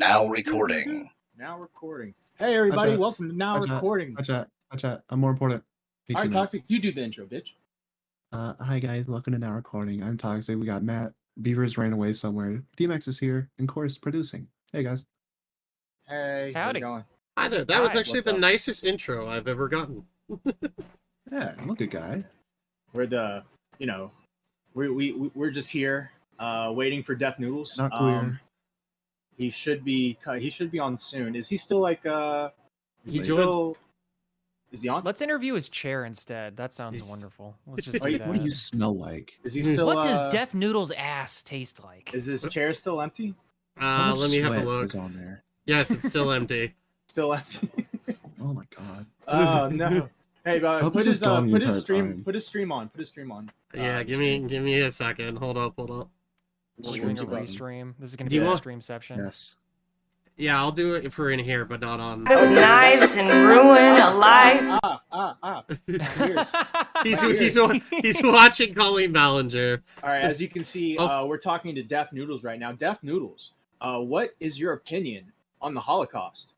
Now recording. Now recording. Hey everybody, welcome to Now Recording. Hi chat. I'm more important. All right, Toxic, you do the intro, bitch. Hi guys, welcome to Now Recording. I'm Toxic. We got Matt. Beavers ran away somewhere. DMX is here, and Core's producing. Hey guys. Hey, how's it going? Hi there. That was actually the nicest intro I've ever gotten. Yeah, I'm a good guy. We're the, we're just here, waiting for Death Noodles. Not queer. He should be on soon. Is he still like Is he on? Let's interview his chair instead. That sounds wonderful. Let's just do that. What do you smell like? Is he still? What does Death Noodles' ass taste like? Is his chair still empty? Let me have a look. Is on there? Yes, it's still empty. Still empty. Oh my god. Oh no. Hey, put his stream on. Yeah, give me a second. Hold up. We're doing a restream. This is going to be a streamception. Yes. Yeah, I'll do it for in here, but not on. Knives and ruin alive. He's watching Colleen Ballinger. All right, as you can see, we're talking to Death Noodles right now. Death Noodles, what is your opinion on the Holocaust?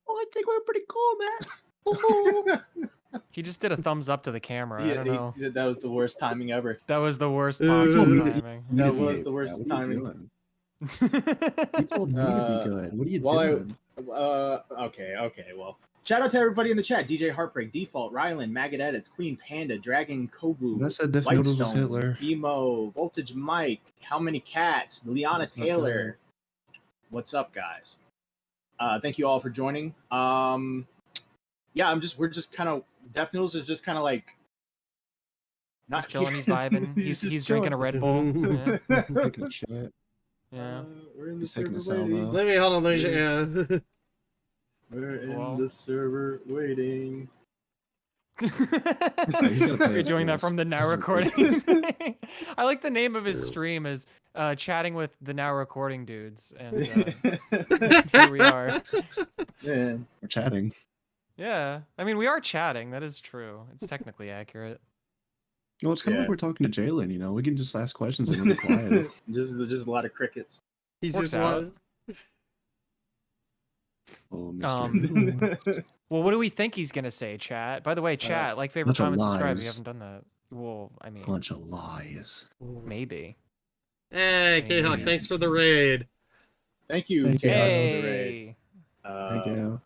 Well, I think we're pretty cool, man. He just did a thumbs up to the camera. I don't know. That was the worst timing ever. That was the worst possible timing. That was the worst timing. You told me to be good. What are you doing? Okay. Well, shout out to everybody in the chat. DJ Heartbreak, Default, Rylan, Maggot Edits, Queen Panda, Dragon Kobu, That said Death Noodles was Hitler. Emo, Voltage Mike, How Many Cats, Liana Taylor. What's up, guys? Thank you all for joining. Yeah, we're just kind of, Death Noodles is just kind of like not chilling. He's vibing. He's drinking a Red Bull. Yeah. Taking a shit. Yeah. We're in the Taking server a waiting. Salvo. Hold on. Yeah. We're in the server waiting. You're doing that from the Now Recording. I like the name of his stream is chatting with the Now Recording dudes, and here we are. Man. We're chatting. Yeah, I mean we are chatting. That is true. It's technically accurate. Well, it's kind of like we're talking to Jalen. We can just ask questions and be quiet. just a lot of crickets. He's Works just out. Oh, Mr. Well, what do we think he's gonna say, chat? By the way, chat, like, favorite, comment, subscribe. We lies. haven't done that. Well, I mean, Bunch of lies. maybe. Hey, K-Hawk, thanks for the raid. Thank you, Thank you. K-Hawk, for the raid. Hey. Thank you.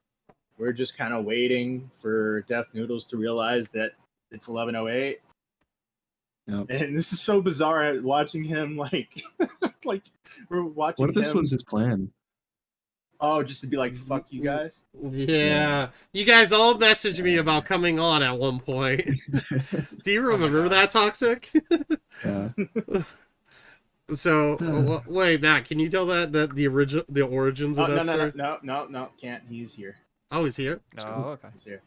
We're just kind of waiting for Death Noodles to realize that it's 11:08. Yep. And this is so bizarre watching him like we're watching What if this him. was his plan? Oh, just to be like, fuck you guys. Yeah. You guys all messaged me about coming on at one point. Do you remember that, Toxic? Yeah. So, wait, Matt, can you tell that the origins of that story? No, can't. He's here. Oh, he's here? Oh, okay. He's here.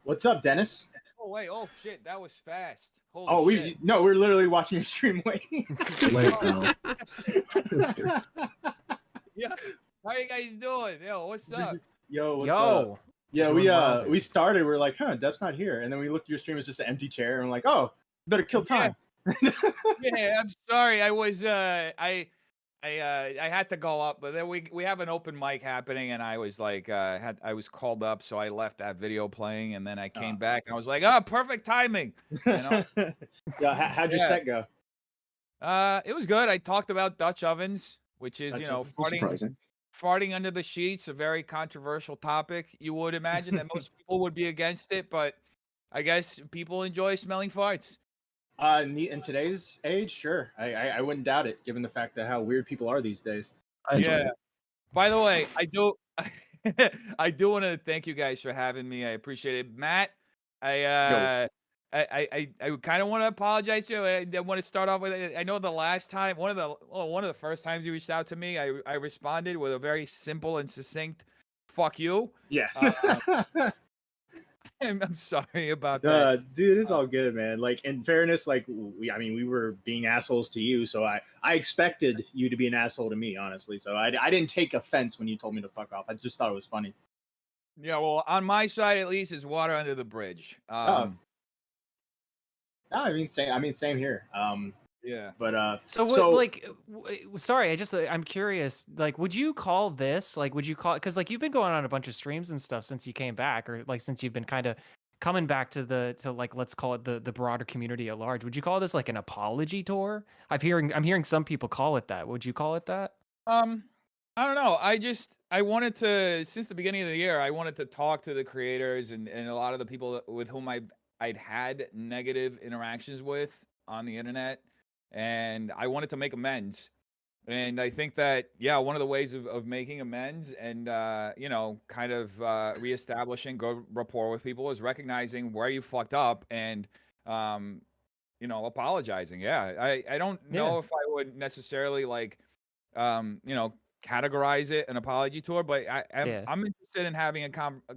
What's up, Dennis? Oh wait! Oh shit! That was fast. Holy shit. we're literally watching your stream waiting. Wait, no. Yeah. How you guys doing? Yo, what's up? Yo, what's up? Yeah, we started. We're like, Death's not here, and then we looked at your stream. It's just an empty chair, and we're like, oh, better kill time. Yeah, I'm sorry. I was I had to go up, but then we have an open mic happening, and I was like I was called up, so I left that video playing, and then I came back, and I was like, oh, perfect timing. Yeah, how'd your set go? It was good. I talked about Dutch ovens, which is Surprising. farting under the sheets, a very controversial topic. You would imagine that most people would be against it, but I guess people enjoy smelling farts. In today's age, sure. I wouldn't doubt it, given the fact that how weird people are these days. I enjoy it. By the way, I do want to thank you guys for having me. I appreciate it, Matt. I kind of want to apologize to you. I want to start off with. I know the last time, one of the first times you reached out to me, I responded with a very simple and succinct "fuck you." Yeah. I'm sorry about that. Dude, it's all good, man. Like, in fairness, like we were being assholes to you, so I expected you to be an asshole to me, honestly. So I didn't take offense when you told me to fuck off. I just thought it was funny. Yeah, well, on my side at least is water under the bridge. I mean, same here. Yeah. But So what, so like, sorry, I'm curious. Like, would you call this like? Would you call because like you've been going on a bunch of streams and stuff since you came back, or like since you've been kind of coming back to like let's call it the broader community at large. Would you call this like an apology tour? I'm hearing some people call it that. Would you call it that? I don't know. I wanted to, since the beginning of the year, I wanted to talk to the creators and a lot of the people with whom I'd had negative interactions with on the internet, and I wanted to make amends. And I think that, yeah, one of the ways of making amends and, you know, kind of reestablishing good rapport with people is recognizing where you fucked up and, you know, apologizing. Yeah. I don't know if I would necessarily like, you know, categorize it an apology tour, but I'm interested in having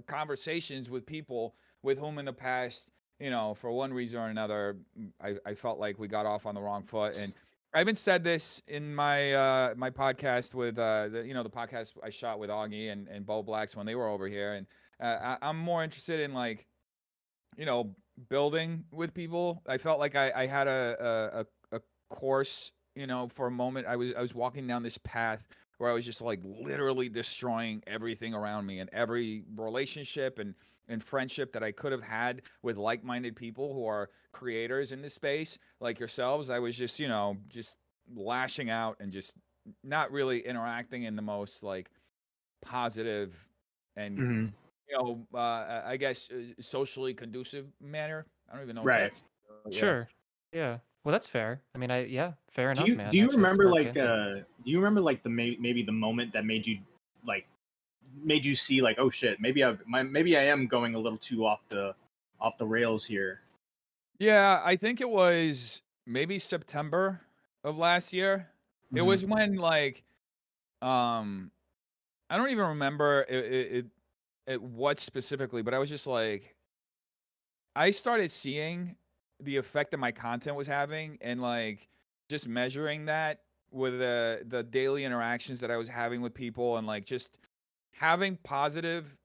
conversations with people with whom in the past, you know, for one reason or another, I felt like we got off on the wrong foot. And I even said this in my my podcast with the podcast I shot with Augie and Bo Blacks when they were over here. And I'm more interested in like, you know, building with people. I felt like I had a course, you know, for a moment. I was walking down this path where I was just like literally destroying everything around me and every relationship and friendship that I could have had with like-minded people who are creators in this space like yourselves. I was just, you know, just lashing out and just not really interacting in the most like positive and mhm. you know, I guess socially conducive manner. I don't even know if Right. that's yeah. Sure. Yeah. Well, that's fair. I mean, fair enough, man. Do you Actually, that's remember perfect like insight. do you remember like the maybe the moment that made you like made you see like, oh shit, maybe maybe I am going a little too off the rails here? Yeah, I think it was maybe September of last year. It Mhm. was when like I don't even remember it what specifically, but I was just like I started seeing the effect that my content was having and like just measuring that with the daily interactions that I was having with people and like just having positive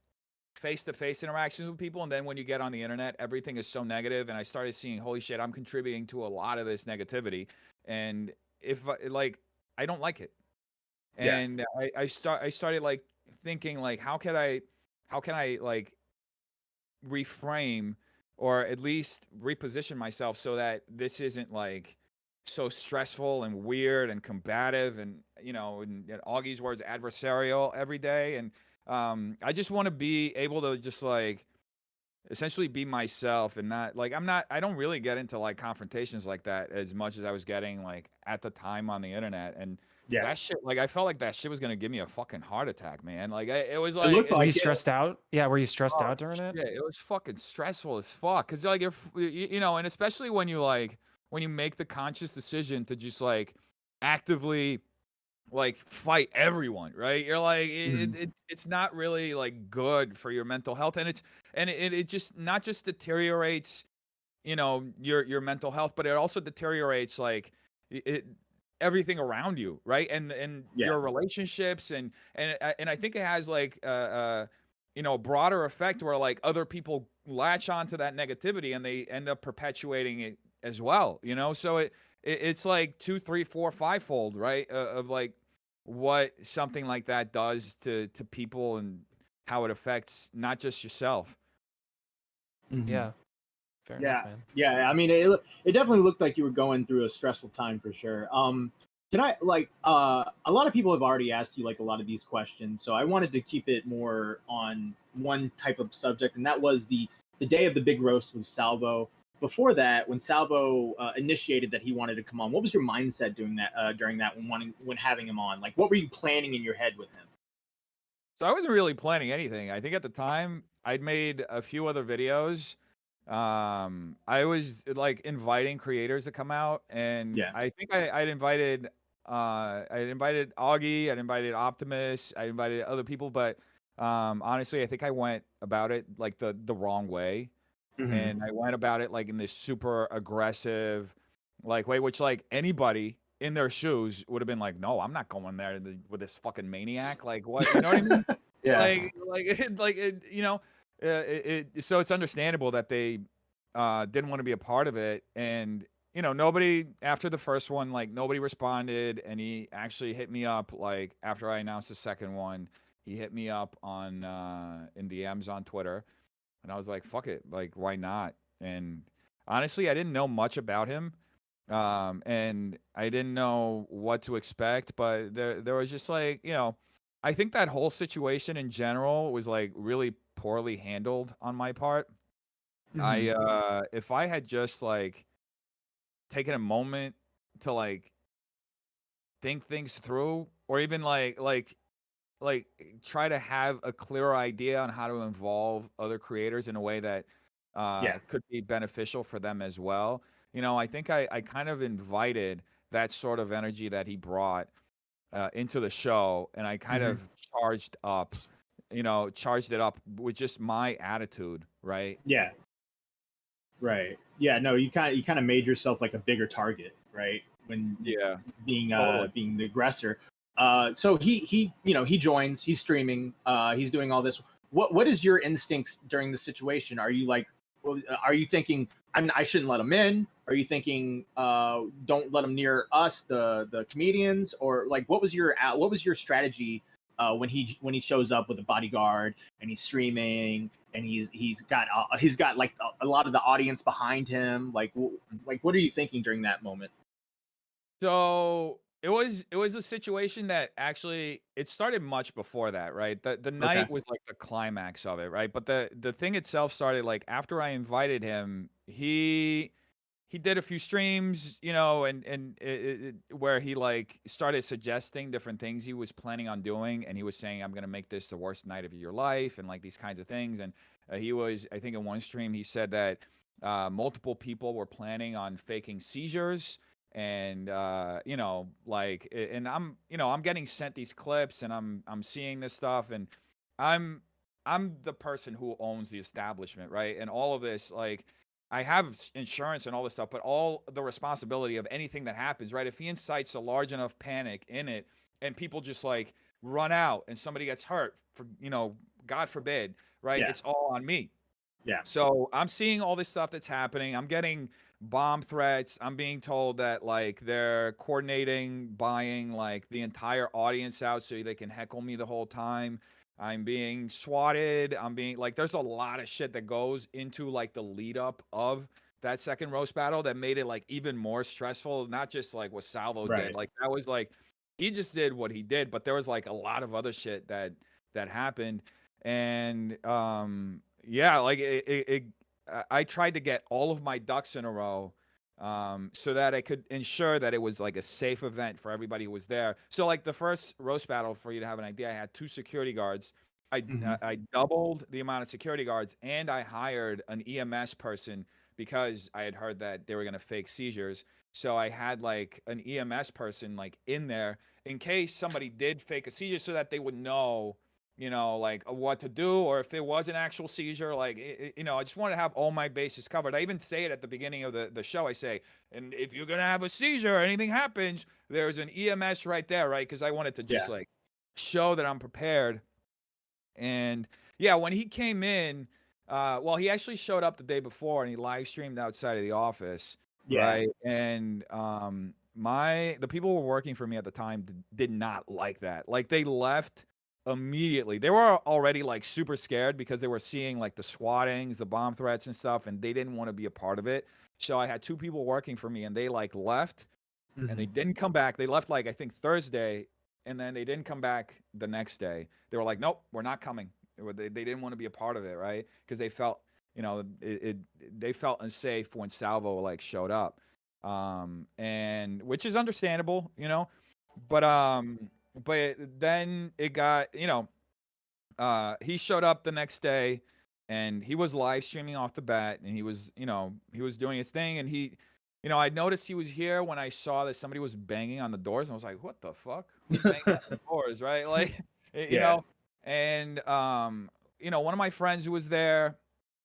face-to-face interactions with people. And then when you get on the internet, everything is so negative. And I started seeing, holy shit, I'm contributing to a lot of this negativity. And if like, I don't like it. Yeah. And I started like thinking like, how can I like reframe or at least reposition myself so that this isn't like so stressful and weird and combative and you know in Augie's words adversarial every day. And I just want to be able to just like essentially be myself and not like I don't really get into like confrontations like that as much as I was getting like at the time on the internet. And Yeah. that shit, like I felt like that shit was gonna give me a fucking heart attack, man. Like it was It like looked Were like you it. stressed out? Yeah, were you stressed oh out during it? shit, it was fucking stressful as fuck. Cause like if you know, and especially when you make the conscious decision to just like actively like fight everyone, right? You're like Mhm. it's not really like good for your mental health, and it just not just deteriorates, you know, your mental health, but it also deteriorates like it everything around you, right? And Yeah. your relationships and I think it has like you know, a broader effect where like other people latch onto that negativity and they end up perpetuating it as well, you know? So it's like 2, 3, 4, 5-fold, right? Of like what something like that does to people and how it affects not just yourself. Mhm. Yeah. Fair Yeah, enough, man. yeah. I mean, it definitely looked like you were going through a stressful time for sure. Can I like a lot of people have already asked you like a lot of these questions, so I wanted to keep it more on one type of subject, and that was the day of the big roast with Salvo. Before that, when Salvo initiated that he wanted to come on, what was your mindset doing that during that when having him on? Like, what were you planning in your head with him? So I wasn't really planning anything. I think at the time I'd made a few other videos. I was like inviting creators to come out, and Yeah. I think I'd invited Augie, I'd invited Optimus, I invited other people, but honestly, I think I went about it like the wrong way, Mm-hmm. and I went about it like in this super aggressive like way, which like anybody in their shoes would have been like, no, I'm not going there with this fucking maniac. Like what, you know what I mean? Yeah. You know, so it's understandable that they didn't want to be a part of it. And nobody after the first one, like nobody responded, and he actually hit me up like after I announced the second one. He hit me up on in DMs on Twitter, and I was like, "Fuck it, like why not?" And honestly, I didn't know much about him, and I didn't know what to expect, but there was just like I think that whole situation in general was like really poorly handled on my part. Mhm. If I had just like taken a moment to like think things through, or even like try to have a clearer idea on how to involve other creators in a way that Yeah. could be beneficial for them as well. I think I kind of invited that sort of energy that he brought into the show, and I kind Mhm. of charged it up with just my attitude, right? Yeah. Right. Yeah. No, you kind of made yourself like a bigger target, right? When Yeah, being totally. being the aggressor. So he joins. He's streaming. He's doing all this. What is your instincts during the situation? Are you like, well, are you thinking I shouldn't let him in? Are you thinking don't let him near us, the comedians, or like what was your strategy when he shows up with a bodyguard and he's streaming and he's got like a lot of the audience behind him? Like what are you thinking during that moment? So it was a situation that actually it started much before that, right? The Okay. night was like the climax of it, right? But the thing itself started like after I invited him. He did a few streams, where he like started suggesting different things he was planning on doing, and he was saying, "I'm gonna make this the worst night of your life," and like these kinds of things. And he was, I think, in one stream he said that multiple people were planning on faking seizures, and and I'm getting sent these clips, and I'm seeing this stuff, and I'm I'm the person who owns the establishment, right? And all of this, like, I have insurance and all this stuff, but all the responsibility of anything that happens, right? If he incites a large enough panic in it, and people just like run out and somebody gets hurt, for God forbid, right? Yeah. It's all on me. Yeah. So I'm seeing all this stuff that's happening. I'm getting bomb threats. I'm being told that like they're coordinating buying like the entire audience out so they can heckle me the whole time. I'm being swatted. I'm being like, there's a lot of shit that goes into like the lead up of that second roast battle that made it like even more stressful. Not just like what Salvo did. Right. Like that was like he just did what he did, but there was like a lot of other shit that happened. And yeah, like I tried to get all of my ducks in a row, so that I could ensure that it was like a safe event for everybody who was there. So like the first roast battle, for you to have an idea, I had 2 security guards. I Hmm. I doubled the amount of security guards, and I hired an EMS person because I had heard that they were gonna fake seizures. So I had like an EMS person like in there in case somebody did fake a seizure, so that they would know like what to do, or if it was an actual seizure, like, I just want to have all my bases covered. I even say it at the beginning of the show. I say, and if you're going to have a seizure or anything happens, there's an EMS right there, right? Because I wanted to Yeah. just like show that I'm prepared. And yeah, when he came in, well, he actually showed up the day before and he live streamed outside of the office, Yeah. right? And the people who were working for me at the time did not like that. Like they left immediately. They were already like super scared because they were seeing like the swattings, the bomb threats and stuff, and they didn't want to be a part of it. So I had 2 people working for me and they like left and Hmm. they didn't come back. They left like I think Thursday, and then they didn't come back the next day. They were like, "Nope, we're not coming." They didn't want to be a part of it, right? Because they felt, they felt unsafe when Salvo like showed up, and which is understandable. But but then it got, he showed up the next day, and he was live streaming off the bat, and he was doing his thing, and I noticed he was here when I saw that somebody was banging on the doors, and I was like, what the fuck? Who's banging on the doors, right? Like, you Yeah. know, and one of my friends who was there,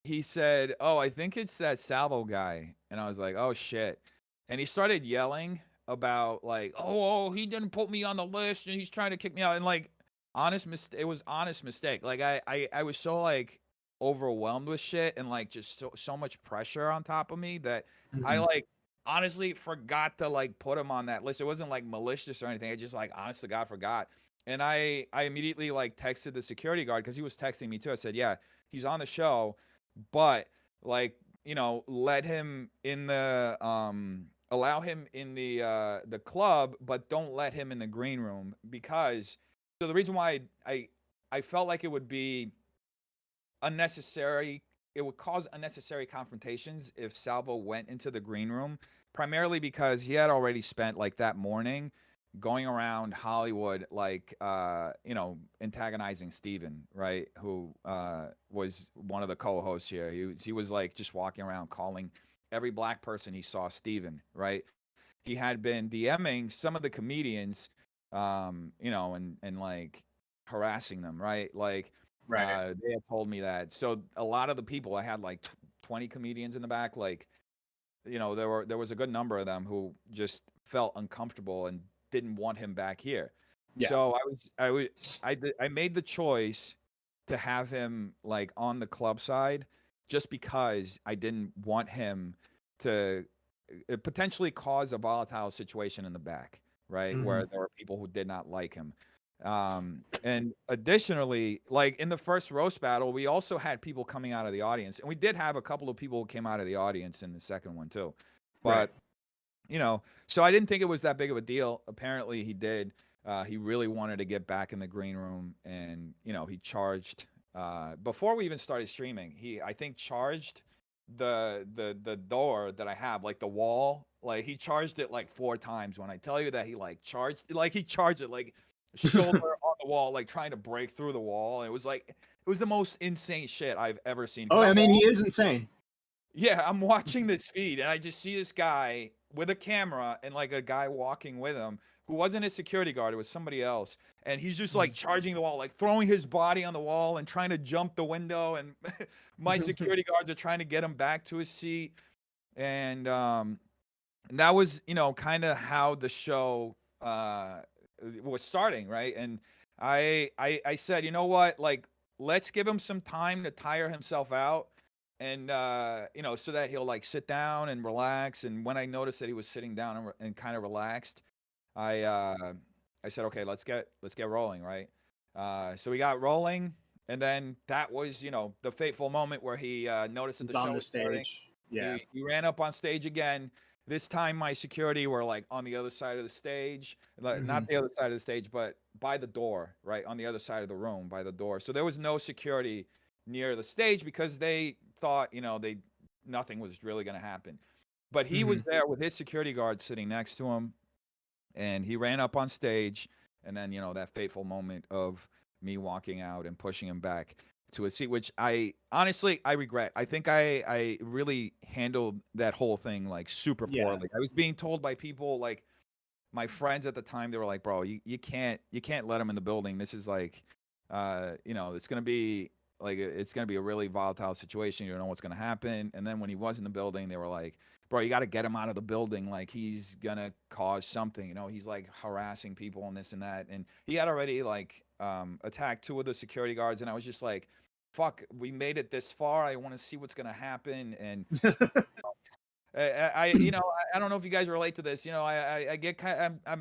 he said, "Oh, I think it's that Salvo guy," and I was like, "Oh shit," and he started yelling about like, "Oh, he didn't put me on the list, and he's trying to kick me out," and like it was honest mistake. Like I was so like overwhelmed with shit and like just so much pressure on top of me that I Hmm. like honestly forgot to like put him on that list. It wasn't like malicious or anything. I just like honest to God forgot. And I immediately like texted the security guard because he was texting me too. I said, yeah, he's on the show, but like, you know, let him in the allow him in the club, but don't let him in the green room, because so the reason why I felt like it would be unnecessary, it would cause unnecessary confrontations if Salvo went into the green room, primarily because he had already spent like that morning going around Hollywood, like you know, antagonizing Steven, right, who was one of the co-hosts here. He was like just walking around calling every black person he saw Steven, right? He had been DMing some of the comedians, you know, and like harassing them, right? Like Right. they had told me that. So a lot of the people, I had like 20 comedians in the back, like, you know, there was a good number of them who just felt uncomfortable and didn't want him back here. Yeah. So I made the choice to have him like on the club side, just because I didn't want him to potentially cause a volatile situation in the back, right? Where there were people who did not like him. And additionally, like in the first roast battle, we also had people coming out of the audience, and we did have a couple of people who came out of the audience in the second one too. But Right. you know, so I didn't think it was that big of a deal. Apparently he did. He really wanted to get back in the green room, and you know, he charged before we even started streaming. He, I think, charged the door that I have, like the wall. Like he charged it like 4 times. When I tell you that he like charged, like he charged it like shoulder on the wall, like trying to break through the wall. And it was like, it was the most insane shit I've ever seen. Oh, I mean, he is insane. Yeah, I'm watching this feed and I just see this guy with a camera and like a guy walking with him who wasn't a security guard, it was somebody else. And he's just like charging the wall, like throwing his body on the wall and trying to jump the window. And my security guards are trying to get him back to his seat. And that was, you know, kind of how the show was starting, right? And I said, you know what, like, let's give him some time to tire himself out, and you know, so that he'll like sit down and relax. And when I noticed that he was sitting down and kind of relaxed, I said, okay, let's get rolling, right? So we got rolling, and then that was, you know, the fateful moment where he noticed that He's the show on the was starting. stage. Yeah. He ran up on stage again. This time, my security were like on the other side of the stage, like not the other side of the stage, but by the door, right on the other side of the room, by the door. So there was no security near the stage because they thought, you know, nothing was really going to happen. But he was there with his security guard sitting next to him, and he ran up on stage, and then, you know, that fateful moment of me walking out and pushing him back to a seat, which I honestly, I regret. I think I really handled that whole thing like super Yeah. poorly. I was being told by people, like my friends at the time, they were like, bro, you can't let him in the building. This is like, you know, it's going to be like, it's going to be a really volatile situation. You don't know what's going to happen. And then when he was in the building, they were like, bro, you got to get him out of the building. Like he's going to cause something, you know, he's like harassing people and this and that. And he had already like attacked 2 of the security guards. And I was just like, fuck, we made it this far. I want to see what's going to happen. And you know, I don't know if you guys relate to this. You know, I get kind of,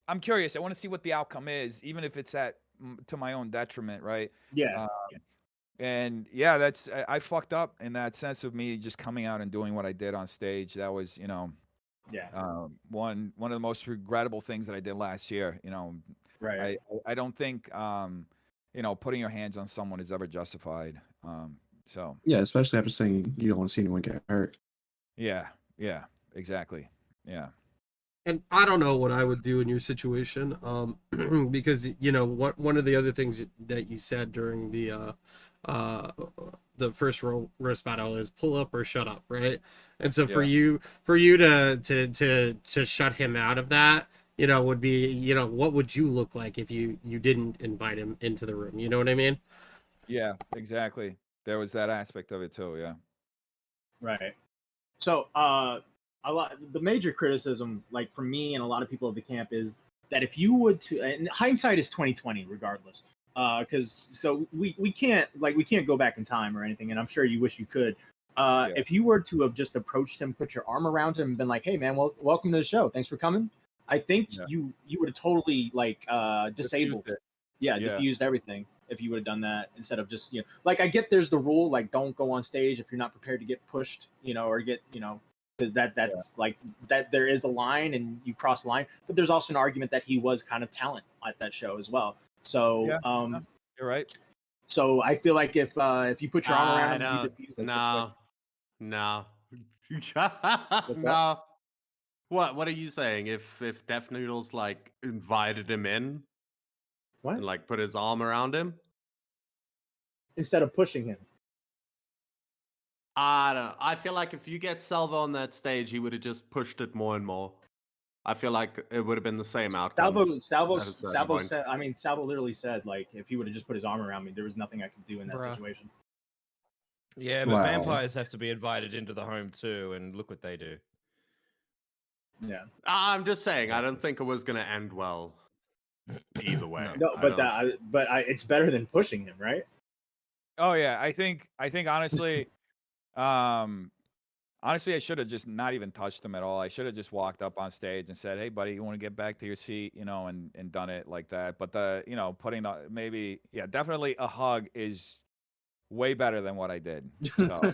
I'm curious. I want to see what the outcome is, even if it's to my own detriment, right? Yeah. And yeah, that's, I fucked up in that sense of me just coming out and doing what I did on stage. That was, you know, Yeah. one of the most regrettable things that I did last year. You know, Right. I don't think you know, putting your hands on someone is ever justified. So Yeah, especially after saying you don't want to see anyone get hurt. yeah, exactly. Yeah. And I don't know what I would do in your situation, because, you know, one of the other things that you said during the first roast battle is pull up or shut up, right? And so for you to shut him out of that, you know, would be, you know, what would you look like if you didn't invite him into the room? You know what I mean? Yeah, exactly. There was that aspect of it too. Yeah. Right. So, the major criticism, like from me and a lot of people at the camp, is that if you would and hindsight is 2020, regardless, because so we can't go back in time or anything, and I'm sure you wish you could, If you were to have just approached him, put your arm around him, and been like, "Hey, man, welcome to the show. Thanks for coming," I think you would have totally like disabled it. diffused everything if you would have done that instead of just like I get there's the rule like don't go on stage if you're not prepared to get pushed, or get that's like that there is a line and you cross the line, but there's also an argument that he was kind of talent at that show as well. So you're right. So I feel like if you put your arm around him, you diffuse that situation. No. What's No. What are you saying? If Def Noodles like invited him in What? and like put his arm around him? Instead of pushing him. I feel like if you get Salvo on that stage, he would have just pushed it more and more. I feel like it would have been the same outcome. Salvo said. I mean, Salvo literally said, like, if he would have just put his arm around me, there was nothing I could do in that situation. Yeah, but vampires have to be invited into the home too, and look what they do. Yeah, I'm just saying, I don't think it was going to end well. Either way. No, but it's better than pushing him, right? Oh yeah, I think honestly, honestly, I should have just not even touched him at all. I should have just walked up on stage and said, "Hey, buddy, you want to get back to your seat?" And done it like that. But putting definitely a hug is way better than what I did. So.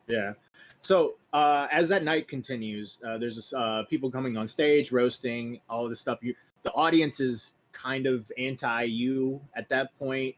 Yeah. So as that night continues, there's this, people coming on stage, roasting, all of this stuff. The audience is kind of anti you at that point.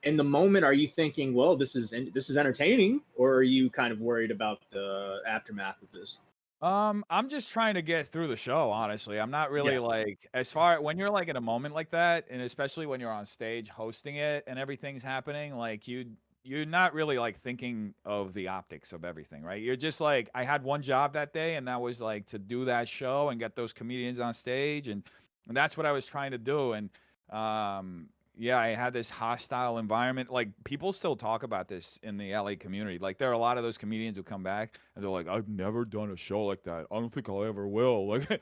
In the moment, are you thinking, well, this is entertaining, or are you kind of worried about the aftermath of this? I'm just trying to get through the show, honestly. I'm not really like, as far when you're like in a moment like that, and especially when you're on stage hosting it and everything's happening, like you're not really like thinking of the optics of everything, right? You're just like, I had one job that day, and that was like to do that show and get those comedians on stage, and that's what I was trying to do. And I had this hostile environment. Like, people still talk about this in the LA community. Like, there are a lot of those comedians who come back and they're like, I've never done a show like that. I don't think I ever will. Like,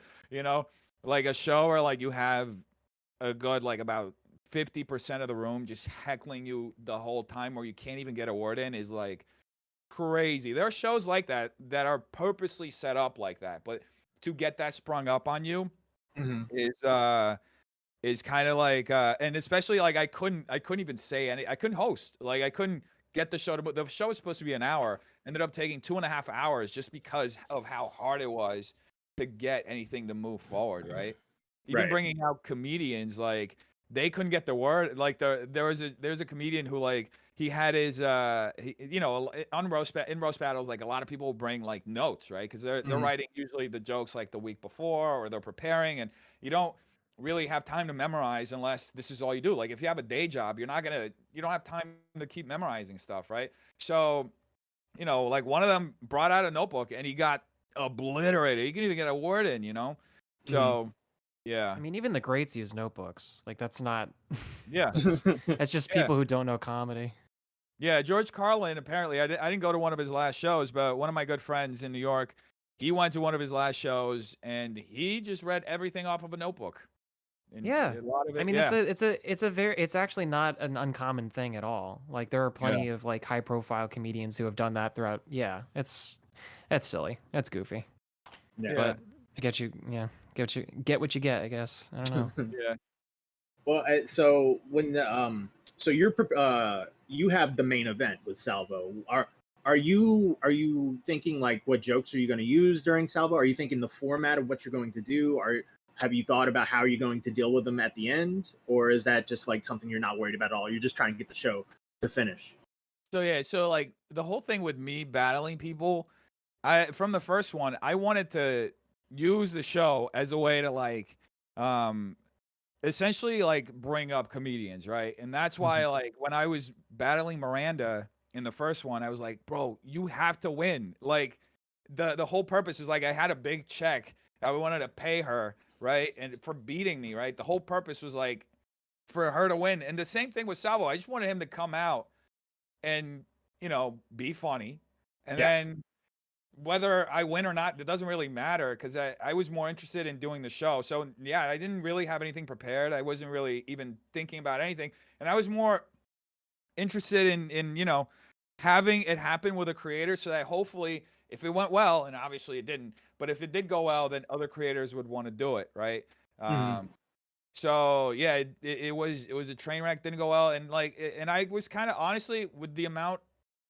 like a show where like you have a good, like about 50% of the room just heckling you the whole time, where you can't even get a word in, is like crazy. There are shows like that are purposely set up like that. But to get that sprung up on you is kind of like and especially like I couldn't even say any. I couldn't host. Like, I couldn't get the show the show was supposed to be an hour, ended up taking 2.5 hours just because of how hard it was to get anything to move forward, right? Even bringing out comedians, like, they couldn't get the word. Like, there's a comedian who, like, he had his in roast battles, like, a lot of people bring like notes, right? Because they're writing usually the jokes like the week before, or they're preparing, and you don't really have time to memorize unless this is all you do. Like, if you have a day job, you don't have time to keep memorizing stuff, right? So, like, one of them brought out a notebook and he got obliterated. He couldn't even get a word in, So, yeah. I mean, even the greats use notebooks. Like, that's not. Yeah. That's just people who don't know comedy. Yeah, George Carlin, apparently, I didn't go to one of his last shows, but one of my good friends in New York, he went to one of his last shows and he just read everything off of a notebook. And yeah, a lot of it, I mean, it's actually not an uncommon thing at all. Like, there are plenty of like high profile comedians who have done that throughout. Yeah, that's silly. That's goofy. Yeah, but I get you. Yeah, get what you get. I guess. I don't know. Yeah. Well, so when so you're you have the main event with Salvo. Are you thinking like what jokes are you going to use during Salvo? Are you thinking the format of what you're going to do? Have you thought about how you're going to deal with them at the end? Or is that just like something you're not worried about at all? You're just trying to get the show to finish. So like the whole thing with me battling people, from the first one, I wanted to use the show as a way to like essentially like bring up comedians, right? And that's why like when I was battling Miranda in the first one, I was like, bro, you have to win. Like, the whole purpose is like, I had a big check. I wanted to pay her, right? And for beating me, right? The whole purpose was like for her to win. And the same thing with Salvo. I just wanted him to come out and, be funny. And then whether I win or not, it doesn't really matter, because I was more interested in doing the show. So yeah, I didn't really have anything prepared. I wasn't really even thinking about anything. And I was more interested in having it happen with a creator so that hopefully if it went well, and obviously it didn't, but if it did go well, then other creators would want to do it, right? So yeah, it was a train wreck, didn't go well, and and I was kind of honestly with the amount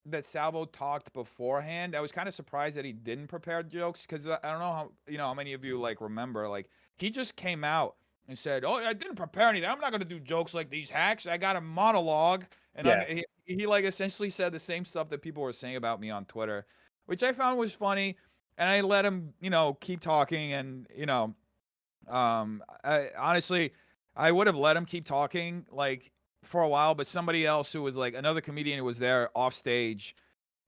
that Salvo talked beforehand, I was kind of surprised that he didn't prepare jokes because I don't know how many of you like remember, like he just came out and said, "Oh, I didn't prepare anything. I'm not gonna do jokes like these hacks. I got a monologue," and he like essentially said the same stuff that people were saying about me on Twitter, which I found was funny, and I let him keep talking, and honestly, I would have let him keep talking like for a while, but somebody else who was like another comedian who was there off stage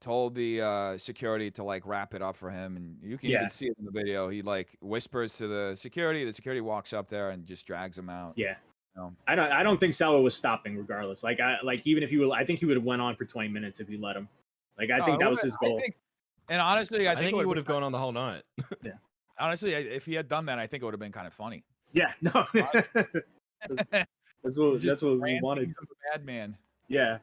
told the security to like wrap it up for him, and you can see it in the video. He like whispers to the security walks up there and just drags him out. Yeah. I don't think Salvo was stopping regardless. Even if he would, I think he would have went on for 20 minutes if he let him. Like I think that was his goal. And honestly, I think he would have gone on the whole night. Yeah. Honestly, if he had done that, I think it would have been kind of funny. Yeah, no. that's what we wanted. He's a madman. Yeah.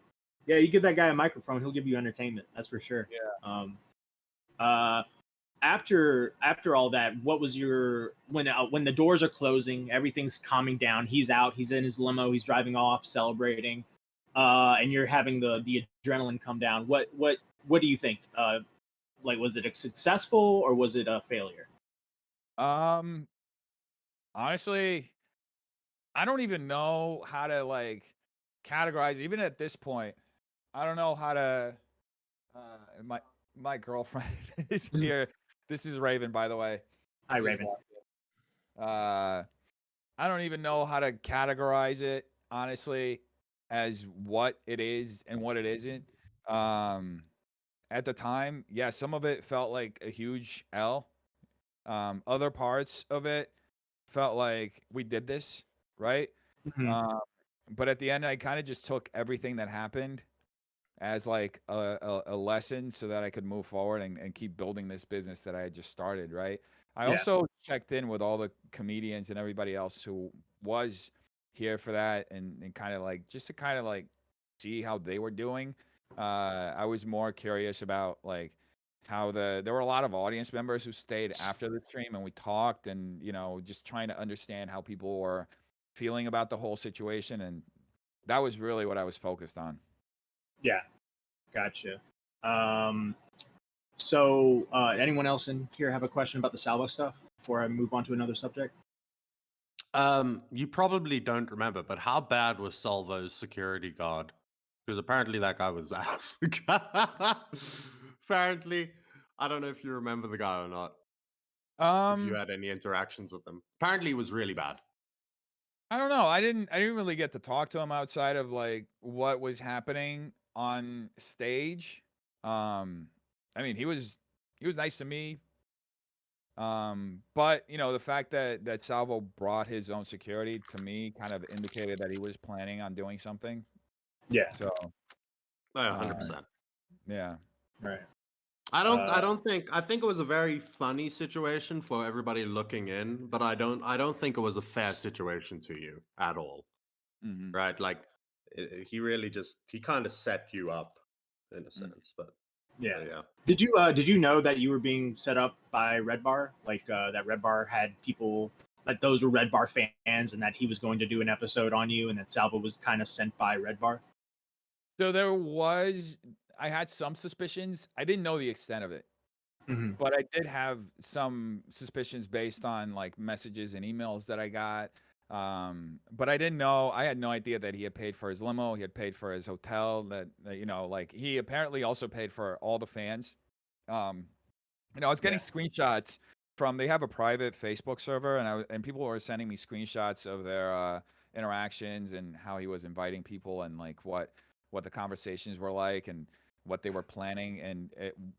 Yeah, you give that guy a microphone, he'll give you entertainment. That's for sure. Yeah. After all that, what was your when the doors are closing, everything's calming down, he's out, he's in his limo, he's driving off, celebrating, and you're having the adrenaline come down. What do you think? Like, was it a successful or was it a failure? Honestly, I don't even know how to like categorize. Even at this point, I don't know how to. My girlfriend is here. This is Raven, by the way. Hi, Raven. I don't even know how to categorize it, honestly, as what it is and what it isn't. At the time, yeah, some of it felt like a huge L. Other parts of it felt like we did this, right? But at the end, I kind of just took everything that happened as like a lesson so that I could move forward and keep building this business that I had just started, right? I also checked in with all the comedians and everybody else who was here for that and kind of like just to kind of like see how they were doing. I was more curious about like how there were a lot of audience members who stayed after the stream and we talked and just trying to understand how people were feeling about the whole situation, and that was really what I was focused on. Yeah, gotcha. So anyone else in here have a question about the Salvo stuff before I move on to another subject? You probably don't remember, but how bad was Salvo's security guard? Because apparently that guy was ass. Apparently, I don't know if you remember the guy or not. If you had any interactions with him. Apparently, it was really bad. I don't know. I didn't really get to talk to him outside of like what was happening on stage. I mean, he was nice to me. But the fact that Salvo brought his own security to me kind of indicated that he was planning on doing something. Yeah. So 100%. Yeah. Right. I think it was a very funny situation for everybody looking in, but I don't think it was a fair situation to you at all. Right? Like he kind of set you up in a sense, but yeah. Did you know that you were being set up by Red Bar? Like that Red Bar had people that those were Red Bar fans, and that he was going to do an episode on you, and that Salvo was kind of sent by Red Bar? So I had some suspicions. I didn't know the extent of it, but I did have some suspicions based on like messages and emails that I got. But I didn't know. I had no idea that he had paid for his limo. He had paid for his hotel. That like he apparently also paid for all the fans. I was getting screenshots from. They have a private Facebook server, and people were sending me screenshots of their interactions and how he was inviting people and like what the conversations were like and what they were planning. And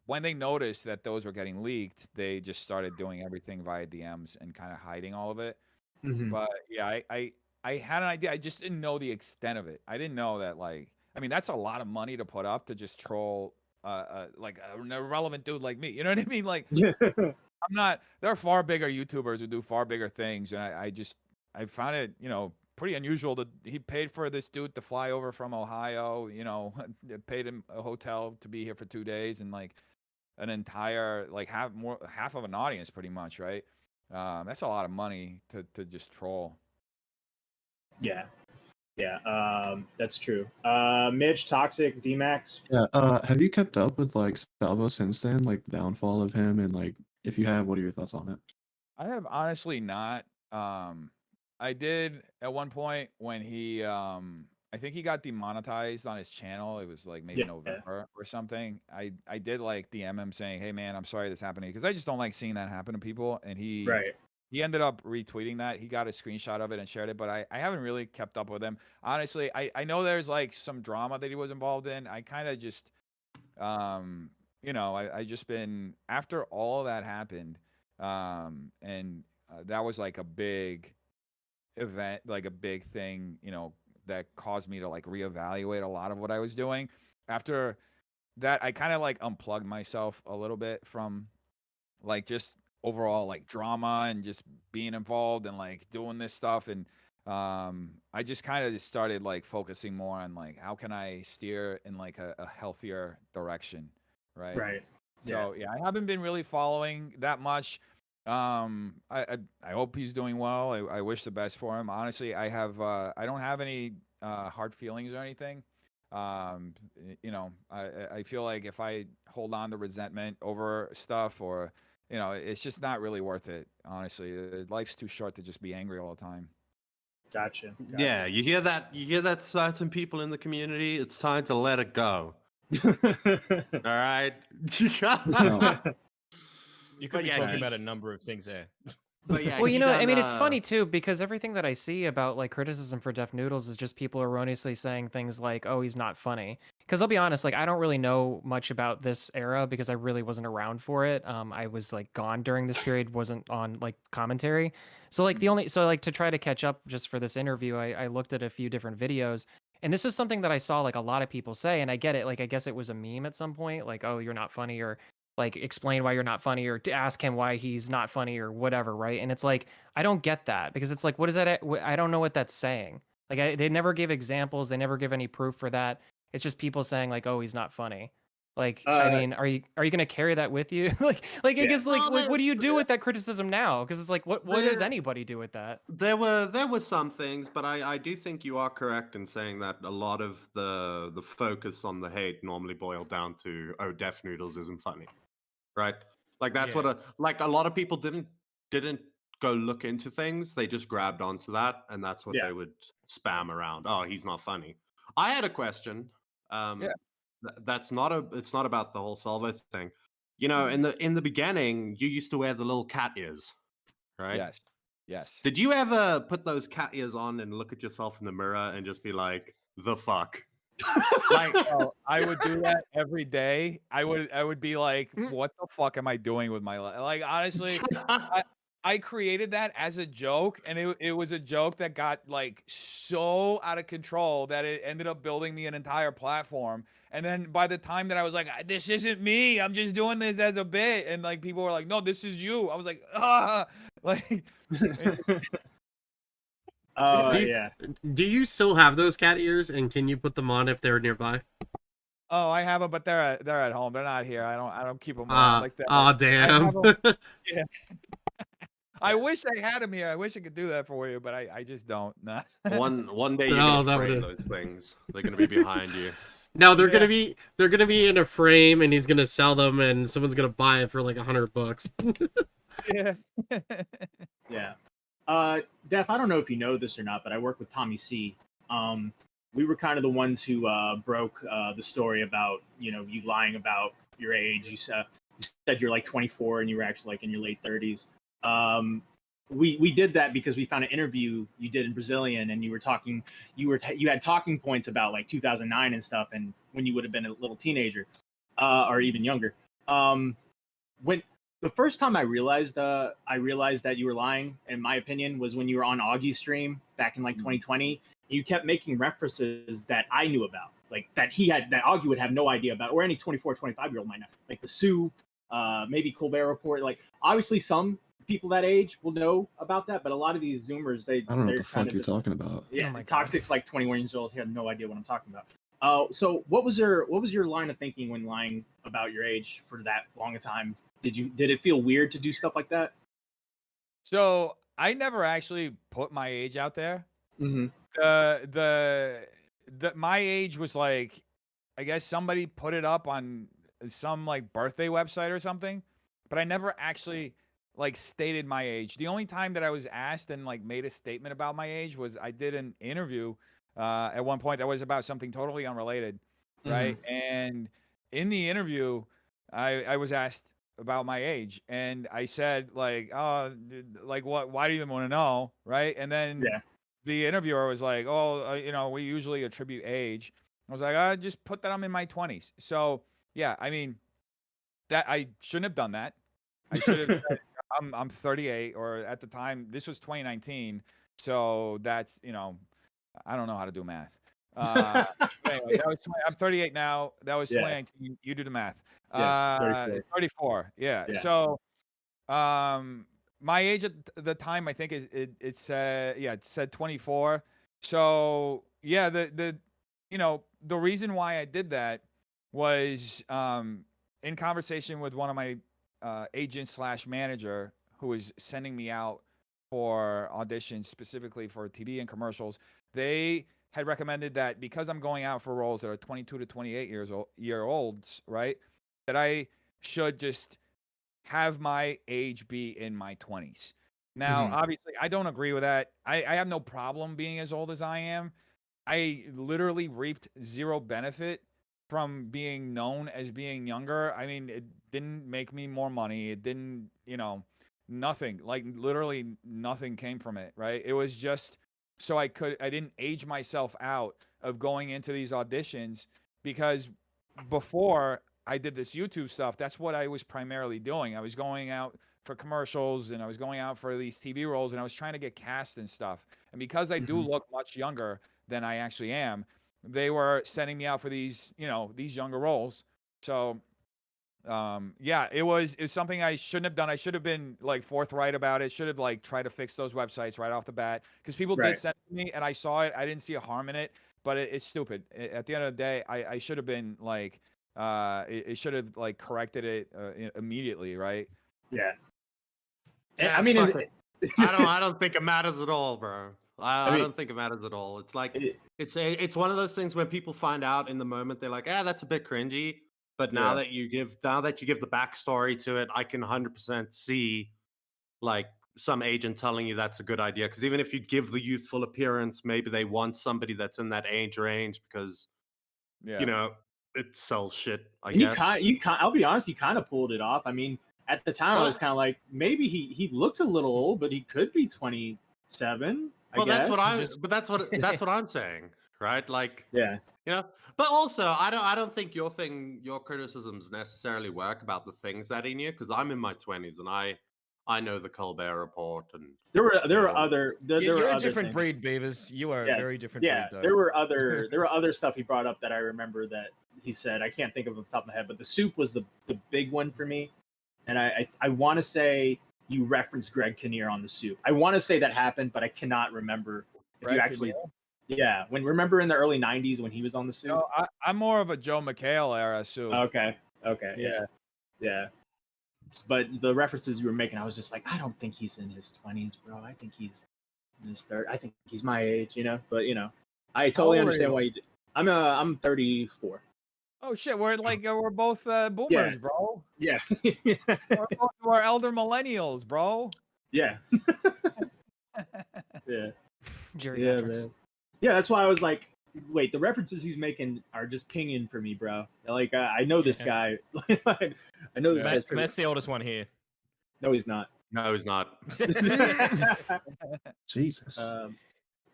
when they noticed that those were getting leaked, they just started doing everything via DMs and kind of hiding all of it. But yeah, I had an idea. I just didn't know the extent of it. I didn't know that that's a lot of money to put up to just troll like an irrelevant dude like me. You know what I mean? Like I'm not. There are far bigger YouTubers who do far bigger things, and I found it pretty unusual. He paid for this dude to fly over from Ohio. You know, paid him a hotel to be here for 2 days and like an entire like half of an audience, pretty much, right? That's a lot of money to just troll. Yeah. Yeah, that's true. Mitch, Toxic, D-Max. Yeah. Have you kept up with like Salvo since then, like the downfall of him, and like if you have, what are your thoughts on it? I have honestly not. I did at one point when he, I think he got demonetized on his channel. It was like maybe Yeah. November or something. I did like DM him saying, "Hey man, I'm sorry this happened," because I just don't like seeing that happen to people. And Right. he ended up retweeting that. He got a screenshot of it and shared it, but I haven't really kept up with him. Honestly, I know there's like some drama that he was involved in. I kind of just, you know, I just been after all that happened, and that was like a big event, like a big thing, you know, that caused me to like reevaluate a lot of what I was doing. After that, I kind of like unplugged myself a little bit from like just overall like drama and just being involved and like doing this stuff. And I just kind of started like focusing more on like how can I steer in like a healthier direction, right? Right. So yeah, I haven't been really following that much. I hope he's doing well. I wish the best for him. Honestly, I don't have any hard feelings or anything. You know, I feel like if I hold on to resentment over stuff, or you know, it's just not really worth it. Honestly, life's too short to just be angry all the time. Gotcha. Yeah, you hear that? You hear that? Certain people in the community, it's time to let it go. All right. You could But be yeah, talking he- about a number of things there. But yeah, Well, he you know, I done, mean, it's funny too because everything that I see about like criticism for Deaf Noodles is just people erroneously saying things like, "Oh, he's not funny." Because I'll be honest, like I don't really know much about this era because I really wasn't around for it. I was like gone during this period, wasn't on like commentary. So like to try to catch up just for this interview, I looked at a few different videos, and this was something that I saw like a lot of people say, and I get it. Like I guess it was a meme at some point, like, "Oh, you're not funny," or like explain why you're not funny, or to ask him why he's not funny or whatever, right? And it's like I don't get that because it's like, what is that? I don't know what that's saying. Like, they never give examples. They never give any proof for that. It's just people saying like, "Oh, he's not funny." Like, I mean, are you gonna carry that with you? I Yeah. guess like, Well, what do you do with that criticism now? Because it's like, what does there- anybody do with that? there were some things, but I do think you are correct in saying that a lot of the focus on the hate normally boiled down to, oh, Deaf Noodles isn't funny, right? Like that's what a lot of people didn't go look into things. They just grabbed onto that, and that's what Yeah. they would spam around. Oh, he's not funny. I had a question. Yeah. That's not it's not about the whole Salvo thing. You know, in the beginning, you used to wear the little cat ears, right? Yes. Yes. Did you ever put those cat ears on and look at yourself in the mirror and just be like, the fuck? Like, Oh, I would do that every day. I would be like, Mm. what the fuck am I doing with my life? Like honestly, I created that as a joke, and it was a joke that got like so out of control that it ended up building me an entire platform. And then by the time that I was like, this isn't me, I'm just doing this as a bit, and like people were like, no, this is you. I was like, like. Do you- Yeah. Do you still have those cat ears, and can you put them on if they're nearby? Oh, I have them, but they're at home. They're not here. I don't keep them on like that. Oh, damn. Yeah. I wish I had them here. I wish I could do that for you, but I just don't. Nah. one day you're No, gonna that frame would- those things. They're gonna be behind you. No, they're Yeah. gonna be in a frame, and he's gonna sell them, and someone's gonna buy it for like $100. Yeah. Yeah. Def, I don't know if you know this or not, but I work with Tommy C. We were kind of the ones who broke the story about, you know, you lying about your age. You said you're like 24 and you were actually like in your late 30s. We did that because we found an interview you did in Brazilian, and you were talking, you had talking points about like 2009 and stuff, and when you would have been a little teenager, or even younger. When the first time I realized that you were lying, in my opinion, was when you were on Augie's stream back in like 2020. You kept making references that I knew about, like that Augie would have no idea about, or any 24, 25-year-old might not, like the Sioux, maybe Colbert Report. Like obviously some people that age will know about that, but a lot of these Zoomers, I don't know what they're the fuck you're just, talking about. Yeah, Oh my God. toxic's like 21 years old. He had no idea what I'm talking about. So what was your line of thinking when lying about your age for that long a time? Did it feel weird to do stuff like that? So I never actually put my age out there. Mm-hmm. My age was like, I guess somebody put it up on some like birthday website or something, but I never actually like stated my age. The only time that I was asked and like made a statement about my age was I did an interview at one point that was about something totally unrelated, right? And in the interview, I was asked about my age, and I said like, oh, like what? Why do you want to know, right? And then Yeah. the interviewer was like, oh, you know, we usually attribute age. I was like, I just put that I'm in my 20s. So yeah, I mean, that I shouldn't have done that. I should have said I'm 38, or at the time this was 2019. So that's, you know, I don't know how to do math. Anyway, that was I'm 38 now. That was Yeah. 2019. You do the math. Yeah, 34. 34. Yeah. Yeah. So my age at the time, I think it said, yeah, it said 24. So yeah, the you know, the reason why I did that was in conversation with one of my agent slash manager who was sending me out for auditions specifically for TV and commercials. They had recommended that because I'm going out for roles that are 22 to 28 year olds, right? That I should just have my age be in my 20s. Now, obviously, I don't agree with that. I have no problem being as old as I am. I literally reaped zero benefit from being known as being younger. I mean, it didn't make me more money. It didn't, you know, nothing. Like literally nothing came from it, right? It was just so I didn't age myself out of going into these auditions, because before I did this YouTube stuff, that's what I was primarily doing. I was going out for commercials and I was going out for these TV roles and I was trying to get cast and stuff. And because I do look much younger than I actually am, they were sending me out for these, you know, these younger roles. So yeah, it was something I shouldn't have done. I should have been like forthright about it. Should have like tried to fix those websites right off the bat, because people did send it to me and I saw it. I didn't see a harm in it, but it's stupid. At the end of the day, I should have been like it should have like corrected it immediately, right? Yeah. Yeah, I mean, I don't think it matters at all, bro. I mean, don't think it matters at all. It's like it's one of those things when people find out in the moment, they're like, that's a bit cringy. But now that you give the backstory to it, I can 100% see like some agent telling you that's a good idea. Because even if you give the youthful appearance, maybe they want somebody that's in that age range because you know it sells shit. I guess. I'll be honest, he kind of pulled it off. I mean, at the time, I was kind of like, maybe he looked a little old, but he could be 27. Well, I guess. that's what I'm saying, right? Like, yeah. You know, but also I don't think your criticisms necessarily work about the things that he knew, because I'm in my 20s and I know the Colbert Report and there were other You're a other different things. breed, Beavers. You are a very different breed. Though. There were other stuff he brought up that I remember that he said. I can't think of it off the top of my head, but the soup was the big one for me. And I want to say you referenced Greg Kinnear on the soup. I want to say that happened, but I cannot remember if you actually. Kinnear? Yeah, remember in the early '90s when he was on the soup. No, I'm more of a Joe McHale era soup. Okay, yeah. But the references you were making, I was just like, I don't think he's in his 20s, bro. I think he's in his 30s. I think he's my age, you know. But you know, I totally understand why you did. I'm 34. Oh shit, we're both boomers, bro. Yeah. we're elder millennials, bro. Yeah. yeah. Geriatrics. Man. Yeah, that's why I was like, wait, the references he's making are just pinging for me, bro. Like, I know this guy. I know this guy's Matt's the oldest one here. No, he's not. No, he's not. Jesus. All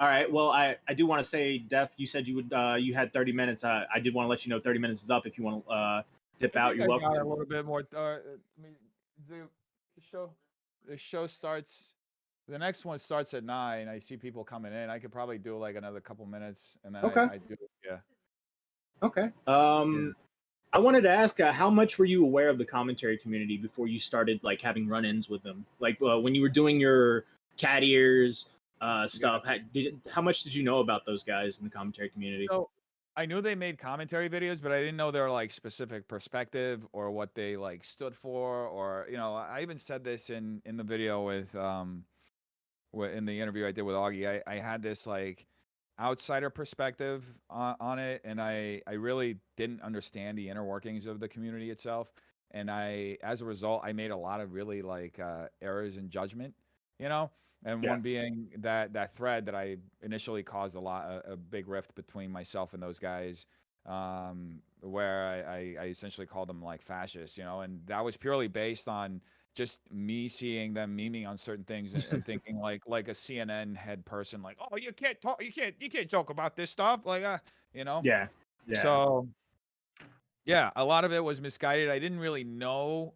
right. Well, I do want to say, Def, you said you had 30 minutes. I did want to let you know 30 minutes is up. If you want to dip out, you're welcome. A little bit more. I mean, the show starts. The next one starts at 9. I see people coming in. I could probably do like another couple minutes, and then I do. Yeah. Okay. I wanted to ask, how much were you aware of the commentary community before you started like having run-ins with them? Like when you were doing your cat ears stuff, how much did you know about those guys in the commentary community? So I knew they made commentary videos, but I didn't know their like specific perspective or what they like stood for, or I even said this in the video with in the interview I did with Augie. I had this like outsider perspective on it, and I really didn't understand the inner workings of the community itself, and as a result I made a lot of really like errors in judgment, and one being that thread that I initially caused a big rift between myself and those guys, where I essentially called them like fascists, and that was purely based on just me seeing them memeing on certain things and thinking like a CNN head person, like, oh, you can't talk, you can't joke about this stuff, like, Yeah. So yeah, a lot of it was misguided. I didn't really know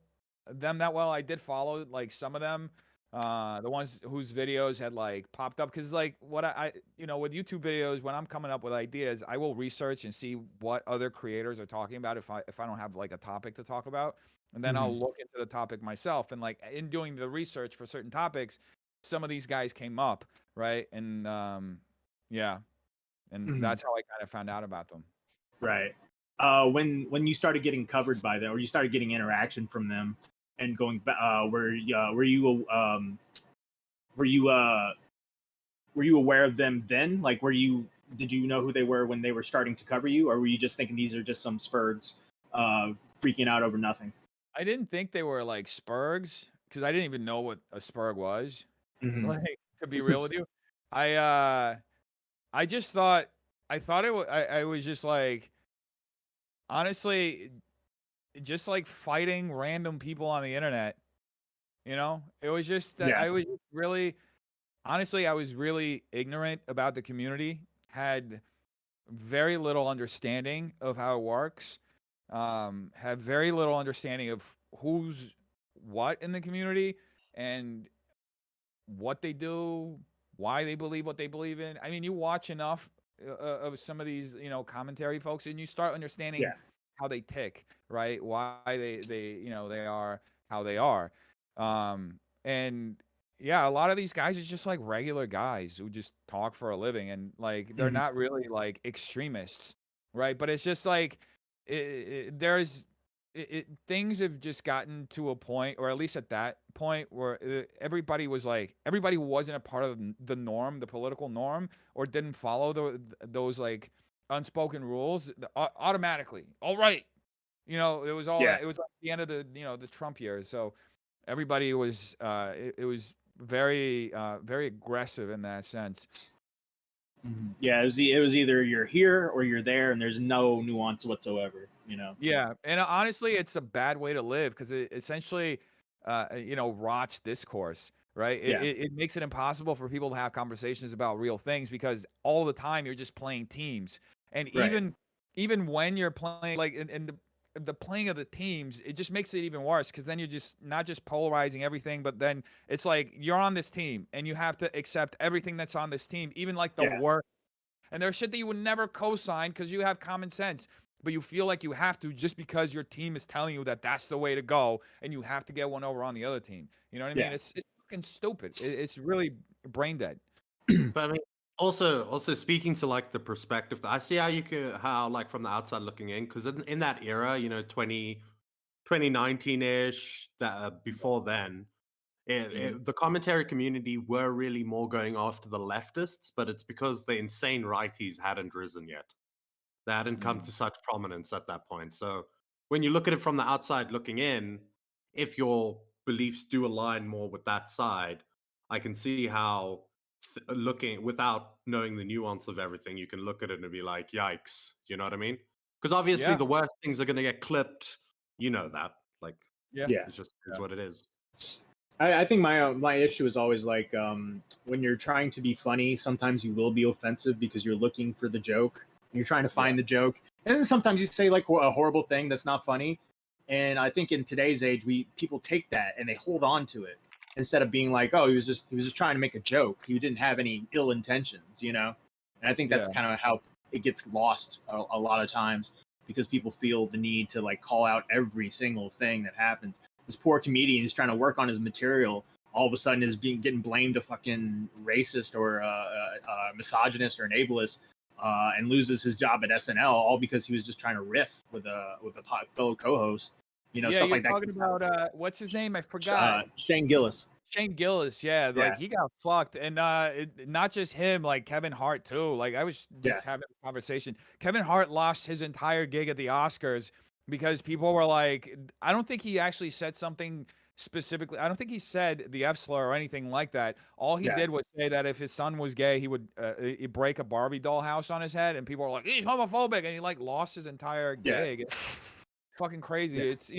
them that well. I did follow like some of them, the ones whose videos had like popped up, because like what I with YouTube videos, when I'm coming up with ideas, I will research and see what other creators are talking about if I don't have like a topic to talk about, and then I'll look into the topic myself, and like in doing the research for certain topics, some of these guys came up, right? And yeah, and that's how I kind of found out about them. Right. When you started getting covered by them, or you started getting interaction from them, and going back, were you aware of them then? Like, did you know who they were when they were starting to cover you, or were you just thinking these are just some spurgs freaking out over nothing? I didn't think they were like spurgs, because I didn't even know what a spurg was. Like, to be real with you, I just thought I was just like, honestly, just like fighting random people on the internet. It was just that I was really, honestly, I was really ignorant about the community, had very little understanding of how it works, have very little understanding of who's what in the community, and what they do, why they believe what they believe in. I mean, you watch enough of some of these, commentary folks, and you start understanding how they tick, right? Why they are how they are. And yeah, a lot of these guys are just like regular guys who just talk for a living, and like they're not really like extremists, right? But it's just like things have just gotten to a point, or at least at that point, where everybody who wasn't a part of the norm, the political norm, or didn't follow those like unspoken rules, automatically, all right, it was all it was like the end of the Trump years. So everybody was it was very very aggressive in that sense. Yeah, it was either you're here or you're there, and there's no nuance whatsoever. Yeah, and honestly, it's a bad way to live, because it essentially, rots discourse, right? It makes it impossible for people to have conversations about real things, because all the time you're just playing teams, and even when you're playing, like in the playing of the teams, it just makes it even worse, because then you're just not just polarizing everything, but then it's like you're on this team and you have to accept everything that's on this team, even like the worst. And there's shit that you would never co-sign because you have common sense, but you feel like you have to, just because your team is telling you that that's the way to go, and you have to get one over on the other team. You know what I mean? It's fucking stupid. It's really brain dead. But I mean, also speaking to like the perspective, I see how like from the outside looking in, because in that era, 2019-ish, that before then, the commentary community were really more going after the leftists, but it's because the insane righties hadn't risen yet. They hadn't come to such prominence at that point. So when you look at it from the outside looking in, if your beliefs do align more with that side, I can see how looking without knowing the nuance of everything, you can look at it and be like, yikes. You know what I mean? Because obviously the worst things are going to get clipped. You know that. Like, it's just is what it is. I think my issue is always like, when you're trying to be funny, sometimes you will be offensive because you're looking for the joke. You're trying to find the joke, and then sometimes you say like a horrible thing that's not funny. And I think in today's age, people take that and they hold on to it, instead of being like, oh, he was just trying to make a joke. He didn't have any ill intentions, And I think that's kind of how it gets lost a lot of times, because people feel the need to like call out every single thing that happens. This poor comedian is trying to work on his material, all of a sudden is getting blamed a fucking racist or misogynist or an ableist, and loses his job at SNL all because he was just trying to riff with a fellow co-host. Yeah, stuff you're like that. talking about what's his name? I forgot. Shane Gillis. Shane Gillis, yeah, Yeah. like he got fucked, and not just him, like Kevin Hart too. Like I was just having a conversation. Kevin Hart lost his entire gig at the Oscars because people were like, I don't think he actually said something specifically. I don't think he said the F slur or anything like that. All he did was say that if his son was gay, he would he'd break a Barbie doll house on his head, and people were like, he's homophobic, and he like lost his entire gig. It's fucking crazy. It's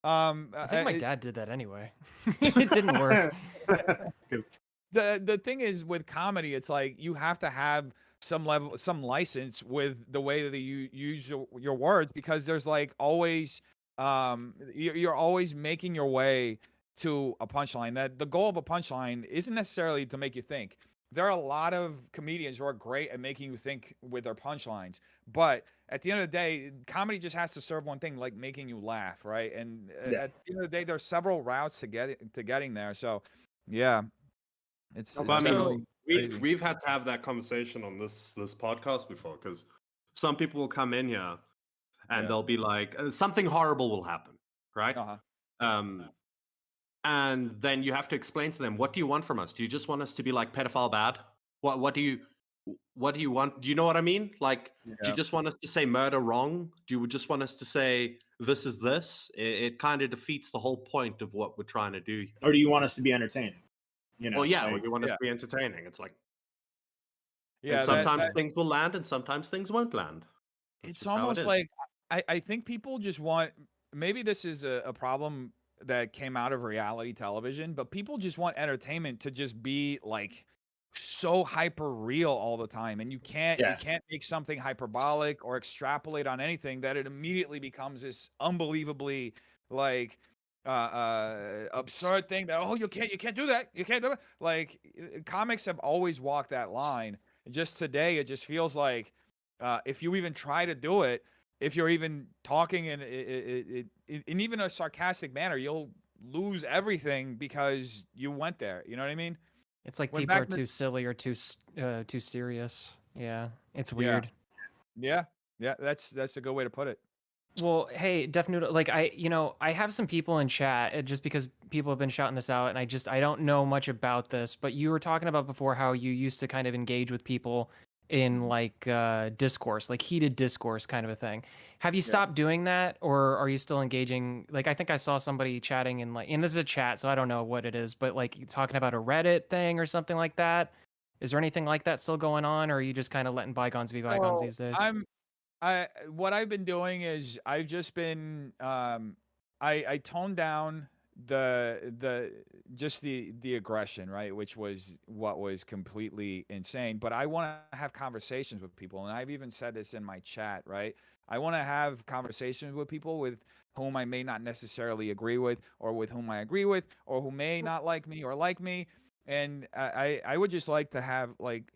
I think my dad did that anyway. It didn't work. The thing is with comedy, it's like you have to have some license with the way that you use your words, because there's like always you're always making your way to a punchline. That the goal of a punchline isn't necessarily to make you think. There are a lot of comedians who are great at making you think with their punchlines, but at the end of the day, comedy just has to serve one thing, like making you laugh, right? And at the end of the day, there's several routes to getting there. So, yeah, it's I mean, definitely crazy. we've had to have that conversation on this podcast before, because some people will come in here and they'll be like, something horrible will happen, right? And then you have to explain to them, what do you want from us? Do you just want us to be like pedophile bad? What do you want? Do you know what I mean? Like, do you just want us to say murder wrong? Do you just want us to say this is this? It kind of defeats the whole point of what we're trying to do here. Or do you want us to be entertaining? Well, or you want us to be entertaining. It's like, and sometimes things will land and sometimes things won't land. It's almost like I think people just want, maybe this is a problem that came out of reality television, but people just want entertainment to just be like so hyper real all the time, and you can't make something hyperbolic or extrapolate on anything that it immediately becomes this unbelievably like absurd thing that you can't do that, like comics have always walked that line. Just today it just feels like if you even try to do it, if you're even talking in even a sarcastic manner, you'll lose everything because you went there. You know what I mean? It's like people are too silly or too serious. Yeah, it's weird. Yeah, that's a good way to put it. Well, hey, Def Noodle, like I have some people in chat just because people have been shouting this out, and I don't know much about this, but you were talking about before how you used to kind of engage with people in like discourse, like heated discourse kind of a thing. Have you stopped doing that, or are you still engaging? Like, I think I saw somebody chatting in and this is a chat, so I don't know what it is, but like talking about a Reddit thing or something like that. Is there anything like that still going on, or are you just kind of letting bygones be bygones these days? What I've been doing is I've just been I toned down the aggression, right, which was what was completely insane. But I want to have conversations with people, and I've even said this in my chat, right? I want to have conversations with people with whom I may not necessarily agree with, or with whom I agree with, or who may not like me or like me. And I would just like to have, like,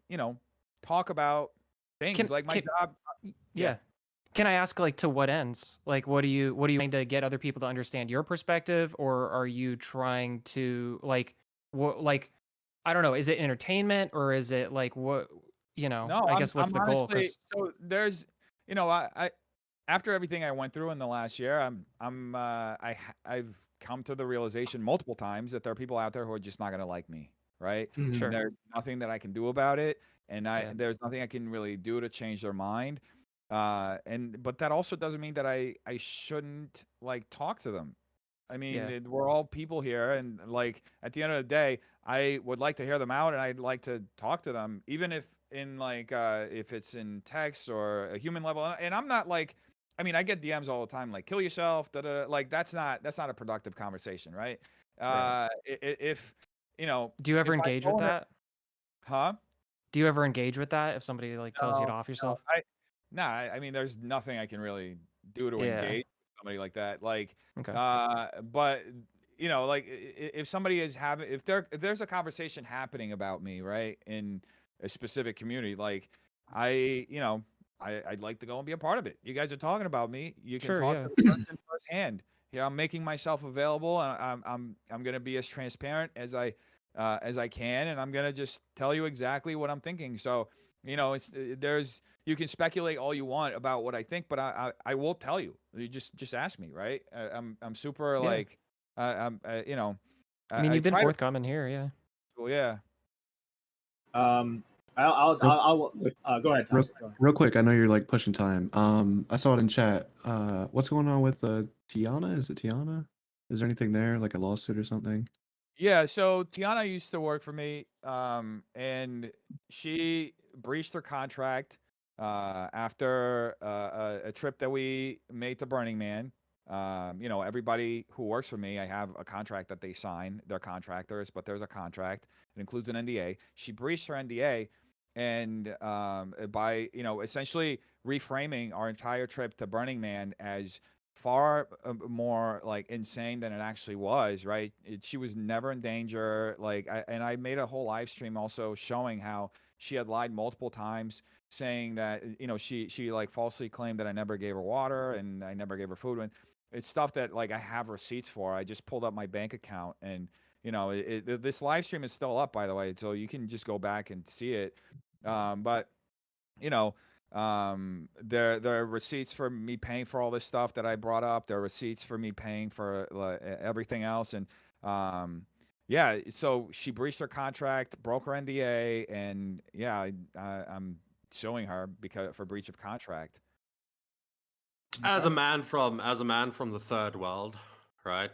talk about things like my job. Yeah. Can I ask, like, to what ends? Like, what are you trying to get other people to understand your perspective, or are you trying to I don't know, is it entertainment, or is it like what, No, I guess what's the goal? Honestly, so there's, I after everything I went through in the last year, I've come to the realization multiple times that there are people out there who are just not going to like me, right? Sure. There's nothing that I can do about it, and there's nothing I can really do to change their mind. But that also doesn't mean that I shouldn't like talk to them. I mean, we're all people here, and like at the end of the day, I would like to hear them out, and I'd like to talk to them, even if in like if it's in text or a human level. And I'm not like, I mean, I get DMs all the time like "kill yourself," like that's not a productive conversation, right? If do you ever engage with that? Huh? Do you ever engage with that if somebody like tells you to off yourself? I mean, there's nothing I can really do to engage with somebody like that. Like, okay. But like if somebody is if there's a conversation happening about me, right, in a specific community, like I I'd like to go and be a part of it. You guys are talking about me. You can Sure, talk yeah. to the person firsthand. Yeah, I'm making myself available, and I'm gonna be as transparent as I can, and I'm gonna just tell you exactly what I'm thinking. So, it's you can speculate all you want about what I think, but I will tell you. You just ask me, right? I'm super Yeah. like I'm I mean, I you've been try to. forthcoming here, yeah. Well, yeah. I'll go ahead, Tom. Go ahead. Real quick, I know you're like pushing time. I saw it in chat. What's going on with Tiana? Is it Tiana? Is there anything there, like a lawsuit or something? Yeah, so Tiana used to work for me, and she breached her contract after a trip that we made to Burning Man. Everybody who works for me, I have a contract that they sign. They're contractors, but there's a contract. It includes an NDA. She breached her NDA, and by essentially reframing our entire trip to Burning Man as far more like insane than it actually was, right? She was never in danger. And I made a whole live stream also showing how she had lied multiple times, saying that she like falsely claimed that I never gave her water and I never gave her food. And it's stuff that like I have receipts for. I just pulled up my bank account, and this live stream is still up, by the way, so you can just go back and see it. But you know there are receipts for me paying for all this stuff that I brought up. There are receipts for me paying for everything else. And yeah, so she breached her contract, broke her NDA, and yeah, I'm suing her for breach of contract. As a man from the third world, right?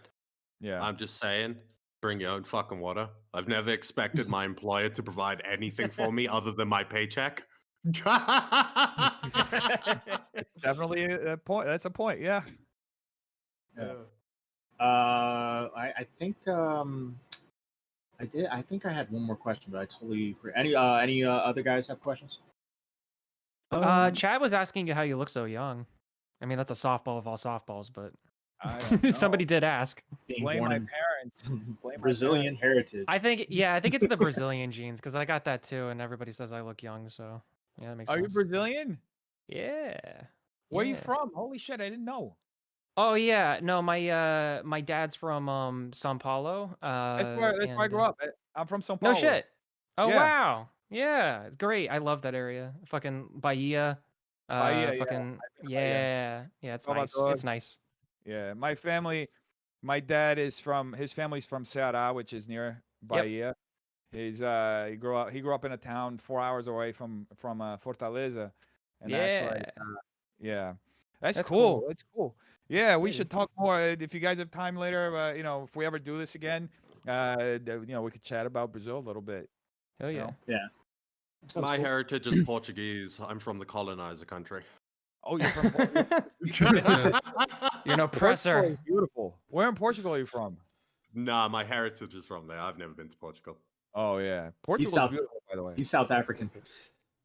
Yeah. I'm just saying, bring your own fucking water. I've never expected my employer to provide anything for me other than my paycheck. Definitely a point. That's a point. Yeah. I think I think I had one more question, but I totally forgot. Any other guys have questions? Chad was asking you how you look so young. I mean, that's a softball of all softballs, but I don't know. somebody did ask. Being Blame born my in parents. Blame my Brazilian heritage. I think it's the Brilliant genes because I got that too, and everybody says I look young. So yeah, that makes Are sense. you Brazilian? Yeah. Where are you Yeah. from? Holy shit, I didn't know. Oh yeah, no, my dad's from São Paulo. That's where I grew up. I'm from São No Paulo. shit. Oh Yeah. wow. Yeah, it's great. I love that area. Fucking Bahia. Bahia, yeah. Fucking Bahia. yeah. It's nice. Salvador. It's nice. Yeah, my dad his family's from Ceará, which is near Bahia. He's he grew up in a town 4 hours away from Fortaleza, and that's like yeah. That's cool. That's cool. Yeah, we should talk more if you guys have time later. If we ever do this again, we could chat about Brazil a little bit. Oh yeah. Yeah. My heritage is Portuguese. I'm from the colonizer country. Oh, you're from You're an oppressor. Portugal is beautiful. Where in Portugal are you from? Nah, my heritage is from there. I've never been to Portugal. Oh yeah, Portugal's beautiful, by the way. He's South African.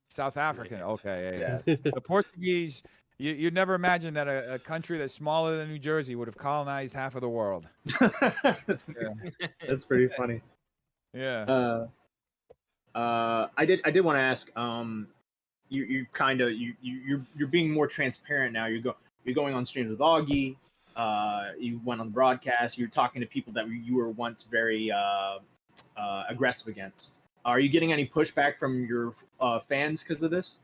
South African. Okay, yeah. The Portuguese. You'd never imagine that a country that's smaller than New Jersey would have colonized half of the world. That's pretty funny. Yeah. I did want to ask. You're being more transparent now. You're going on streams with Augie. You went on the broadcast. You're talking to people that you were once very aggressive against. Are you getting any pushback from your fans because of this?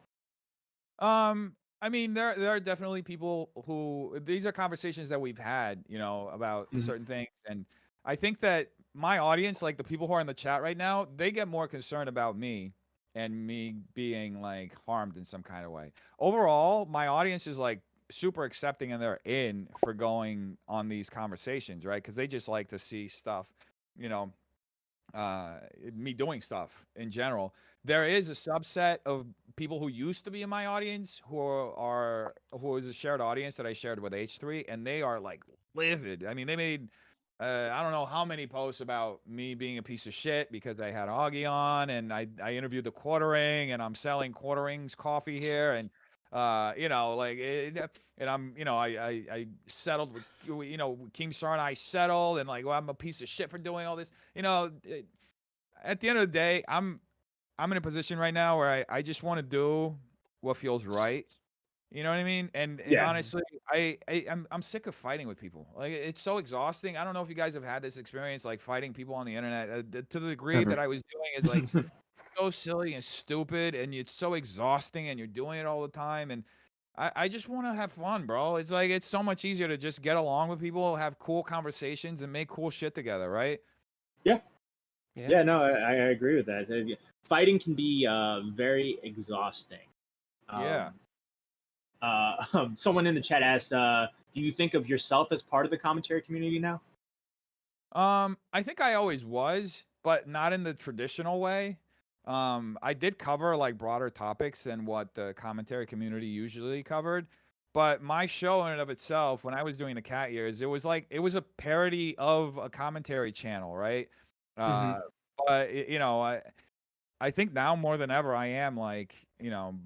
I mean, there are definitely people who these are conversations that we've had, about certain things, and I think that my audience, like the people who are in the chat right now, they get more concerned about me and me being like harmed in some kind of way. Overall, my audience is like super accepting and they're in for going on these conversations, right? Because they just like to see stuff, me doing stuff in general. There is a subset of people who used to be in my audience who is a shared audience that I shared with H3, and they are like livid. I mean, they made I don't know how many posts about me being a piece of shit because I had Augie on, and I interviewed the Quartering, and I'm selling Quartering's coffee here, and and I'm I settled with Keemstar, and I settled, and like, well, I'm a piece of shit for doing all this. At the end of the day, I'm in a position right now where I just want to do what feels right, You know what I mean? And Yeah. honestly, I'm sick of fighting with people. Like it's so exhausting. I don't know if you guys have had this experience, like fighting people on the internet to the degree Never. that I was doing is like so silly and stupid, and it's so exhausting, and you're doing it all the time. And I just want to have fun, bro. It's like it's so much easier to just get along with people, have cool conversations, and make cool shit together, right? Yeah. Yeah. Yeah, no, I agree with that. Fighting can be very exhausting. Yeah. Someone in the chat asked, "Do you think of yourself as part of the commentary community now?" I think I always was, but not in the traditional way. I did cover like broader topics than what the commentary community usually covered. But my show in and of itself, when I was doing the cat years, it was a parody of a commentary channel, right? Uh, but you know, I think now more than ever, I am like, you know,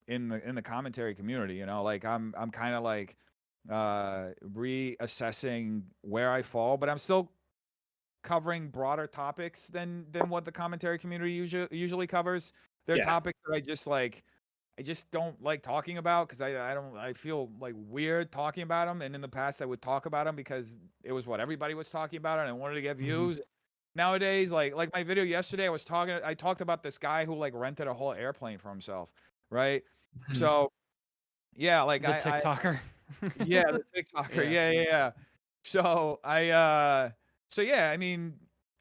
in the commentary community, you know, like I'm kind of like reassessing where I fall, but I'm still covering broader topics than what the commentary community usually covers. There are topics that I just don't like talking about because I feel like weird talking about them. And in the past, I would talk about them because it was what everybody was talking about, and I wanted to get views. Nowadays, like my video yesterday, I talked about this guy who like rented a whole airplane for himself, right? So yeah, like The TikToker. yeah, the TikToker. Yeah. So so yeah, I mean,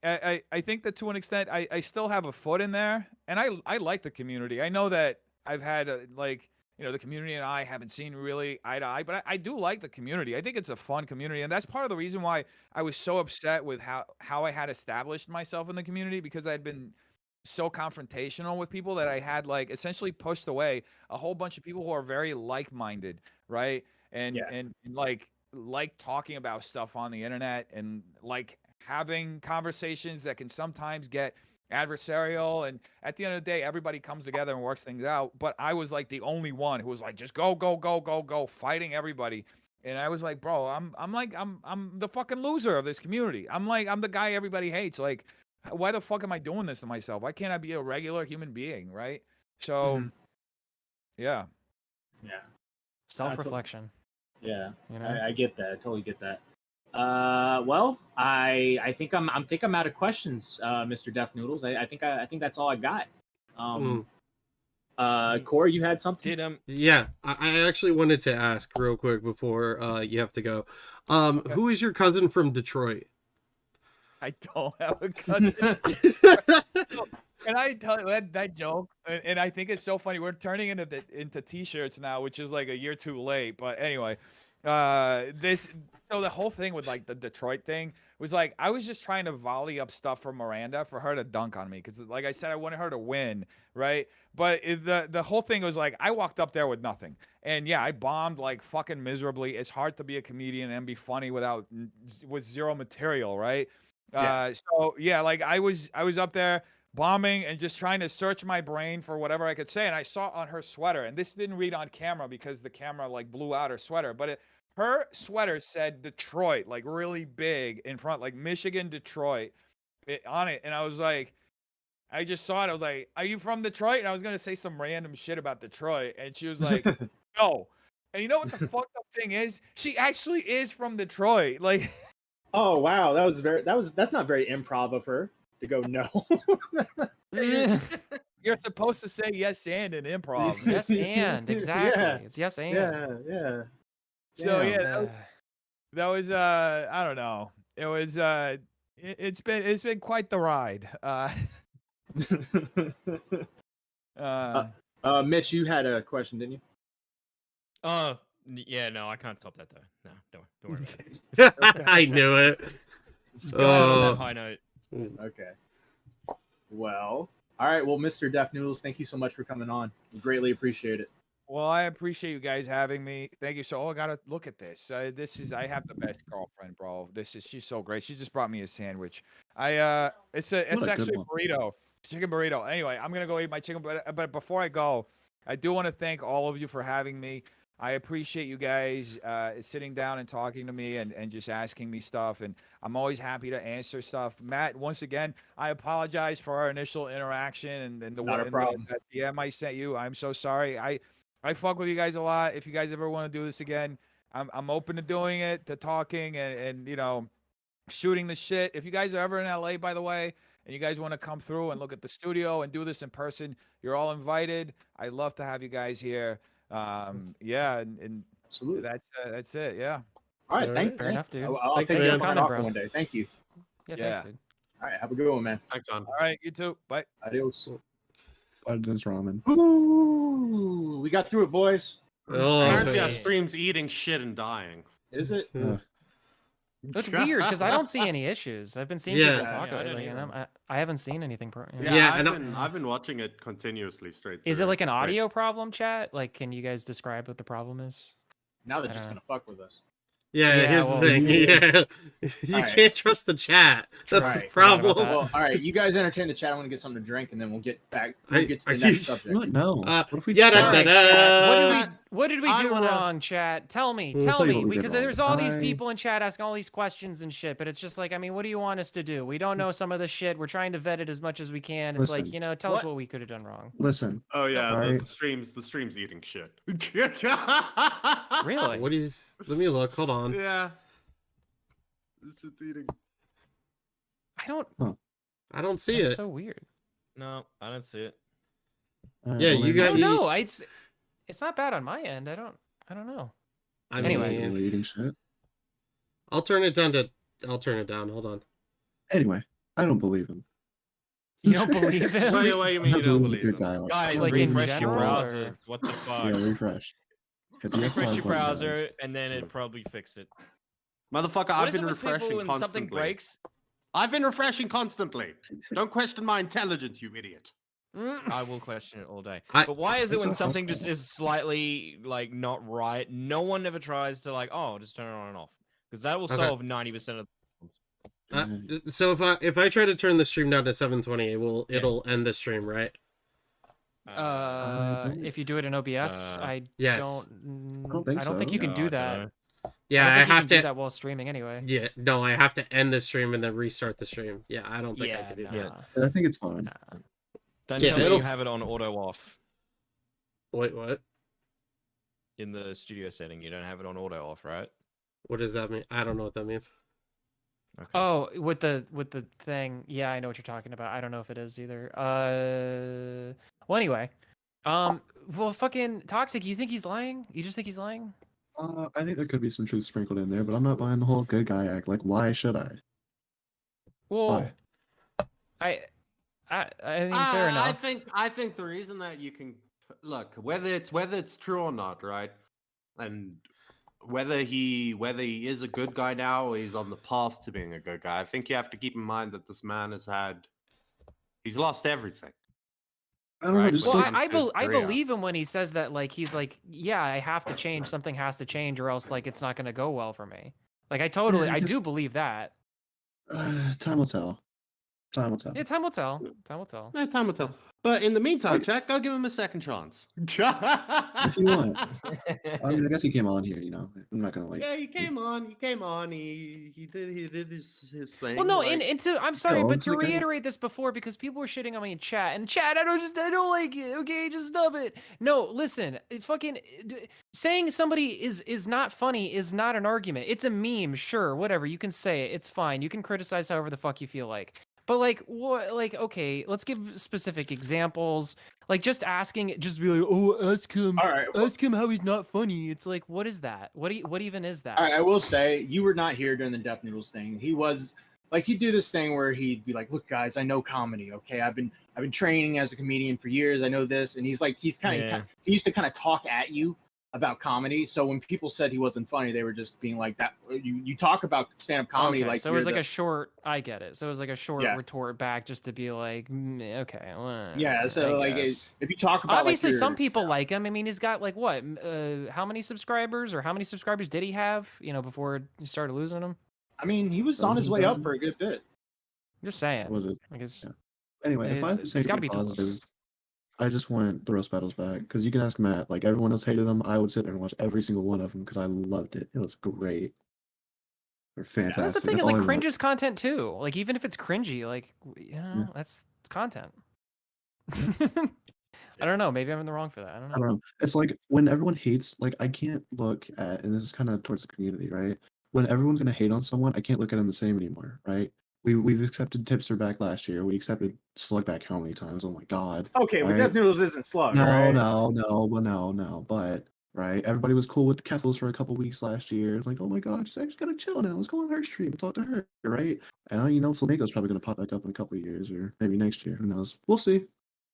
I think that to an extent, I still have a foot in there, and I like the community. I know that I've had like, you know, the community and I haven't seen really eye to eye, but I do like the community. I think it's a fun community, and that's part of the reason why I was so upset with how I had established myself in the community, because I'd been so confrontational with people that I had like essentially pushed away a whole bunch of people who are very like-minded, right? And like talking about stuff on the internet, and like having conversations that can sometimes get adversarial, and at the end of the day everybody comes together and works things out. But I was like the only one who was like just go fighting everybody. And I was like, bro, I'm the fucking loser of this community. I'm the guy everybody hates. Like, why the fuck am I doing this to myself? Why can't I be a regular human being, right? So yeah. Self-reflection. Yeah, You know? I get that. I totally get that. Well, I think I'm out of questions, Mr. Deaf Noodles. I think that's all I got. Corey, you had something? Yeah, I actually wanted to ask real quick before you have to go. Who is your cousin from Detroit? I don't have a cousin. Can I tell you that joke? And I think it's so funny. We're turning into t-shirts now, which is like a year too late. But anyway, so the whole thing with like the Detroit thing was like I was just trying to volley up stuff for Miranda for her to dunk on me, because like I said, I wanted her to win, right? But the whole thing was like I walked up there with nothing, and yeah, I bombed like fucking miserably. It's hard to be a comedian and be funny with zero material, right? So yeah, like I was up there bombing and just trying to search my brain for whatever I could say, and I saw on her sweater, and this didn't read on camera because the camera like blew out her sweater, but her sweater said Detroit like really big in front, like Michigan, Detroit on it. And I was like, I just saw it. I was like, are you from Detroit? And I was going to say some random shit about Detroit. And she was like, no. And you know what the fucked up thing is? She actually is from Detroit. Like, oh wow, that's not very improv of her to go no. You're supposed to say yes and in improv. Yes and exactly. Yeah. It's yes and. Yeah. So yeah, that was I don't know. It was it's been quite the ride. Mitch, you had a question, didn't you? Yeah, no, I can't top that though. No, don't worry about it. I knew it. Just going on that high note. Okay. Well, all right. Well, Mr. Deaf Noodles, thank you so much for coming on. We greatly appreciate it. Well, I appreciate you guys having me. Thank you. So, I gotta look at this. I have the best girlfriend, bro. She's so great. She just brought me a sandwich. It's actually a burrito, chicken burrito. Anyway, I'm gonna go eat my chicken. But before I go, I do want to thank all of you for having me. I appreciate you guys sitting down and talking to me and just asking me stuff. And I'm always happy to answer stuff. Matt, once again, I apologize for our initial interaction and the Not a problem. that DM I sent you. I'm so sorry. I fuck with you guys a lot. If you guys ever want to do this again, I'm open to doing it, to talking, and you know, shooting the shit. If you guys are ever in LA, by the way, and you guys want to come through and look at the studio and do this in person, you're all invited. I'd love to have you guys here. Yeah, and Absolutely. that's it. Yeah. All right, thanks. Fair enough, dude. I'll Thanks, take you man. up on Comment, offer bro. one day. Thank you. Yeah, Yeah. thanks, dude. All right, have a good one, man. Thanks, on. All right, you too. Bye. Adios. This ramen. Ooh, we got through it, boys. Oh, Apparently, our Nice. stream's eating shit and dying. Is it? That's weird because I don't see any issues. I've been seeing Yeah. people talk Yeah, I about it, don't like, and either. I haven't seen anything. Yeah, I've been watching it continuously straight. Is it through. like an Wait. audio problem, chat? Like, can you guys describe what the problem is? Now they're I just don't gonna fuck with us. Yeah, Yeah, here's well, the thing. Yeah, you Alright. can't trust the chat. That's Right. the Forgot about problem. that. Well, all right, you guys entertain the chat. I want to get something to drink, and then we'll get back. We'll Are- get to are the next you- subject. What? No. What if we Yeah, just- da, da, Alright, chat. da. What did we I do wanna- wrong, chat? Tell me, We'll tell tell you me, what we did because wrong. there's all these I- people in chat asking all these questions and shit, but it's just like, I mean, what do you want us to do? We don't know some of the shit. We're trying to vet it as much as we can. It's like, Listen. you know, tell us What? what we could have done wrong. Listen. Oh yeah, Alright. the stream's eating shit. Really? What do you? Let me look. Hold on. Yeah. This shit's eating. I don't. I don't see That's it. so weird. No, I don't see it. Alright, Yeah, well, you then- I got- don't you- know. It's not bad on my end. I don't know. I mean, Anyway. Really eating shit. I'll turn it down to. I'll turn it down. Hold on. Anyway, I don't believe him. You don't believe him? What do you mean you don't believe Good him? guy. Guys, Like in refresh your general, browser. or- What the fuck? Yeah, refresh. Hit the Refresh F5 your button, browser, guys. and then it probably fix it. Motherfucker, What I've is it been with people refreshing when constantly. something breaks? I've been refreshing constantly. Don't question my intelligence, you idiot. I will question it all day. I- But why is it It's when not something possible. just is slightly like not right? No one ever tries to like, oh, just turn it on and off, because that will Okay. solve 90% of. So if I try to turn the stream down to 720, it'll end the stream, right? If you do it in OBS, I Yes. don't think I don't think so. you can No, do I that. dunno. Yeah, I, I don't think you have can do to. that while streaming anyway. Yeah, no, I have to end the stream and then restart the stream. Yeah, I don't think I Yeah, can do nah. that. I think it's fine. Don't Yeah, tell me it'll- you have it on auto off Wait, what? in the studio setting. You don't have it on auto off, right? What does that mean? I don't know what that means. Okay. Oh, with the thing. Yeah, I know what you're talking about. I don't know if it is either. Well, anyway. Well, fucking Toxic, you think he's lying? You just think he's lying? I think there could be some truth sprinkled in there, but I'm not buying the whole good guy act. Like, why should I? Well, Why? I mean, fair enough. I think the reason that you can look whether it's true or not, right, and whether he is a good guy now or he's on the path to being a good guy. I think you have to keep in mind that this man he's lost everything. I don't know. Right, Just Well, like- like, I career. believe him when he says that. Like, he's like, yeah, I have to change. Something has to change, or else like it's not going to go well for me. Like, I I guess- do believe that. time will tell. Time will tell. Yeah, time will tell. Time will tell. No, time will tell. But in the meantime, Jack, go give him a second chance. If you want. I mean, I guess he came on here. You know, I'm not gonna like. Yeah, he came on. He did his thing. Well, no, like- and to I'm sorry, No, but it's to like I don't- reiterate this before, because people were shitting on me in chat, and chat, I don't like it. Okay, just stop it. No, listen, saying somebody is not funny is not an argument. It's a meme, sure, whatever. You can say it. It's fine. You can criticize however the fuck you feel like. But like, what? Like, okay, let's give specific examples. Like, just asking, just be like, oh, ask him, All right. Well, ask him how he's not funny. It's like, what is that? What even is that? all right. I will say you were not here during the Death Noodles thing. He was like he'd do this thing where he'd be like, "Look, guys, I know comedy. Okay, I've been training as a comedian for years. I know this." And he's like, he used to kind of talk at you about comedy. So when people said he wasn't funny, they were just being like, "That you talk about stand-up comedy Okay, like." so it was you're like the-" a short. I get it. So it was like a short Yeah. retort back, just to be like, okay, well, Yeah. So I like, guess. if you talk about Obviously, like, some people like him. I mean, he's got like what? How many subscribers, or how many subscribers did he have? You know, before he started losing them. I mean, he was on his way up for a good bit. I'm just saying. What was it? I guess. Yeah. Anyway, if I have to It's say gotta anything be doable. positive, I just want the roast battles back because you can ask Matt. Like everyone else hated them. I would sit there and watch every single one of them because I loved it. It was great. They're fantastic. That's the thing. Is all like I want. cringe is content too. Like even if it's cringy, like you know, Yeah. that's it's content. I don't know. Maybe I'm in the wrong for that. I don't I know. don't know. It's like when everyone hates, like I can't look at, and this is kind of towards the community, right? When everyone's gonna hate on someone, I can't look at them the same anymore, right? We've accepted tipster back last year. We accepted slug back how many times? Oh my god! Okay, but Right? Death Noodles isn't slug, No, right? no. But right, everybody was cool with Keffels for a couple weeks last year. It's like, oh my god, she's actually gonna chill now. Let's go on her stream and talk to her, right? And Flamingo's probably gonna pop back up in a couple of years, or maybe next year. Who knows? We'll see.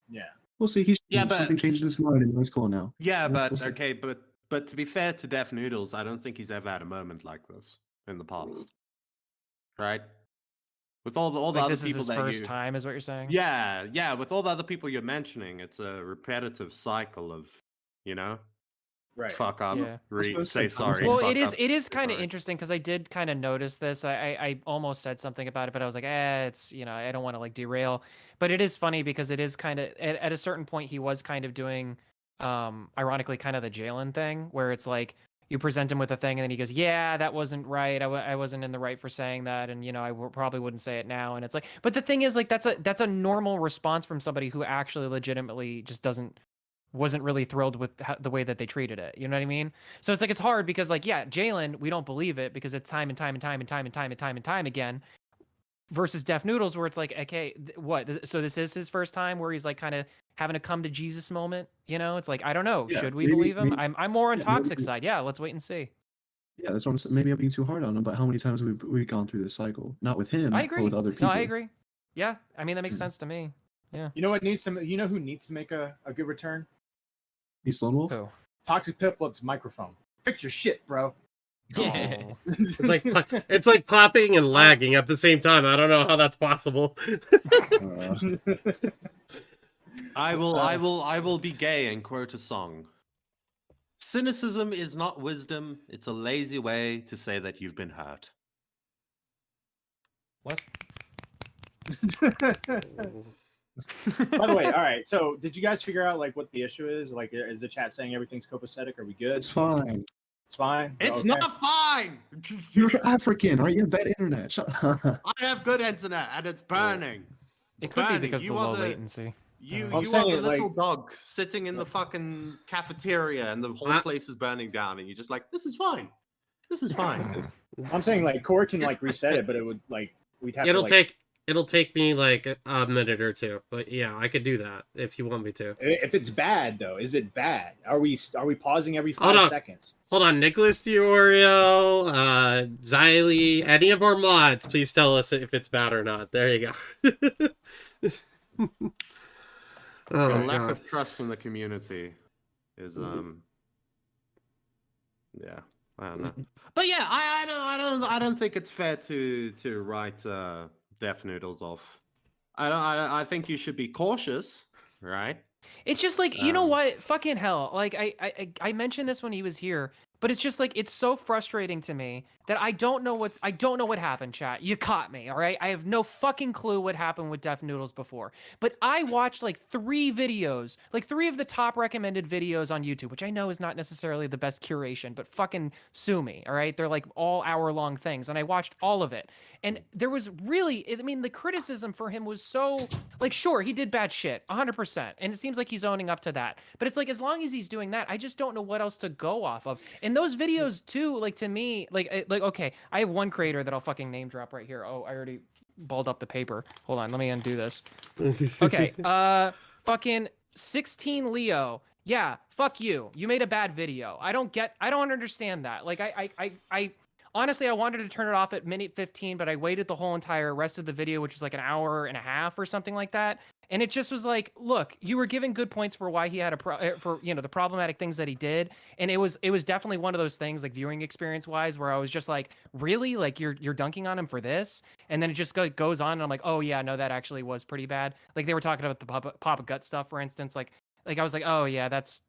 Yeah. We'll see. He's Yeah, something but changed in his mind, and he's cool now. yeah, We'll but see. okay, but to be fair to Deaf Noodles, I don't think he's ever had a moment like this in the past, right? With all the Like other this is people his that first you, time, is what you're saying? yeah, with all the other people you're mentioning, it's a repetitive cycle of, you know, Right. fuck up, Yeah. say sorry. Well, fuck it is up, it is say kind of sorry. interesting because I did kind of notice this. I almost said something about it, but I was like, it's I don't want to like derail. But it is funny because it is kind of at a certain point he was kind of doing, ironically, kind of the Jalen thing where it's like you present him with a thing and then he goes, yeah, that wasn't right. I wasn't in the right for saying that, and probably wouldn't say it now. And it's like, but the thing is, like that's a normal response from somebody who actually legitimately just wasn't really thrilled with the way that they treated it. You know what I mean? So it's like, it's hard because like, yeah, Jalen, we don't believe it because it's time and time and time and time and time and time and time again versus Deaf Noodles where it's like, okay, what? So this is his first time where he's like kind of having a come to Jesus moment. It's like, I don't know. Yeah, Should we maybe, believe him? maybe, I'm more on yeah, toxic maybe, side. Yeah. Let's wait and see. yeah. That's what I'm saying. Maybe I'm being too hard on him, but how many times have we've gone through this cycle? Not with him, I but with agree. other No, people. I agree. Yeah. I mean, that makes Yeah. sense to me. Yeah. You know what needs to? You know who needs to make a good return? He's Lone Wolf. Who? Toxic Piplup's microphone. Fix your shit, bro. Yeah. Oh. It's like clapping and lagging at the same time. I don't know how that's possible. I will be gay and quote a song. Cynicism is not wisdom, it's a lazy way to say that you've been hurt. What? By the way, all right. So, did you guys figure out like what the issue is? Like, is the chat saying everything's copacetic? Are we good? It's fine. It's fine. It's Okay. not fine. You're African, right? You have bad internet. Shut up. I have good internet and it's burning. It could be Burning. because of You the are low the- latency. You I'm you are saying the it, like- little dog sitting in the fucking cafeteria and the whole place is burning down and you're just like, this is fine. This is fine. I'm saying like Core can like reset it, but it would like we'd have to like, It'll take me like a minute or two, but yeah, I could do that if you want me to. if it's bad though. Is it bad? Are we pausing every Hold 5 on. seconds? Hold on, Nicholas Diorio, Xylee, any of our mods, please tell us if it's bad or not. There you go. The Oh, lack God. of trust from the community is yeah, I don't know. But yeah, I don't think it's fair to write Deaf Noodles off. I think you should be cautious, right? It's just like, you know what? Fucking hell. Like I mentioned this when he was here, but it's just like it's so frustrating to me that I don't know what happened, chat. You caught me, all right? I have no fucking clue what happened with Deaf Noodles before. But I watched like 3 videos, like 3 of the top recommended videos on YouTube, which I know is not necessarily the best curation, but fucking sue me, all right? They're like all hour-long things, and I watched all of it. And there was really, I mean, the criticism for him was so, like, sure, he did bad shit, 100%. And it seems like he's owning up to that. But it's like, as long as he's doing that, I just don't know what else to go off of. And those videos, too, like, to me, like, okay, I have one creator that I'll fucking name drop right here. Oh, I already balled up the paper. Hold on, let me undo this. Okay, fucking 16 Leo. Yeah, fuck you. You made a bad video. I don't understand that. Like, I honestly, I wanted to turn it off at minute 15, but I waited the whole entire rest of the video, which was like an hour and a half or something like that. And it just was like, look, you were giving good points for why he had the problematic things that he did. And it was definitely one of those things, like viewing experience wise, where I was just like, really? Like you're dunking on him for this? And then it just goes on and I'm like, oh yeah, no, that actually was pretty bad. Like they were talking about the Papa Gut stuff, for instance. Like I was like, oh yeah, that's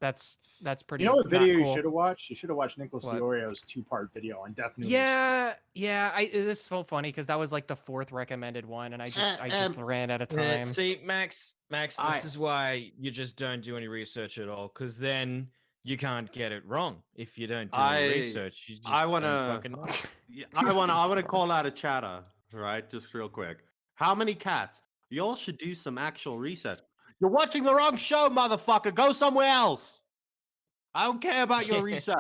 pretty. You know what video cool. you should have watched? You should have watched Nicholas What? Diorio's 2-part video on Death Noodles. Yeah. It is so funny because that was like the 4th recommended one, and I just ran out of time. See, Max, this is why you just don't do any research at all, because then you can't get it wrong if you don't do any research. You just I don't wanna fucking know. I wanna call out a chatter, right? Just real quick. How many cats? Y'all should do some actual research. You're watching the wrong show, motherfucker. Go somewhere else. I don't care about your research.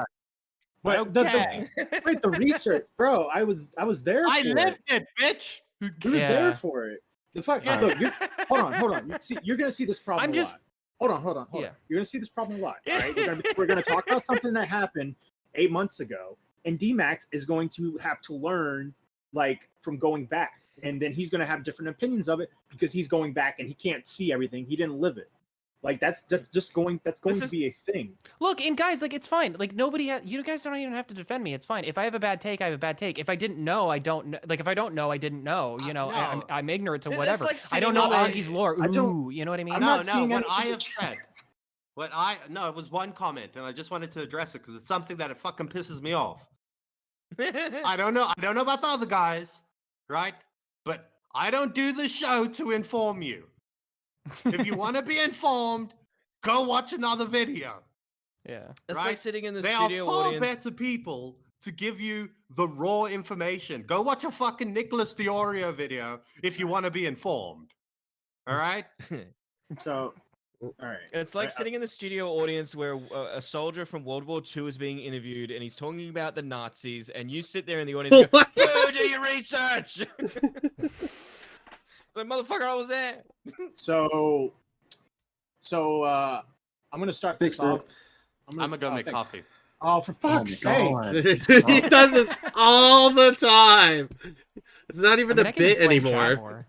I don't care. Wait, the research, bro. I was there. I for lived it. bitch. We were there for it. The fuck. Look, hold on. You're gonna see this problem. I'm just. Hold on. Yeah. You're gonna see this problem a lot. All right. We're gonna talk about something that happened 8 months ago, and D-Max is going to have to learn like from going back, and then he's gonna have different opinions of it because he's going back and he can't see everything. He didn't live it. Like that's going to be a thing. Look, and guys, like it's fine. Like you guys don't even have to defend me. It's fine. If I have a bad take, I have a bad take. If I didn't know, I don't know. Like if I don't know, I didn't know. You know, no. I'm ignorant to whatever. Like I don't know sitting on Augie's lore. Ooh, you know what I mean? No, what I have said. It was one comment, and I just wanted to address it because it's something that it fucking pisses me off. I don't know about the other guys, right? But I don't do the show to inform you. If you want to be informed, go watch another video. Yeah. It's right? like sitting in the they studio are far audience. better people to give you the raw information. Go watch a fucking Nicholas Diorio video if you want to be informed. All right? So, all right. It's like sitting in the studio audience where a soldier from World War II is being interviewed and he's talking about the Nazis, and you sit there in the audience and go, "Go do your research!" It's like, motherfucker, I was there. So, I'm gonna start this off. I'm gonna go make coffee. Oh, for fuck's sake! He does this all the time. It's not even a bit anymore.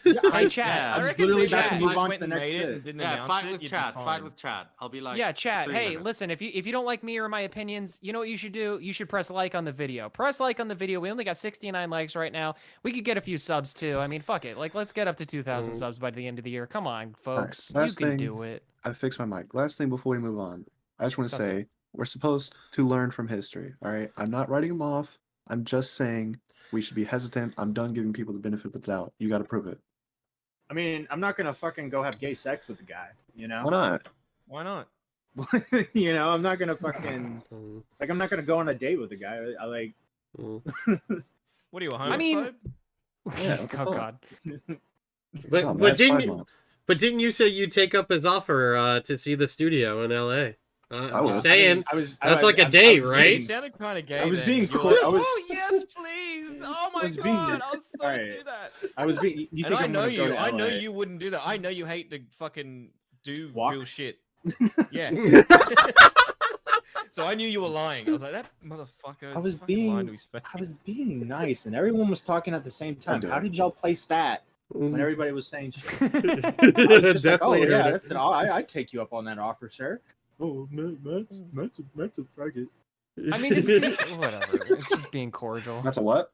Hi, chat. I was literally about to move on to the next bit. Yeah, fight with chat. I'll be like, yeah, chat. 3 Hey, minutes. listen, if you don't like me or my opinions, you know what you should do? You should press like on the video. Press like on the video. We only got 69 likes right now. We could get a few subs too. I mean, fuck it. Like, let's get up to 2,000 subs by the end of the year. Come on, folks. Right, you can do it. I fixed my mic. Last thing before we move on, I just want to say we're supposed to learn from history. All right, I'm not writing them off. I'm just saying we should be hesitant. I'm done giving people the benefit of the doubt. You got to prove it. I mean, I'm not gonna fucking go have gay sex with the guy, you know? Why not? Why not? You know, I'm not gonna fucking like. I'm not gonna go on a date with the guy. I like. What are you, a homophobe? I mean, Yeah, oh what the fuck? god. But didn't you say you'd take up his offer to see the studio in LA? I'm just was. saying, I was that's like a date, right? You sounded kind of gay. I was then. being You were cool. like, I was- oh yes, please. Oh my was being- god, I'll so Alright. do that. I was being. You And think I I'm know gonna go you. to I know LA. you wouldn't do that. I know you hate to fucking do Walk? real shit. Yeah. So I knew you were lying. I was like, that motherfucker. I was lying to his face. I was being nice, and everyone was talking at the same time. did. How did y'all place that when everybody was saying shit? I was just Definitely like, oh heard yeah, it. that's it. I'd take you up on that offer, sir. Oh, Matt's a faggot. I mean, it's whatever. It's just being cordial. That's a what?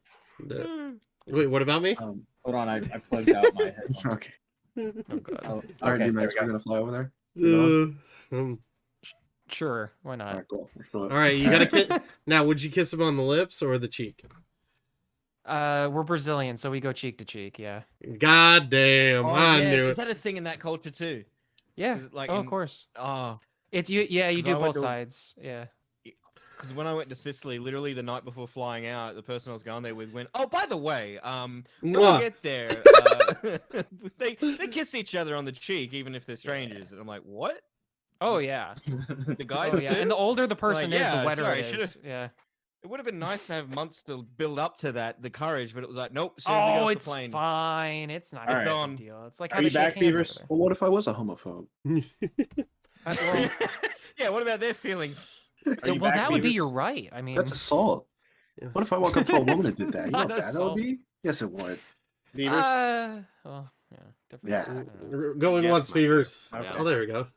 Wait, what about me? Hold on, I plugged out my headphones. Okay. Oh god. Oh, All right, okay, D-Max, there we're we go. gonna fly over there. Sure, why All not? right, cool. Let's do it. All right, you gotta kiss. Now, would you kiss him on the lips or the cheek? We're Brazilian, so we go cheek to cheek. Yeah. God damn, Oh, I yeah. knew Is it. that a thing in that culture too? Yeah. Is it like of in- course. Oh, It's you. Yeah, you 'Cause I do went both to- sides. Yeah. because when I went to Sicily, literally the night before flying out, the person I was going there with went, "Oh, by the way, when we Mwah. get there, they kiss each other on the cheek, even if they're strangers." And I'm like, "What? Oh yeah. The guys Oh yeah. too?" And the older the person is, yeah, the wetter sorry, it should've- is. Yeah. It would have been nice to have months to build up to that, the courage, but it was like, nope. As soon as we get Oh, off it's the plane, fine. It's not All a right. big Done. deal. It's like Are how you to shake back, hands Beavers? over Well, what if I was a homophobe? there. yeah. What about their feelings? Are you Well, back, that would be Beavers? your right. I mean, That's assault. What if I walk up to a woman and did that? You know not how bad that assault. would be? Yes, it would. Beavers? well, yeah, different. Yeah. Going Yes, once, my Beavers. Okay. Oh, there we go.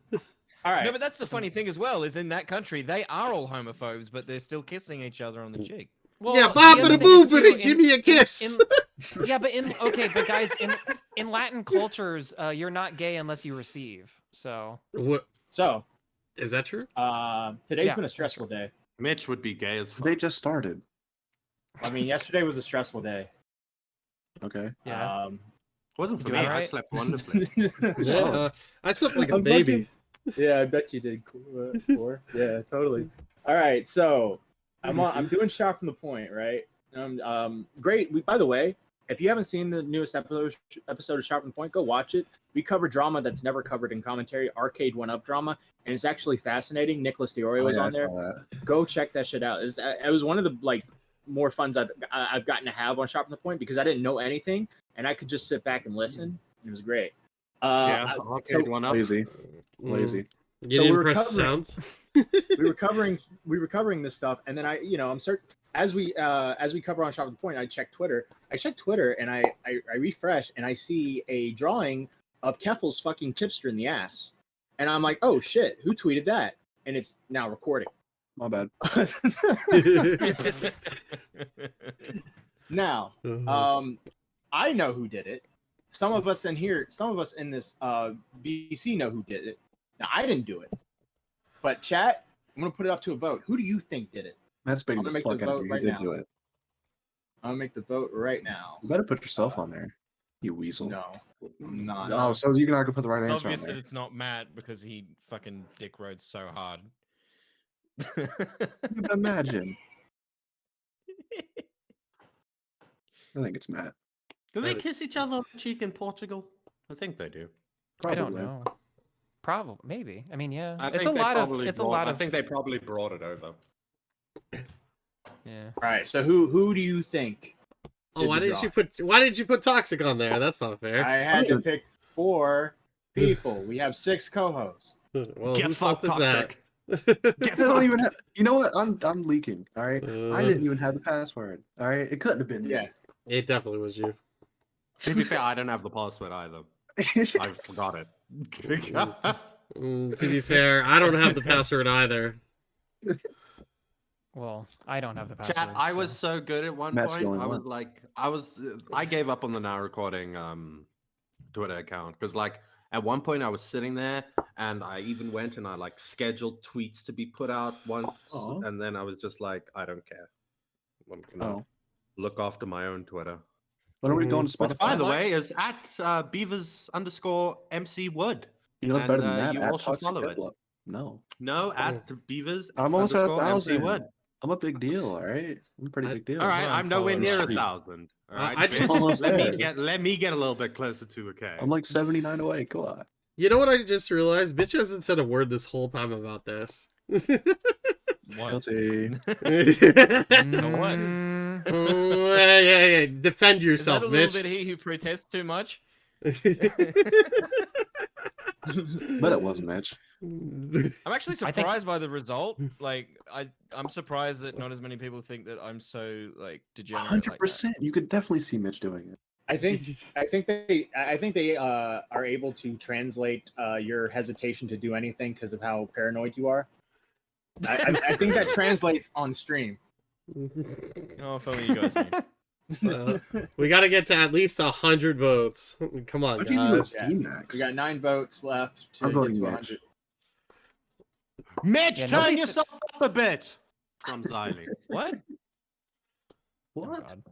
All right. No, but that's the funny thing as well. Is in that country they are all homophobes, but they're still kissing each other on the cheek. Well, Yeah, the bop other it, thing is, move too, it, give me a kiss. yeah, but but guys, in Latin cultures, you're not gay unless you receive. So What So, is that true? today's Yeah, been a that's stressful day. Mitch would be gay as fuck. They just started. I mean, yesterday was a stressful day. Okay. yeah. Wasn't for You me. I alright? slept wonderfully. Yeah, I slept like a I'm baby. Yeah, I bet you did. Core. Yeah, totally. All right, so I'm doing shot from the point, right? Great. By the way, if you haven't seen the newest episode of Sharpen Point, go watch it. We cover drama that's never covered in commentary, arcade one-up drama, and it's actually fascinating. Nicholas Diorio was on there. Go check that shit out. It was one of the like more funs I've gotten to have on Sharpen the Point because I didn't know anything and I could just sit back and listen. It was great. Arcade one-up. Lazy. You So didn't press sounds. we were covering this stuff, and then as we cover on Sharpen the Point, I check Twitter. And I refresh and I see a drawing of Keffel's fucking tipster in the ass. And I'm like, oh shit, who tweeted that? And it's now recording. My bad. Now, I know who did it. Some of us in this BC know who did it. Now, I didn't do it. But chat, I'm going to put it up to a vote. Who do you think did it? That's big. I'm gonna make the vote right now. Do it. I'm going to make the vote right now. You better put yourself on there, you weasel. No, I'm not. Oh, so you're not going to put the right It's answer on obvious there. that it's not Matt because he fucking dick rode so hard. Imagine. I think it's Matt. Do they kiss each other on the cheek in Portugal? I think they do. I don't know. Probably, maybe. I mean, yeah. I It's a lot of. I think they probably brought it over. Yeah. All right. So who do you think? Oh, why did you put Toxic on there? That's not fair. I had to pick 4 people. We have 6 co-hosts. Well, Get whose fault fucked, is that? Toxic. I don't even have, you know what? I'm leaking. All right. I didn't even have the password. All right. It couldn't have been me. Yeah. It definitely was you. To be fair, I don't have the password either. I forgot it. To be fair, I don't have the password either. Well, I don't have the password. Chat, I was so good at one Matt's the point. only I was I gave up on the now recording Twitter account because like at one point I was sitting there and I even went and I like scheduled tweets to be put out once, and then I was just like, I don't care. I'm gonna look after my own Twitter. When are we going to Spotify? Which, by the way, is at Beavers_MC Wood. You know what's better than that? You At also Toxic follow it. Deadlock. No. No, at Beavers. I'm almost at _MC 1,000. Wood. I'm a big deal, all right? I'm a pretty big deal. All right, I'm nowhere near following 1,000. All right, I just- almost let there. me get a little bit closer to a K. I'm like 79 away. Go on. You know what I just realized? Bitch hasn't said a word this whole time about this. Guilty. Yeah. Defend Is that yourself, a little bitch. bit he who protests too much? But it wasn't Mitch. I'm actually I think- surprised by the result. Like, I'm surprised that not as many people think that I'm so like degenerate. like that. 100%. You could definitely see Mitch doing it. I think they are able to translate your hesitation to do anything because of how paranoid you are. I think that translates on stream. Oh, if only you guys knew. We got to get to at least 100 votes. Come on, What do you do with guys. D-Max? We got 9 votes left to I'm get voting to Mitch. 100. Mitch, Yeah, turn nobody- yourself up a bit. From Xylee. What? Oh, What? God.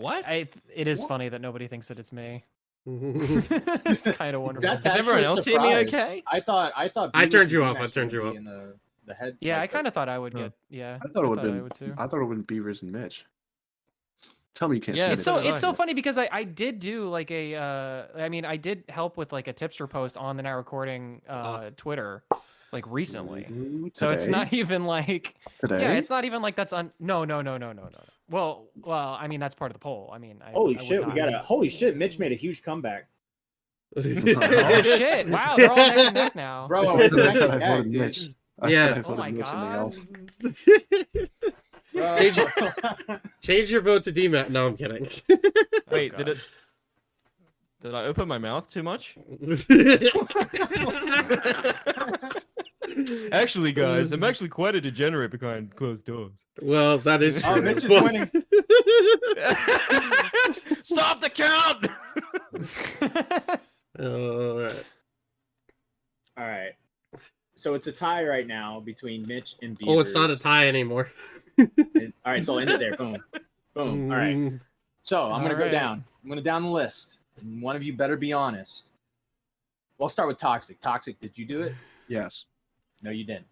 What? It is funny that nobody thinks that it's me. It's kind of wonderful. That's Did everyone actually a else hear me surprise. okay? I thought. I turned Beavis you and up, I D-Max turned you would up. be in the head. Yeah, I like kind of thought I would get. Yeah, I thought it would I have been. would too. I thought it would have been Beavers and Mitch. Tell me you can't Yeah, see It's so Mitch. so did it's I. so funny because I did do like a I mean I did help with like a tipster post on the Now Recording Twitter like recently. Ooh, So it's today? not even like Today? yeah, it's not even like that's no. Well, I mean that's part of the poll. I mean, Holy I would shit, we not- got a holy shit. Mitch made a huge comeback, Oh shit! Wow, they're all neck and neck now. bro. I It's said neck I and neck, voted dude. Mitch. I Yeah. said I Oh voted my Mitch and they all. Bro. Change your vote to DMAT. No, I'm kidding. Wait, God. did I open my mouth too much? Actually, guys, I'm actually quite a degenerate behind closed doors. Well, that is true. Oh, Mitch is but- winning. Stop the count! Alright. All right. So it's a tie right now between Mitch and Beavers. Oh, it's not a tie anymore. All right, so I'll end it there. Boom. Boom. All right. So I'm going to go Alright. down. I'm going to down the list. And one of you better be honest. Well, I'll start with Toxic. Toxic, did you do it? Yes. No, you didn't.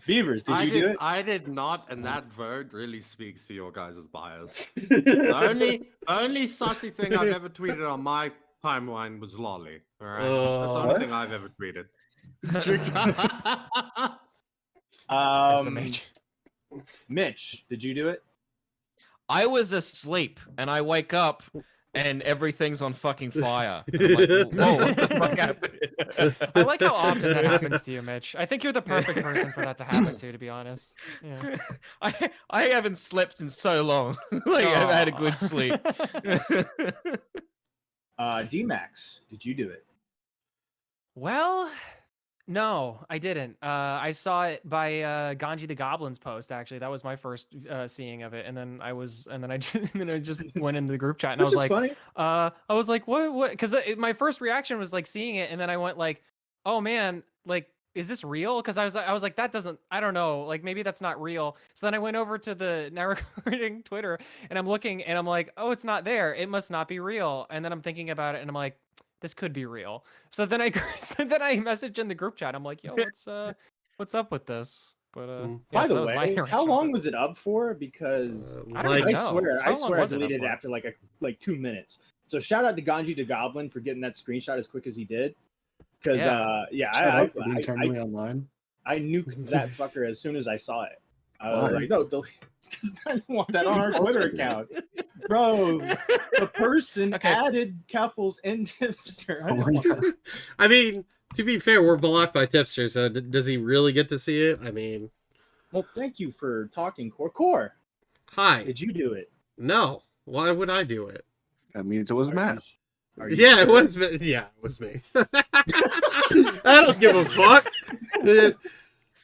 Beavers, did you do it? I did not, and that word really speaks to your guys' bias. The only sussy thing I've ever tweeted on my timeline was lolly. All right, that's the only thing I've ever tweeted. Mitch, did you do it? I was asleep, and I wake up, and everything's on fucking fire. And I'm like, whoa, what the fuck happened? I like how often that happens to you, Mitch. I think you're the perfect person for that to happen to be honest. Yeah. I haven't slept in so long. Like, I've had a good sleep. D-Max, did you do it? Well, no, I didn't. I saw it by Ganji the Goblin's post. Actually, that was my first seeing of it, and then I just went into the group chat and I was like, funny. I was like, what? Because my first reaction was like seeing it, and then I went like, oh man, like, is this real? Because I was like, that doesn't, I don't know, like maybe that's not real. So then I went over to the Now Recording Twitter, and I'm looking, and I'm like, oh, it's not there. It must not be real. And then I'm thinking about it, and I'm like, this could be real. So then I messaged in the group chat. I'm like, yo, what's up with this? But by the way, how long was it up for? Because I swear I deleted it after like 2 minutes. So shout out to Ganji the Goblin for getting that screenshot as quick as he did. Because I online. I nuked that fucker as soon as I saw it. I was like, no, delete. Because I didn't want that on our Twitter account. Bro, the person added Keffels and Tipster. I mean, to be fair, we're blocked by Tipster, so does he really get to see it? I mean... Well, thank you for talking, Core. Core! Hi. Did you do it? No. Why would I do it? That means it was Matt. Yeah, sure? It was me. Yeah, it was me. I don't give a fuck.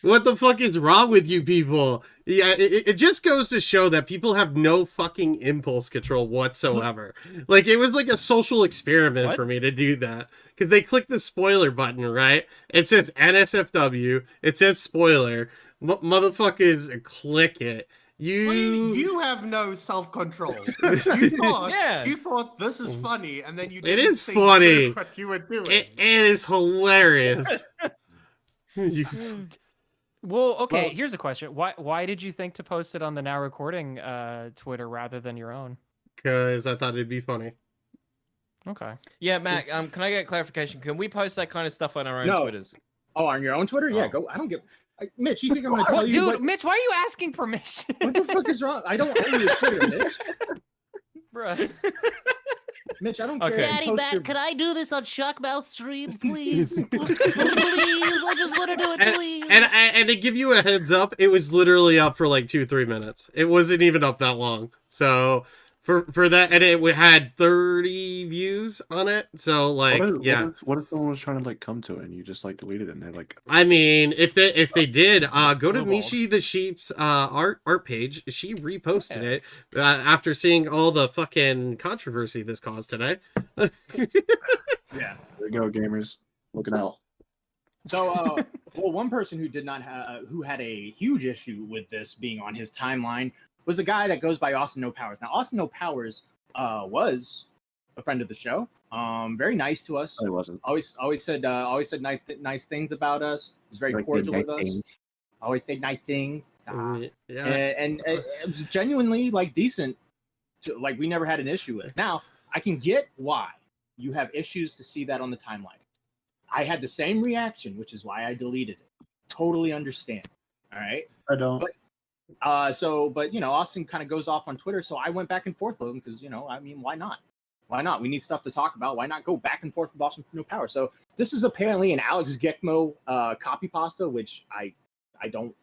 What the fuck is wrong with you people? Yeah, it just goes to show that people have no fucking impulse control whatsoever. Like, it was like a social experiment for me to do that. Because they click the spoiler button, right? It says NSFW. It says spoiler. Motherfuckers click it. You have no self-control. You thought this is funny, and then you didn't it is funny. What you were doing. It is hilarious. Well, okay, here's a question. Why did you think to post it on the Now Recording Twitter rather than your own? Because I thought it'd be funny. Okay. Yeah, Matt, can I get clarification? Can we post that kind of stuff on our own Twitters? Oh, on your own Twitter? Yeah, go. I don't get... Mitch, you think I'm going to tell you? Dude, Mitch, why are you asking permission? What the fuck is wrong? I don't own your Twitter, Mitch. Bruh. Mitch, I don't care. Daddy, Matt, can I do this on Shockmouth stream, please? Please, I just want to do it, please. And to give you a heads up, it was literally up for like 2-3 minutes. It wasn't even up that long. So for that, and it had 30 views on it. So like, what if someone was trying to like come to it and you just like deleted it and they're like, I mean, if they did, go to Mishi the Sheep's art page. She reposted it after seeing all the fucking controversy this caused today. Yeah, there you go, gamers, looking out. So, well, one person who did not who had a huge issue with this being on his timeline was a guy that goes by Austin No Powers. Now, Austin No Powers was a friend of the show. Very nice to us. I wasn't. Always said nice things about us. Was very cordial with us. Always say nice things. Yeah. And it was genuinely like decent. Like we never had an issue with. Now, I can get why you have issues to see that on the timeline. I had the same reaction, which is why I deleted it. Totally understand. All right. I don't. But you know, Austin kind of goes off on Twitter, so I went back and forth with him because, you know, I mean, why not? Why not? We need stuff to talk about. Why not go back and forth with Austin No Power? So this is apparently an Alex Gekmo copy pasta, which I don't.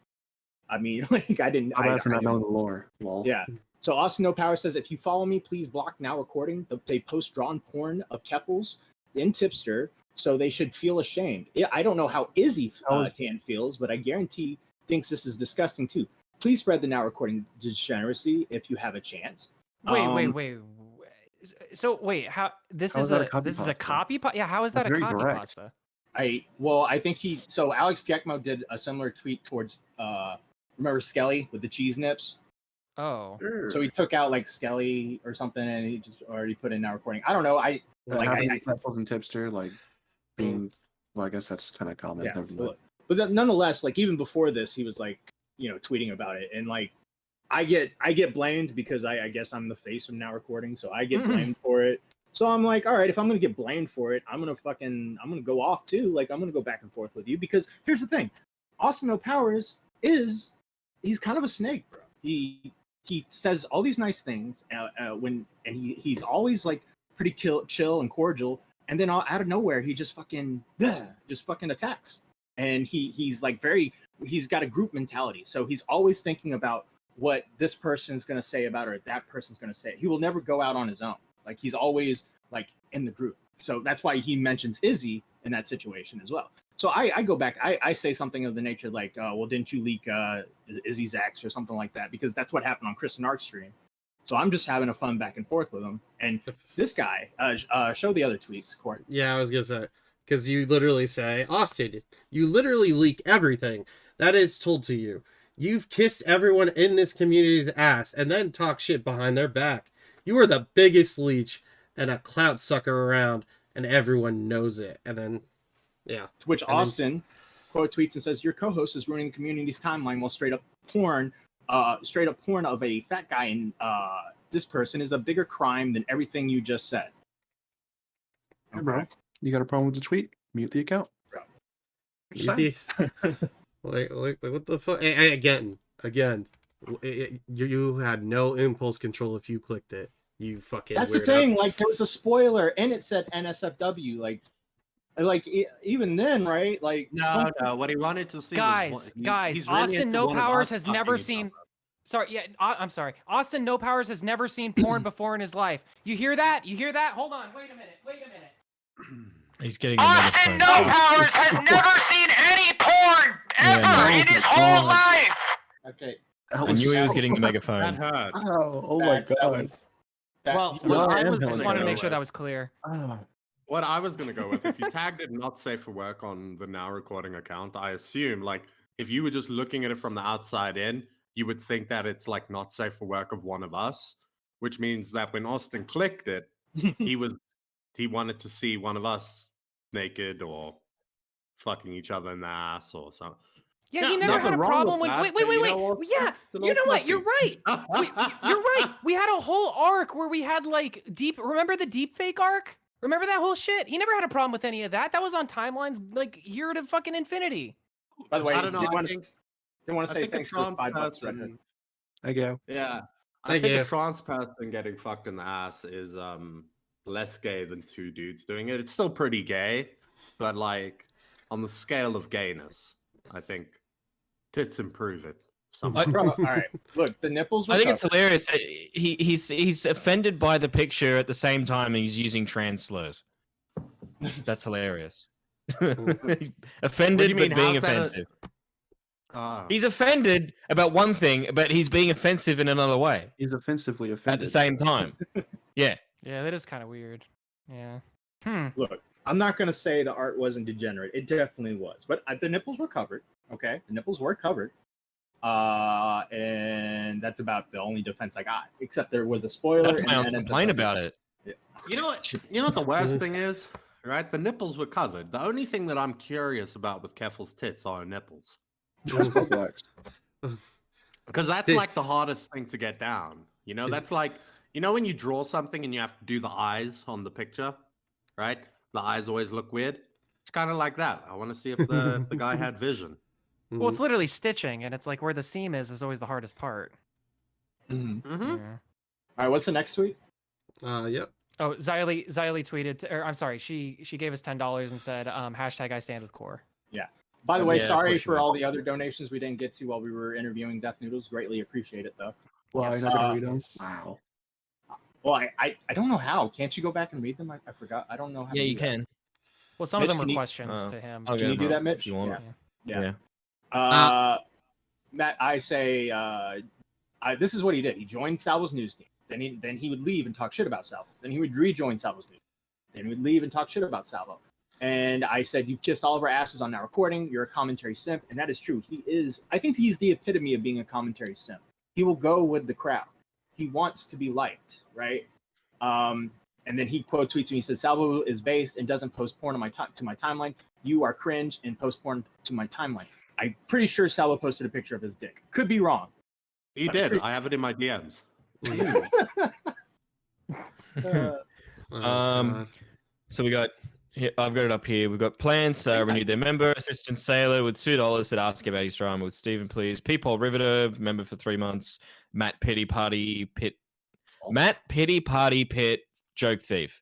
I mean, like I didn't. How bad for not knowing the lore? Lol. Yeah. So Austin No Power says, if you follow me, please block Now Recording. They post drawn porn of Keffels in Tipster, so they should feel ashamed. I don't know how Izzy Tan feels, but I guarantee thinks this is disgusting too. Please spread the Now Recording degeneracy if you have a chance. Wait. So wait, how is a copy pasta? Yeah, how is that a copy pasta? I think Alex Gekmo did a similar tweet towards remember Skelly with the cheese nips? Oh. Sure. So he took out like Skelly or something and he just already put in Now Recording. I don't know. Keffels and Tipster like being well, I guess that's kind of common. Yeah, But nonetheless, like even before this, he was like, tweeting about it, and like I get blamed because I guess I'm the face of Now Recording, so I get blamed for it. So I'm like, all right, if I'm gonna get blamed for it, I'm gonna go off too. Like I'm gonna go back and forth with you because here's the thing, Austin O'Powers he's kind of a snake, bro. He says all these nice things he's always like pretty chill and cordial, and then out of nowhere he just fucking attacks. And he's got a group mentality, so he's always thinking about what this person's gonna say about her, that person's gonna say. He will never go out on his own. Like he's always like in the group. So that's why he mentions Izzy in that situation as well. So I go back, I say something of the nature like, well, didn't you leak Izzy's ex or something like that? Because that's what happened on Chris and Art's stream. So I'm just having a fun back and forth with him. And this guy, show the other tweets, Court. Yeah, I was gonna say, because you literally say, Austin, you literally leak everything that is told to you. You've kissed everyone in this community's ass and then talk shit behind their back. You are the biggest leech and a clout sucker around, and everyone knows it. And then, yeah. To which Austin quote tweets and says, your co-host is ruining the community's timeline while straight up porn of a fat guy and this person is a bigger crime than everything you just said. Okay. Hey, bro, you got a problem with the tweet? Mute the account. Bro. Like what the fuck? Again, you had no impulse control if you clicked it. You fucking. That's the thing. Like there was a spoiler and it said NSFW. Like even then, right? Like no. What he wanted to see, guys. Austin No Powers has never seen. Sorry, yeah, I'm sorry. Austin No Powers has never seen porn before in his life. You hear that? Hold on. Wait a minute. He's getting Austin No Powers has never seen any porn ever in his whole life. Okay. I knew he was getting the megaphone. That hurt. Oh my god. Well, I just wanted to make sure that was clear. What I was gonna go with, if you tagged it not safe for work on the Now Recording account, I assume like if you were just looking at it from the outside in, you would think that it's like not safe for work of one of us, which means that when Austin clicked it, he wanted to see one of us naked or fucking each other in the ass or something. Yeah, he never had a problem when. Wait. Yeah, you know what? You're right. You're right. We had a whole arc where we had like remember the deep fake arc? Remember that whole shit? He never had a problem with any of that. That was on timelines like here to fucking infinity. By the way, I don't know. I want to say thanks for the $5, Redhead. Thank you. Yeah, I think a trans person getting fucked in the ass is less gay than two dudes doing it. It's still pretty gay, but like on the scale of gayness, I think tits improve it. Bro, all right, look, the nipples. I think it's hilarious. He's offended by the picture at the same time he's using trans slurs. That's hilarious. Offended but being offensive. He's offended about one thing, but he's being offensive in another way. He's offensively offended at the same time. Yeah. Yeah, that is kind of weird. Yeah. Look, I'm not gonna say the art wasn't degenerate. It definitely was, but the nipples were covered. Okay, the nipples were covered. And that's about the only defense I got. Except there was a spoiler. That's my only complaint about it. Yeah. You know what the worst thing is, right? The nipples were covered. The only thing that I'm curious about with Keffel's tits are her nipples. Because that's like the hardest thing to get down. You know, that's like, you know, when you draw something and you have to do the eyes on the picture, right? The eyes always look weird. It's kind of like that. I want to see if the guy had vision. Well, it's literally stitching, and it's like where the seam is always the hardest part. Mm-hmm. Yeah. All right, what's the next tweet? Yep. Oh, Xylee tweeted, or I'm sorry, she gave us $10 and said, hashtag I stand with Core. Yeah. By the way, sorry for all the other donations we didn't get to while we were interviewing Death Noodles. Greatly appreciate it, though. Well, Yes. I never read them. Wow. Well, I don't know how. Can't you go back and read them? I forgot. I don't know how. Yeah, to you do that. can. Well, some Mitch, of them can were you- questions to him. Can you do that, Mitch? If you want. Yeah. Yeah. Matt, I say, this is what he did. He joined Salvo's news team. Then he would leave and talk shit about Salvo. Then he would rejoin Salvo's news. Then he would leave and talk shit about Salvo. And I said, you've kissed all of our asses on Now Recording. You're a commentary simp. And that is true. He is. I think he's the epitome of being a commentary simp. He will go with the crowd. He wants to be liked, right? And then he quote tweets me. He says, "Salvo is based and doesn't post porn on to my timeline. You are cringe and post porn to my timeline." I'm pretty sure Salvo posted a picture of his dick. Could be wrong. He did. I have it in my DMs. So we got. I've got it up here. We've got plans. Renewed their member. Assistant Sailor with $2 said ask about his drama with Stephen, please. Peephole Riveter, member for 3 months. Matt Pity Party Pit. Joke Thief.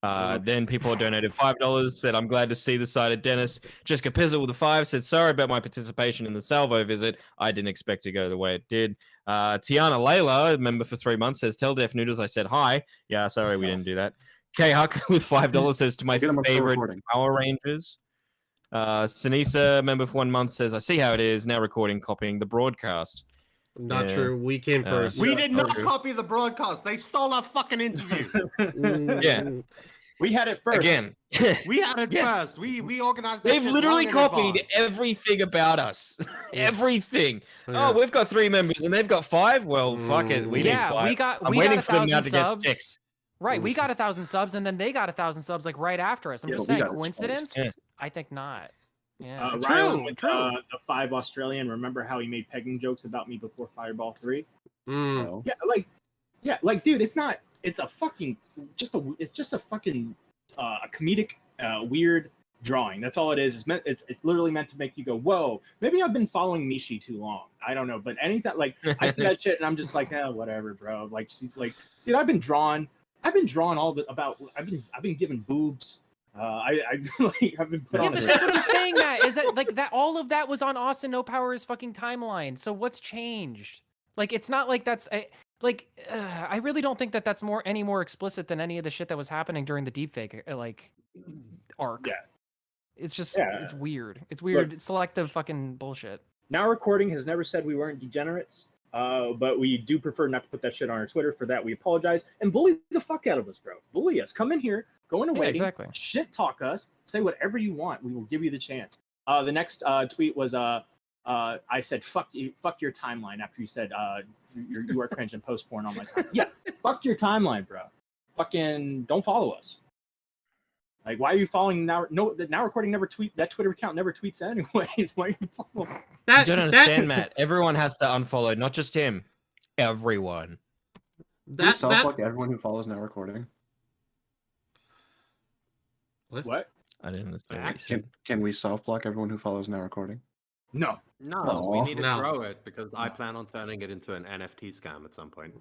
Then people donated $5, said, I'm glad to see the side of Dennis. Jessica Pizzle with a 5 said, sorry about my participation in the Salvo visit. I didn't expect to go the way it did. Tiana Layla, member for 3 months, says, tell Deaf Noodles I said hi. Yeah, sorry, we didn't do that. K Huck with $5 says, to my favorite Power Rangers. Sinisa, member for 1 month, says, I see how it is. Now recording, copying the broadcast. Not true. We came first. We did not copy the broadcast. They stole our fucking interview. Yeah. We had it first. Again. We had it first. We organized. They've literally copied everything about us. Everything. Oh, we've got 3 members and they've got 5. Well, fuck it. We need 5. I'm waiting for them now to get 6. Right, we got 1,000 subs, and then they got 1,000 subs like right after us. I'm just saying, coincidence? Yeah. I think not. Yeah, Ryan with the 5 Australian. Remember how he made pegging jokes about me before Fireball 3? Yeah, like, dude, it's not. It's a fucking It's just a fucking a comedic weird drawing. That's all it is. It's literally meant to make you go, whoa. Maybe I've been following Mishi too long. I don't know, but anytime like I see that shit and I'm just like, whatever, bro. Like, dude, I've been drawn all the about. I've been given boobs. I've been put on. But that's what I'm saying. That is that all of that was on Austin No Power's fucking timeline. So what's changed? Like, it's not like that's I really don't think that that's any more explicit than any of the shit that was happening during the deepfake arc. Yeah, it's just it's weird. It's weird. It's selective fucking bullshit. Now Recording has never said we weren't degenerates. But we do prefer not to put that shit on our Twitter. For that, we apologize. And bully the fuck out of us, bro. Bully us. Come in here, go in a wedding, shit talk us, say whatever you want. We will give you the chance. The next tweet was I said fuck your timeline after you said you are cringe and post porn on my timeline. Yeah, fuck your timeline, bro. Fucking don't follow us. Like, why are you following now? No, Now Recording never tweet. That Twitter account never tweets anyways. Why are you following? You don't understand, Matt. Everyone has to unfollow, not just him. Everyone. Do you self-block everyone who follows Now Recording? What? I didn't understand what you said. Can we self-block everyone who follows Now Recording? No. We need to grow it because I plan on turning it into an NFT scam at some point.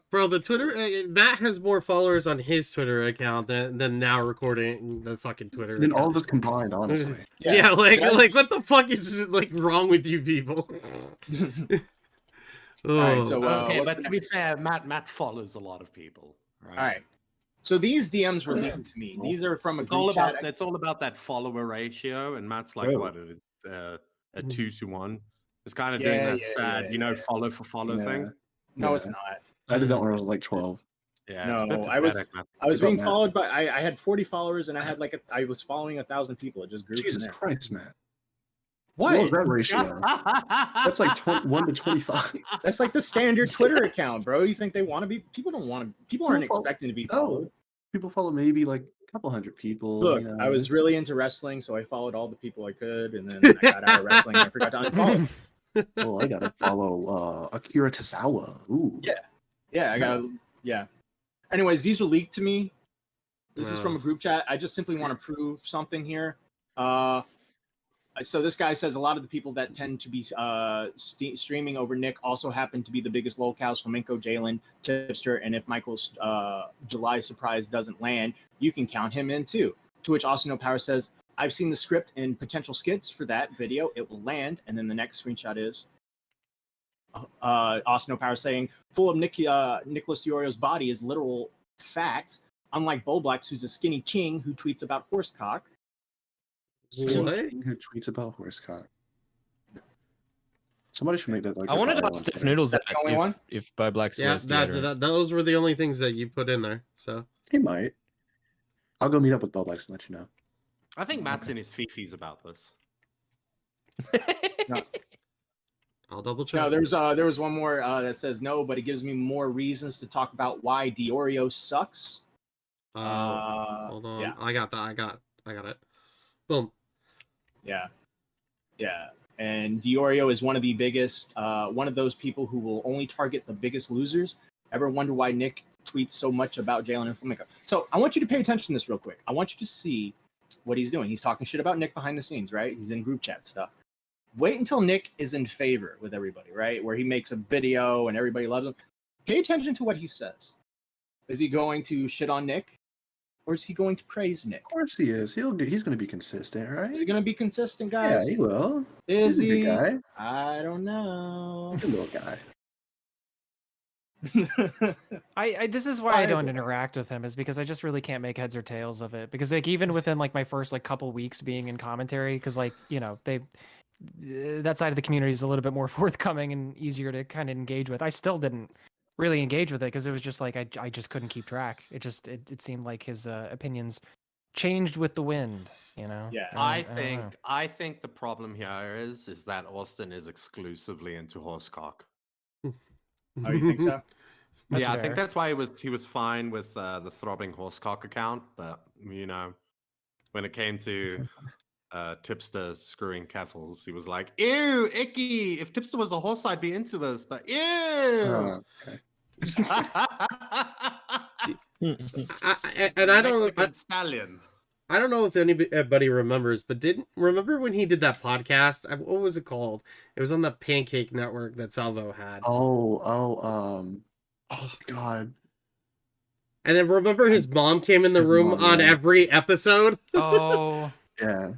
Bro, the Twitter Matt has more followers on his Twitter account than Now Recording the fucking Twitter. I mean, all of us combined, honestly. Yeah, like what the fuck is wrong with you people? Alright, so okay, but to be fair, Matt follows a lot of people. Right? All right. So these DMs were leaked to me. These are from a group chat. It's all about that follower ratio, and Matt's like what a 2-to-1. It's kind of doing that sad, follow for follow thing. No, it's not. I did that when I was like 12. Yeah, no, I was being followed by. I had 40 followers, and I had I was following 1,000 people. It just grew. Jesus Christ, man! What was that ratio? That's like 1 to 25. That's like the standard Twitter account, bro. You think they want to be? People don't want to. People aren't expecting to be followed. No. People follow maybe like a couple hundred people. Look, I was really into wrestling, so I followed all the people I could, and then I got out of wrestling and I forgot to unfollow. Well, I gotta follow Akira Tozawa. Ooh. Yeah, I gotta. Yeah. Anyways, these were leaked to me. This is from a group chat. I just simply want to prove something here. So this guy says a lot of the people that tend to be streaming over Nick also happen to be the biggest lolcows, Flamenco, Jalen, Tipster, and if Michael's July surprise doesn't land, you can count him in too. To which Austin No Power says, I've seen the script and potential skits for that video. It will land. And then the next screenshot is Austin No Power saying, full of Nicholas Diorio's body is literal fact, unlike Boblax, who's a skinny king who tweets about horsecock. What? Who tweets about horsecock? Somebody should make that like. I wanted to ask Stiff Noodles if Boblax was those were the only things that you put in there. So he might. I'll go meet up with Boblax and let you know. I think Matt's in his fifis about this. No. I'll double check. No, there was one more that says no, but it gives me more reasons to talk about why Diorio sucks. Hold on. Yeah. I got that. I got it. Boom. Yeah. And Diorio is one of the biggest, one of those people who will only target the biggest losers. Ever wonder why Nick tweets so much about Jalen and Flamenco? So I want you to pay attention to this real quick. I want you to see what he's doing. He's talking shit about Nick behind the scenes, right? He's in group chat stuff. Wait until Nick is in favor with everybody, right? Where he makes a video and everybody loves him. Pay attention to what he says. Is he going to shit on Nick? Or is he going to praise Nick? Of course he is. He's going to be consistent, right? Is he going to be consistent, guys? Yeah, he will. Is He's a he? good guy. I don't know. He's a little guy. This is why I don't interact with him, is because I just really can't make heads or tails of it. Because like even within like my first like couple weeks being in commentary, because like that side of the community is a little bit more forthcoming and easier to kind of engage with. I still didn't really engage with it because it was just like I just couldn't keep track. It seemed like his opinions changed with the wind. Yeah. I think the problem here is that Austin is exclusively into horsecock. Oh, you think so? That's yeah, fair. I think that's why he was fine with the throbbing horsecock account, but when it came to Tipster screwing Keffels, he was like, "Ew, icky! If Tipster was a horse, I'd be into this, but ew." Okay. And I don't. Mexican stallion. I don't know if anybody remembers, but remember when he did that podcast? What was it called? It was on the Pancake Network that Salvo had. Oh God. And then remember his mom came in the room on every episode? Oh. Yeah.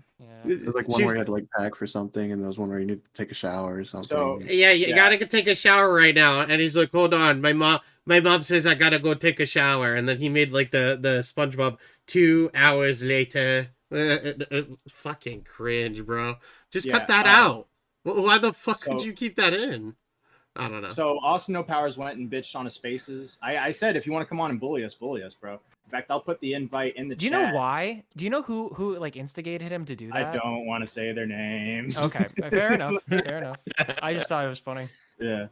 It was like one where he had to like pack for something, and there was one where he needed to take a shower or something. So Yeah, you gotta take a shower right now. And he's like, hold on, my mom says I gotta go take a shower. And then he made like the SpongeBob 2 hours later. Fucking cringe, bro. Just cut that out. Why the fuck could you keep that in? I don't know. So Austin No Powers went and bitched on his Spaces. I said, if you want to come on and bully us, bro. In fact, I'll put the invite in the chat. Do you know why? Do you know who like instigated him to do that? I don't want to say their name. Okay, fair enough. Fair enough. I just thought it was funny. Yeah,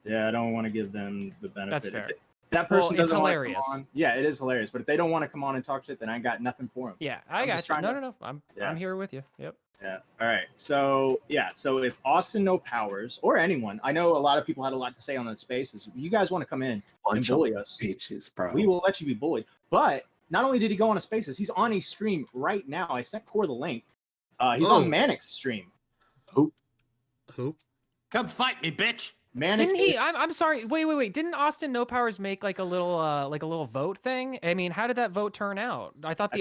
I don't want to give them the benefit. That's fair. That person it's doesn't want to hilarious. come on. Yeah, it is hilarious. But if they don't want to come on and talk shit, then I got nothing for them. Yeah, I got you. No. I'm here with you. Yep. Yeah. All right. So if Austin No Powers or anyone, I know a lot of people had a lot to say on the Spaces. If you guys want to come in and bully us, bitches, bro, we will let you be bullied. But not only did he go on a Spaces, he's on a stream right now. I sent Core the link. He's on Manic's stream. Who? Come fight me, bitch. Manic. Didn't he? I'm sorry. Wait. Didn't Austin No Powers make like a little vote thing? I mean, how did that vote turn out? I thought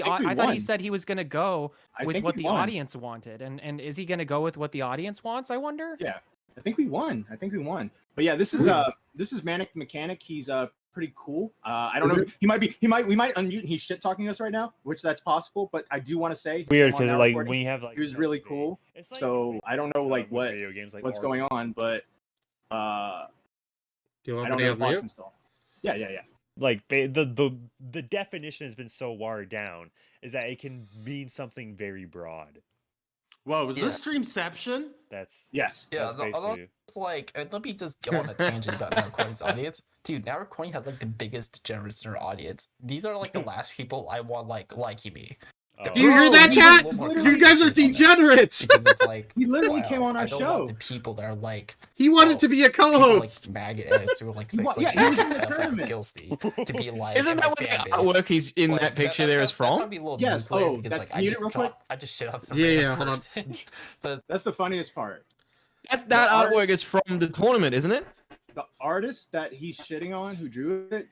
he said he was gonna go with what the audience wanted, and is he gonna go with what the audience wants? I wonder. Yeah, I think we won. But yeah, this is Manic Mechanic. He's pretty cool. I don't know. We might unmute and he's shit talking us right now, which that's possible. But I do want to say weird because like when you have like he was really cool. So I don't know like what video games, like what's going on, but I don't know if Austin's still. Yeah. Like the definition has been so watered down is that it can mean something very broad. Whoa, was this Streamception? That's yes. Yeah, it's like let me just go on a tangent about Now Recording's audience. Dude, Now Recording has like the biggest degenerates in our audience. These are like the last people I want liking me. Do you hear that, chat? You guys are degenerates. Because it's like he literally came on our I don't show. want the people that are like he wanted to be a co-host. Like maggot edits who are like he was in the tournament. Guilty to be like. Isn't that what the artwork he's in that picture there is from? Yes. Because that's like I just shit on some hold on. But that's the funniest part. That artwork is from the tournament, isn't it? The artist that he's shitting on, who drew it,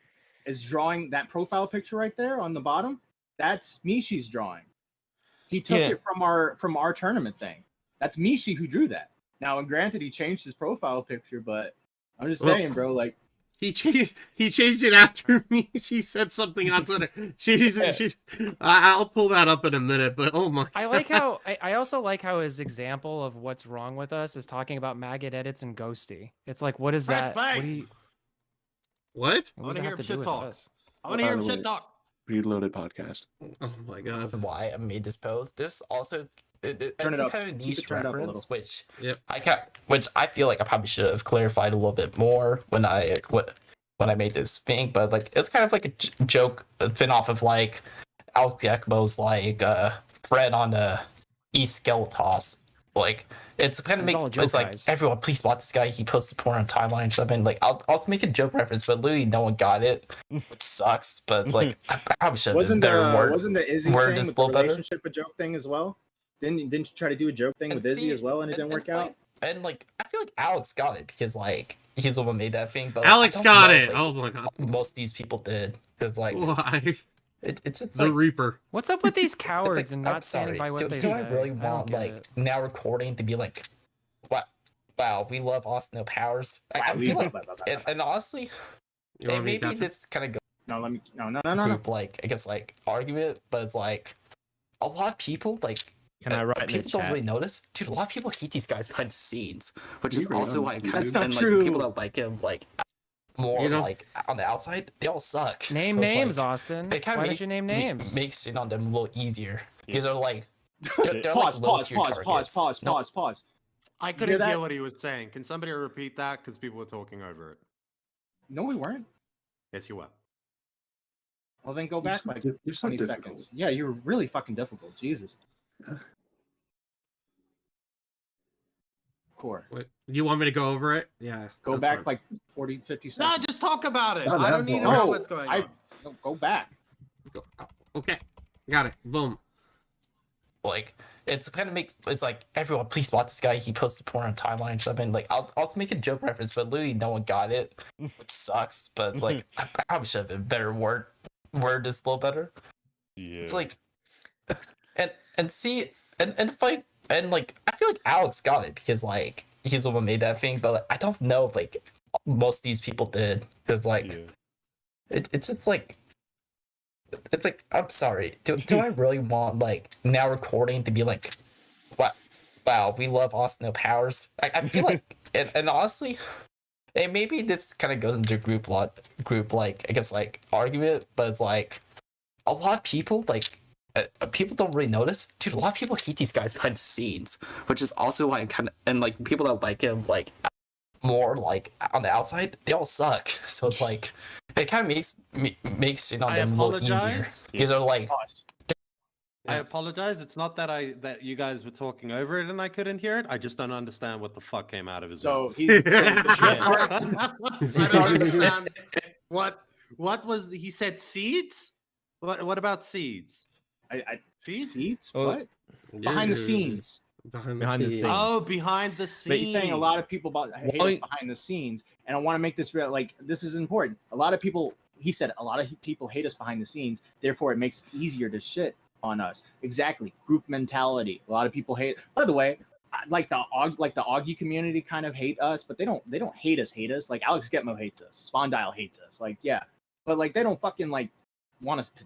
is drawing that profile picture right there on the bottom. That's Mishi's drawing. He took it from our tournament thing. That's Mishi who drew that. Now, and granted, he changed his profile picture, but I'm just saying, bro, like he changed it after me. She said something on Twitter. I'll pull that up in a minute, but oh my! I also like how his example of what's wrong with us is talking about maggot edits and ghosty. It's like, what is that? What? I want to hear him shit talk. I want to hear him shit talk. Reloaded podcast. Oh my god! Why I made this post? This also Turn it's it a up. kind of Keep niche it turned up a little. reference, which Yep. which I feel like I probably should have clarified a little bit more when I made this thing, but like it's kind of like a joke, a spin off of like Alex Ekmo's like Fred on the East Skeletos. Like it's kind of He's all make joke it's like guys. everyone please watch this guy. He posted porn on timeline and stuff, and like I'll make a joke reference, but literally no one got it, which sucks. But it's like I probably should have Wasn't better the wasn't the Izzy word thing is with a the little better. relationship a joke thing as well? Didn't you try to do a joke thing with Izzy as well and it didn't work out? And like I feel like Alex got it because like he's the one who made that thing. But Alex I don't got know, it. like, Oh my god. most of these people did because like Why? it's just The like Reaper. What's up with these it's cowards like, and I'm not standing sorry. by what do, they do say? I really don't want get like it. now recording to be like, wow, we love Austin Powers. I feel like, and honestly, You want me to maybe gotcha? this kind of goes No, let me no. group like I guess like argument, but it's like a lot of people like. Can I write in the people don't chat? really notice, dude. A lot of people hate these guys behind the scenes, which You is bring it also on, why I dude. kind of That's and not like true. people that like him like more You know- like on the outside, they all suck. Name So it's names, like, Austin. it kind Why of don't makes you name names? makes it on them a little easier because they're like they're Pause, like low pause, tier pause, targets. pause, No, pause. I hear couldn't that? hear what he was saying. Can somebody repeat that? Because people were talking over it. No, we weren't. Yes, you were. Well, then go You're back so like you're so 20 difficult. seconds. Yeah, you're really fucking difficult. Jesus. Core. Wait, you want me to go over it? Yeah. Go that's back fine. like 40, 50 No, seconds. just talk about it. Not I that don't need to far. know No, what's going on. No, go back. Okay. Got it. Boom. like it's kind of make it's like everyone please watch this guy. He posted porn on timeline and stuff, and like I'll make a joke reference, but literally no one got it, which sucks. But it's like I probably should have been better word is a little better. Yeah. It's like and see and fight and like I feel like Alex got it because like he's the one who made that thing, but like, I don't know like most of these people did because like it's just like it's like I'm sorry. Do I really want like now recording to be like wow, we love Austin Powers? I feel like and honestly, and maybe this kind of goes into group like I guess like argument, but it's like a lot of people like people don't really notice, dude. A lot of people hate these guys behind the scenes, which is also why I'm kind of and like people that like him like more like on the outside, they all suck. So it's like it kind of makes it on I them a little easier apologize. because they're like Pause. I apologize. It's not that you guys were talking over it and I couldn't hear it. I just don't understand what the fuck came out of his So mouth. he's I don't understand. What was he said? Seeds? What about seeds? Seeds? seats? Oh, What? Behind the Dude. scenes. Behind Behind the scenes. scenes. Oh, behind the scenes. He's saying a lot of people hate us behind the scenes, and I want to make this real. Like this is important. A lot of people. He said a lot of people hate us behind the scenes. Therefore, it makes it easier to shit on us. Exactly. Group mentality. A lot of people hate. By the way, like the Augie community kind of hate us, but they don't hate us. Like Alex Getmo hates us. Spondyle hates us. Like yeah, but like they don't fucking like want us to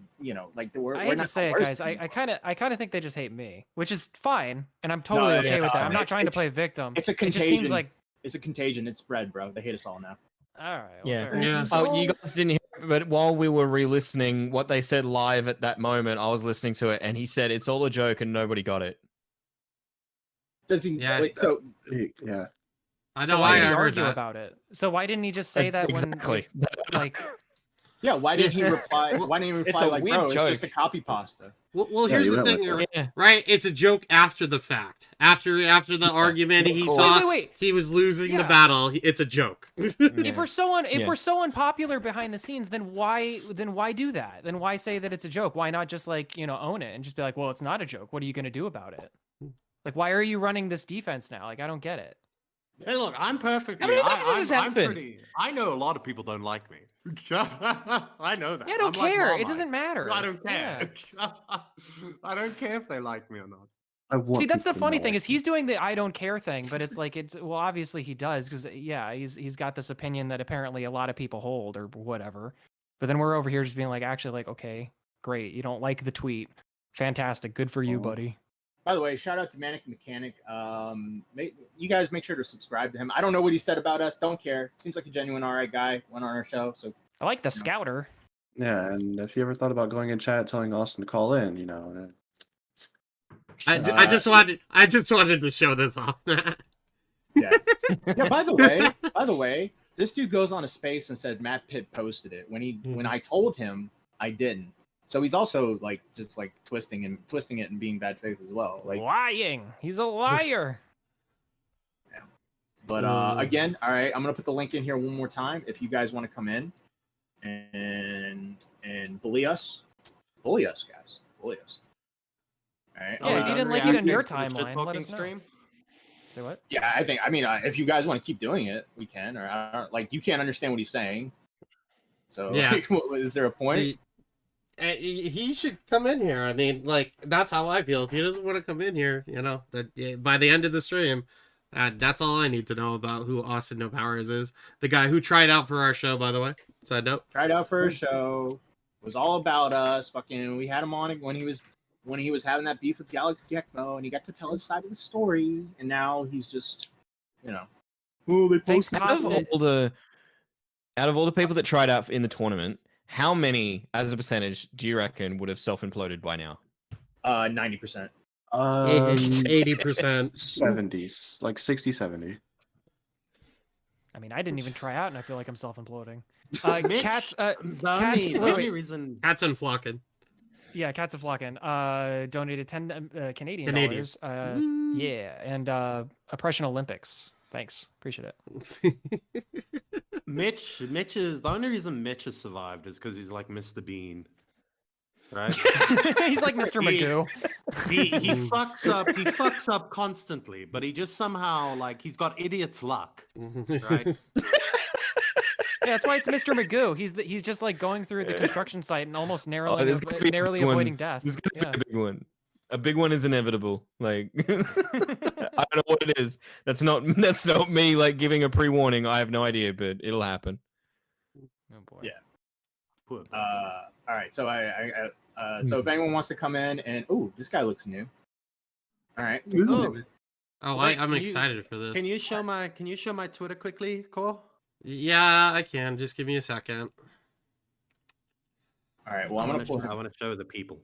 like we're. I we're hate not to say it, coerced guys. I anymore. kind of think they just hate me, which is fine, and I'm totally okay with that. I'm not trying to play victim. It's a It just contagion. seems like It's a contagion. It's spread, bro. They hate us all now. all right. Well, Yeah. fair enough. Yeah. Oh, you guys didn't hear it, but while we were re-listening, what they said live at that moment, I was listening to it, and he said it's all a joke and nobody got it. Does he? Yeah. Wait, so Yeah. I So know. why I did he heard argue that. about it? So why didn't he just say that Exactly. when like yeah, why didn't he reply? Why didn't he reply a like, weird bro, joke. it's just a copy pasta? Well, Yeah, here's you the went thing, with Yeah. right? It's a joke after the fact. After the argument, he Wait, saw wait. he was losing the Yeah. battle. It's a joke. if we're so Yeah. we're so unpopular behind the scenes, then why do that? Then why say that it's a joke? Why not just like own it and just be like, well, it's not a joke. What are you gonna do about it? Like, why are you running this defense now? Like, I don't get it. Hey, look, I'm perfectly. How many times has this I'm happened? pretty. I know a lot of people don't like me. I know that. Yeah, I don't I'm like care. It Marmite. doesn't matter. I don't care. Yeah. I don't care if they like me or not. I want See, that's the people to funny know thing it. is he's doing the I don't care thing, but it's like well, obviously he does because yeah, he's got this opinion that apparently a lot of people hold or whatever. But then we're over here just being like, actually, like, okay, great, you don't like the tweet, fantastic, good for you, buddy. By the way, shout out to Manic Mechanic. You guys make sure to subscribe to him. I don't know what he said about us. Don't care. Seems like a genuine alright guy. Went on our show. So I like the scouter. Yeah, and if you ever thought about going in chat telling Austin to call in, I just wanted to show this off. Yeah. By the way, this dude goes on a space and said Matt Pitt posted it when I told him I didn't. So he's also like just like twisting it and being bad faith as well. Like lying. He's a liar. Yeah. But again, all right, I'm gonna put the link in here one more time if you guys want to come in and bully us, guys, bully us. All right. Yeah, if you didn't like it in your timeline, let us know. Stream? Say what? Yeah, I mean, if you guys want to keep doing it, we can. Or I don't, like, you can't understand what he's saying. So, Yeah. like, is there a point? He should come in here. I mean, like, that's how I feel. If he doesn't want to come in here, you know, that by the end of the stream, that's all I need to know about who Austin No Powers is. The guy who tried out for our show, by the way. Side note. Tried out for a show. It was all about us. Fucking, we had him on when he was having that beef with Alex Gekmo, and he got to tell his side of the story. And now he's just, you know, they posted out of all the people that tried out in the tournament, how many, as a percentage, do you reckon would have self-imploded by now? 90%. 80%. 70s, like 60, 70. I mean, I didn't even try out, and I feel like I'm self-imploding. Mitch, Cats. the only reason. Cats and Flockin. Yeah, Cats and Flockin. Donated 10 Canadian Canadian. dollars. Yeah, and Oppression Olympics. Thanks, appreciate it. Mitch is the only reason Mitch has survived is because he's like Mr. Bean, right? He's like Mr. Magoo. He fucks up constantly, but he just somehow like he's got idiot's luck, right? Yeah, that's why it's Mr. Magoo. He's just like going through the construction site and almost narrowly avoiding death. There's gonna be a big one. A big one is inevitable. Like I don't know what it is. That's not me like giving a pre-warning. I have no idea, but it'll happen. Oh boy. Yeah. All right. So so if anyone wants to come in and this guy looks new. All right. I'm excited for this. Can you show my Twitter quickly, Cole? Yeah, I can. Just give me a second. All right. Well, I want to show the people.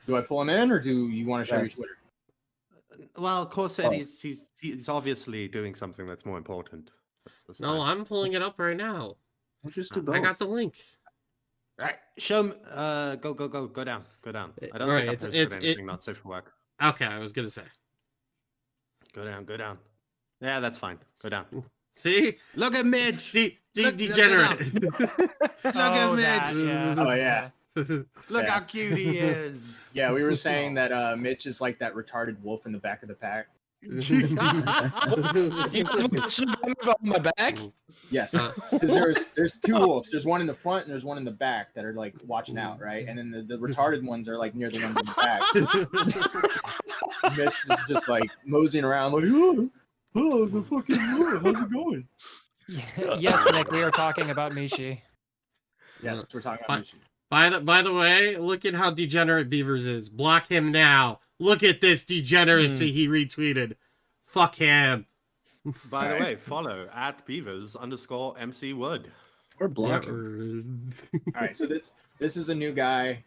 Do I pull him in, or do you want to show your Twitter? Well, Cole said he's obviously doing something that's more important. No, I'm pulling it up right now. Just do both. I got the link. All right, show me. Go down. I don't think I posted anything not safe for work. Okay, I was gonna say. Go down. Yeah, that's fine. Go down. See? Look at Mitch. Degenerate. Look at Mitch. Yeah. Oh yeah. Look how cute he is. Yeah, we were saying that Mitch is like that retarded wolf in the back of the pack. You guys were passionate about my back? Yes, because there's two wolves. There's one in the front and there's one in the back that are like watching out, right? And then the retarded ones are like near the ones in the back. Mitch is just like moseying around, like, oh, the fucking wolf. How's it going? Yes, Nick, we are talking about Mishi. Yes, we're talking about Mishi. By the way, look at how degenerate Beavers is. Block him now. Look at this degeneracy he retweeted. Fuck him. By the way, follow @Beavers_MC Wood. Or block him. All right, so this is a new guy.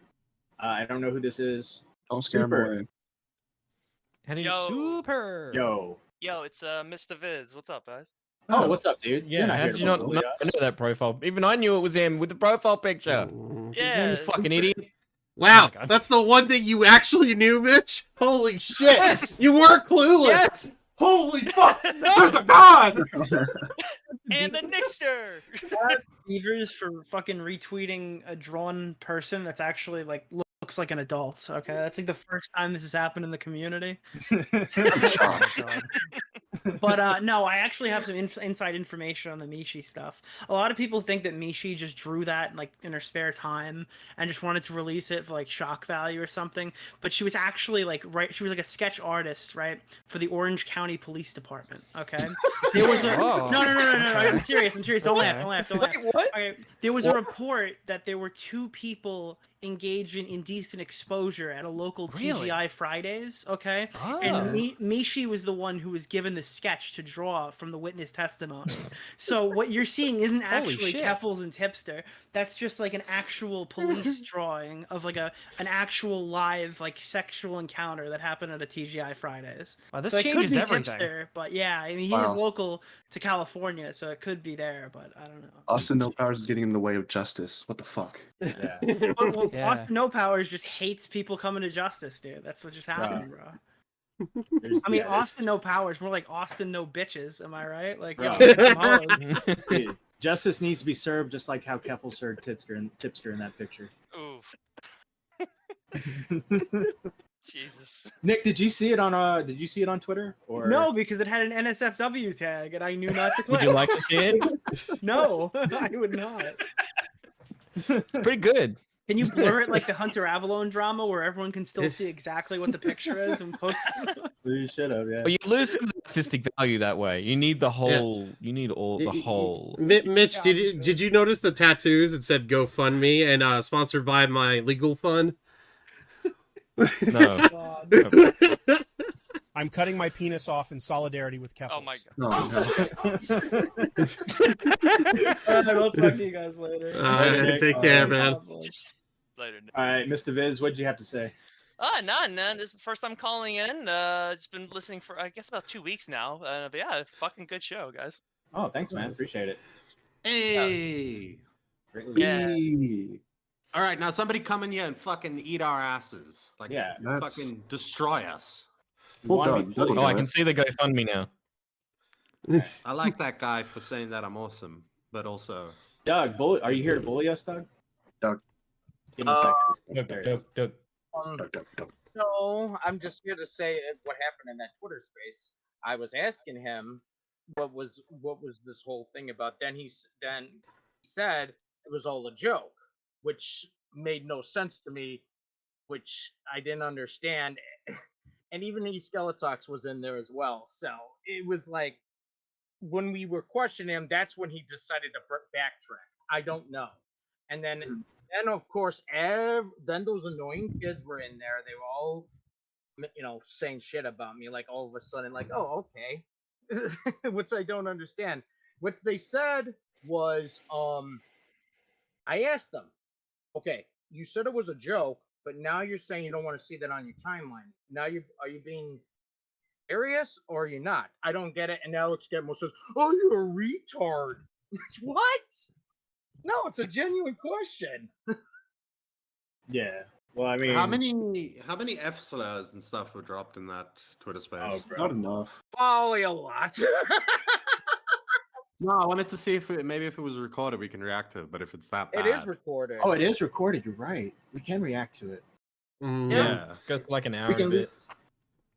I don't know who this is. Don't scare him away. Super. Yo, it's Mr. Viz. What's up, guys? Oh, what's up, dude? Yeah, how did you not know that profile? Even I knew it was him with the profile picture. Yeah. You fucking idiot. Wow, that's the one thing you actually knew, Mitch? Holy shit. Yes. You weren't clueless. Yes. Holy fuck. There's a god. And the Nixter. Beavers for fucking retweeting a drawn person that's actually like looks like an adult. Okay, that's like the first time this has happened in the community. But no, I actually have some inside information on the Mishi stuff. A lot of people think that Mishi just drew that like in her spare time and just wanted to release it for like shock value or something. But she was actually like she was like a sketch artist, right, for the Orange County Police Department. Okay, there was a no. I'm serious. Don't laugh. Don't laugh. Wait, what? Okay, there was a report that there were two people engaged in indecent exposure at a local Really? TGI Fridays, okay? Oh. And Mishi was the one who was given the sketch to draw from the witness testimony. So what you're seeing isn't Holy actually shit. Keffels and Tipster. That's just like an actual police drawing of like an actual live like sexual encounter that happened at a TGI Fridays. Wow, this So it could changes be everything. Tipster, but yeah, I mean he is local to California, so it could be there, but I don't know. Austin No Powers is getting in the way of justice. What the fuck? Yeah. Well, Yeah. Austin No Powers just hates people coming to justice, dude. That's what just happened, bro. I mean, Austin No Powers, more like Austin No Bitches. Am I right? Like, yo, some hoes. Dude, justice needs to be served just like how Keffel served Tipster in that picture. Oof. Jesus. Nick, did you see it on Twitter? Or No, because it had an NSFW tag, and I knew not to click. Would you like to see it? No, I would not. It's pretty good. Can you blur it like the Hunter Avalon drama, where everyone can still see exactly what the picture is and post? You should have, yeah. But you lose some of the artistic value that way. You need the whole. You need all the whole. Mitch, did you notice the tattoos? It said GoFundMe and sponsored by my legal fund. No. I'm cutting my penis off in solidarity with Keffels. Oh my God. I'll talk to you guys later. Take care, man. Just later. All right, Mr. Viz, what did you have to say? None. This is the first time calling in. It's been listening for I guess about 2 weeks now. But yeah, fucking good show, guys. Oh, thanks, man. Appreciate it. Hey. Yeah. All right, now somebody come in here and fucking eat our asses. Like, Yeah, fucking destroy us. Oh, I can see the GoFundMe now. I like that guy for saying that I'm awesome, but also Doug, are you here to bully us, Doug? Doug. Give me a second. Doug. No, I'm just here to say what happened in that Twitter space. I was asking him what was this whole thing about. Then he said it was all a joke, which made no sense to me, which I didn't understand. And even Skeletox was in there as well. So it was like when we were questioning him, that's when he decided to backtrack. I don't know. And then of course, then those annoying kids were in there. They were all, saying shit about me. Like all of a sudden, like, oh, okay, which I don't understand. What they said was, I asked them, okay, you said it was a joke, but now you're saying you don't want to see that on your timeline. Now are you being serious or are you not? I don't get it. And Alex Getmo says, "Oh, you're a retard." What? No, it's a genuine question. Yeah. Well, I mean, how many F slurs and stuff were dropped in that Twitter space? Oh, bro. Not enough. Probably a lot. No, I wanted to see if it was recorded, we can react to it. But if it's that bad, It is recorded. Oh, it is recorded. You're right. We can react to it. Yeah, go for like an hour and a bit.